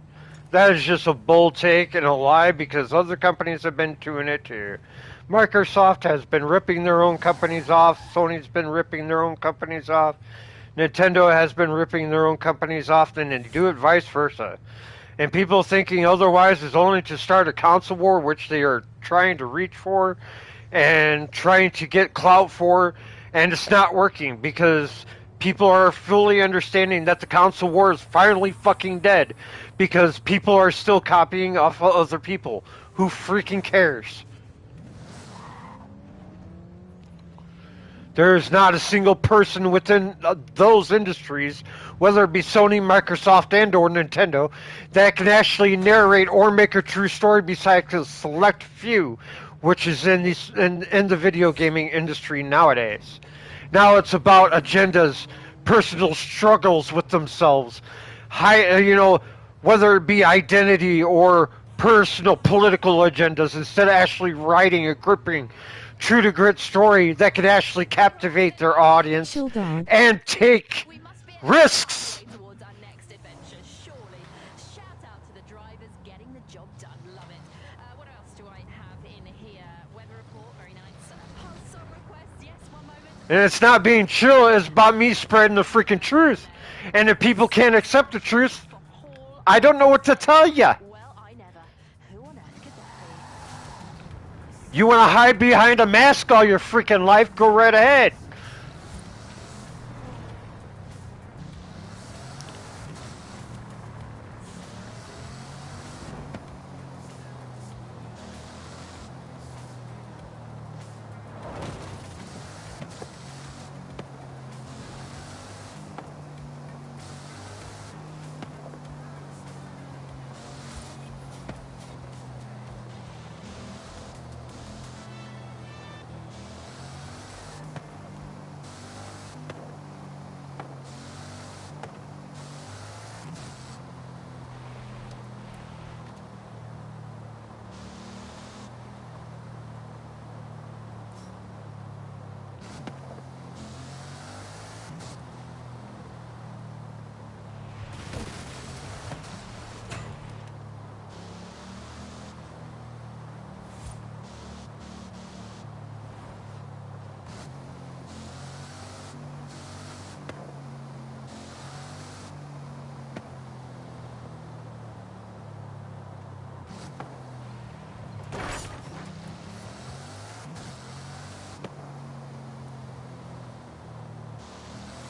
That is just a bold take and a lie because other companies have been doing it too. Microsoft has been ripping their own companies off. Sony's been ripping their own companies off. Nintendo has been ripping their own companies off, and they do it vice versa. And people thinking otherwise is only to start a console war, which they are trying to reach for and trying to get clout for, and it's not working because people are fully understanding that the console war is finally fucking dead because people are still copying off of other people. Who freaking cares? There's not a single person within those industries, whether it be Sony, Microsoft, and or Nintendo, that can actually narrate or make a true story besides a select few, which is in the video gaming industry nowadays. Now it's about agendas, personal struggles with themselves, whether it be identity or personal political agendas, instead of actually writing a gripping true to grit story that could actually captivate their audience and take risks. Towards our next adventure, surely. Shout out to the drivers getting the job done. Love it. What else do I have in here? Weather report, very nice. Pulse song request, yes, one moment. And it's not being chill, it's about me spreading the freaking truth. And if people can't accept the truth, I don't know what to tell you. Well, I never. Who on earth could that You want to hide behind a mask all your freaking life? Go right ahead.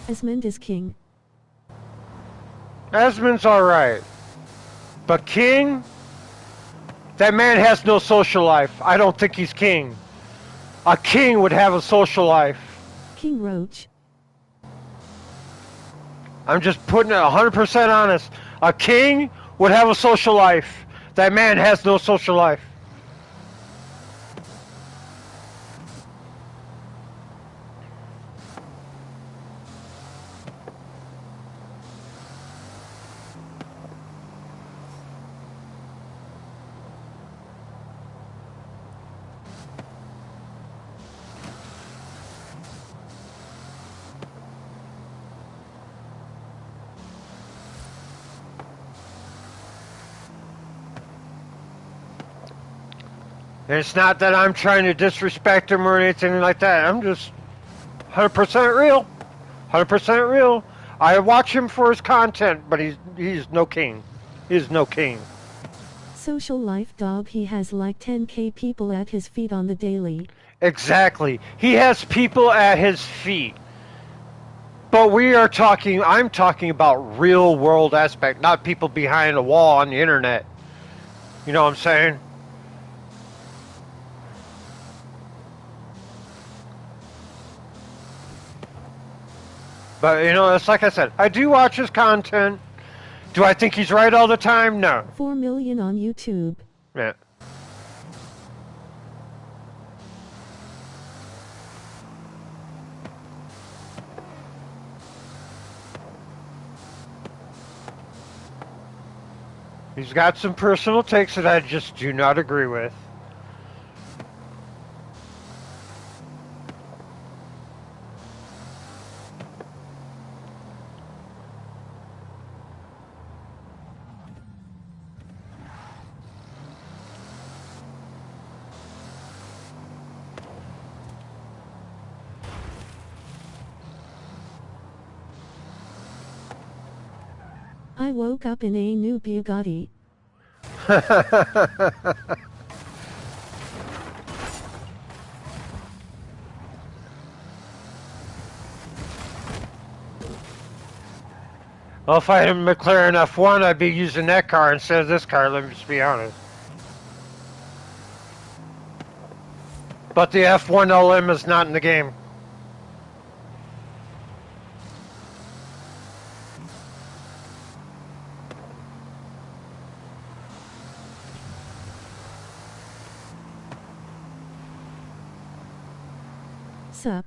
Esmond is king. Esmond's alright. But king? That man has no social life. I don't think he's king. A king would have a social life. King Roach. I'm just putting it 100% honest. A king would have a social life. That man has no social life. And it's not that I'm trying to disrespect him or anything like that. I'm just 100% real. 100% real. I watch him for his content, but he's no king. He's no king. Social life dog. He has like 10k people at his feet on the daily. Exactly. He has people at his feet. But I'm talking about real world aspect, not people behind a wall on the internet. You know what I'm saying? But, you know, it's like I said, I do watch his content. Do I think he's right all the time? No. 4 million on YouTube. Yeah. He's got some personal takes that I just do not agree with. I woke up in a new Bugatti. Well, if I had a McLaren F1, I'd be using that car instead of this car, let me just be honest. But the F1 LM is not in the game. Sup?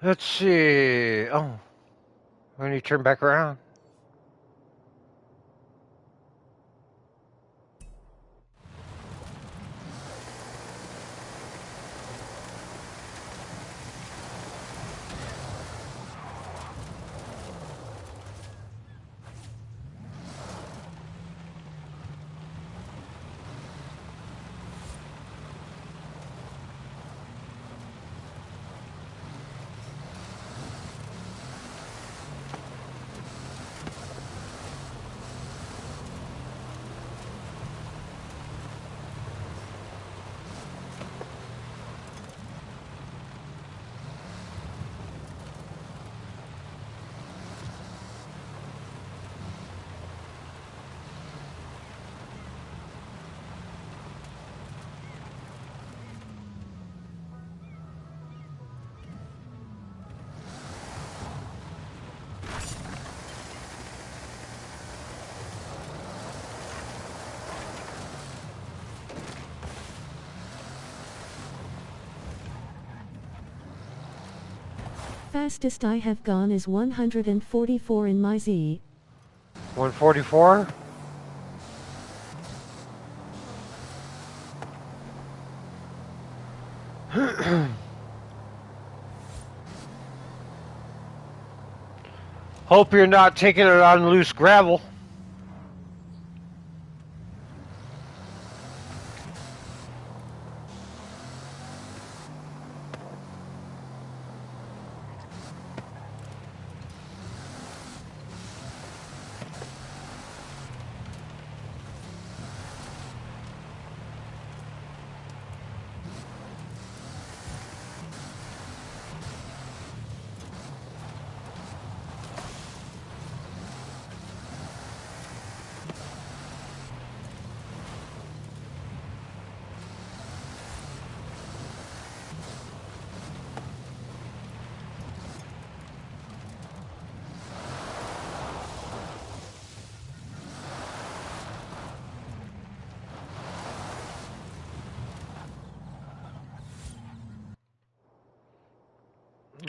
Let's see. Oh, when you turn back around. Fastest I have gone is 144 in my Z. 144? Hope you're not taking it on loose gravel.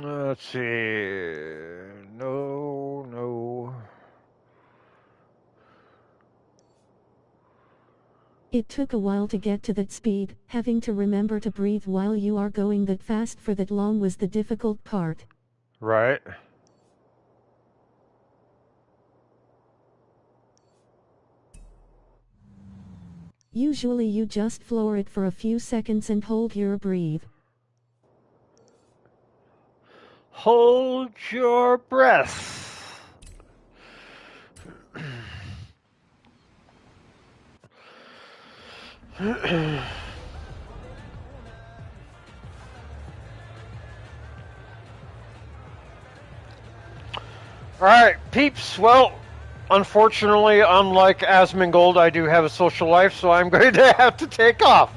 Let's see. No. It took a while to get to that speed. Having to remember to breathe while you are going that fast for that long was the difficult part. Right. Usually you just floor it for a few seconds and hold your breath. Hold your breath. Alright, peeps. Well, unfortunately, unlike Asmongold, I do have a social life, so I'm going to have to take off.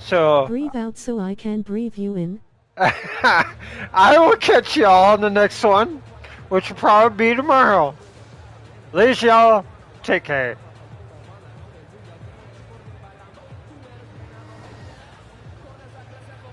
So, Breathe out so I can breathe you in. I will catch y'all on the next one, which will probably be tomorrow. Ladies, y'all, take care.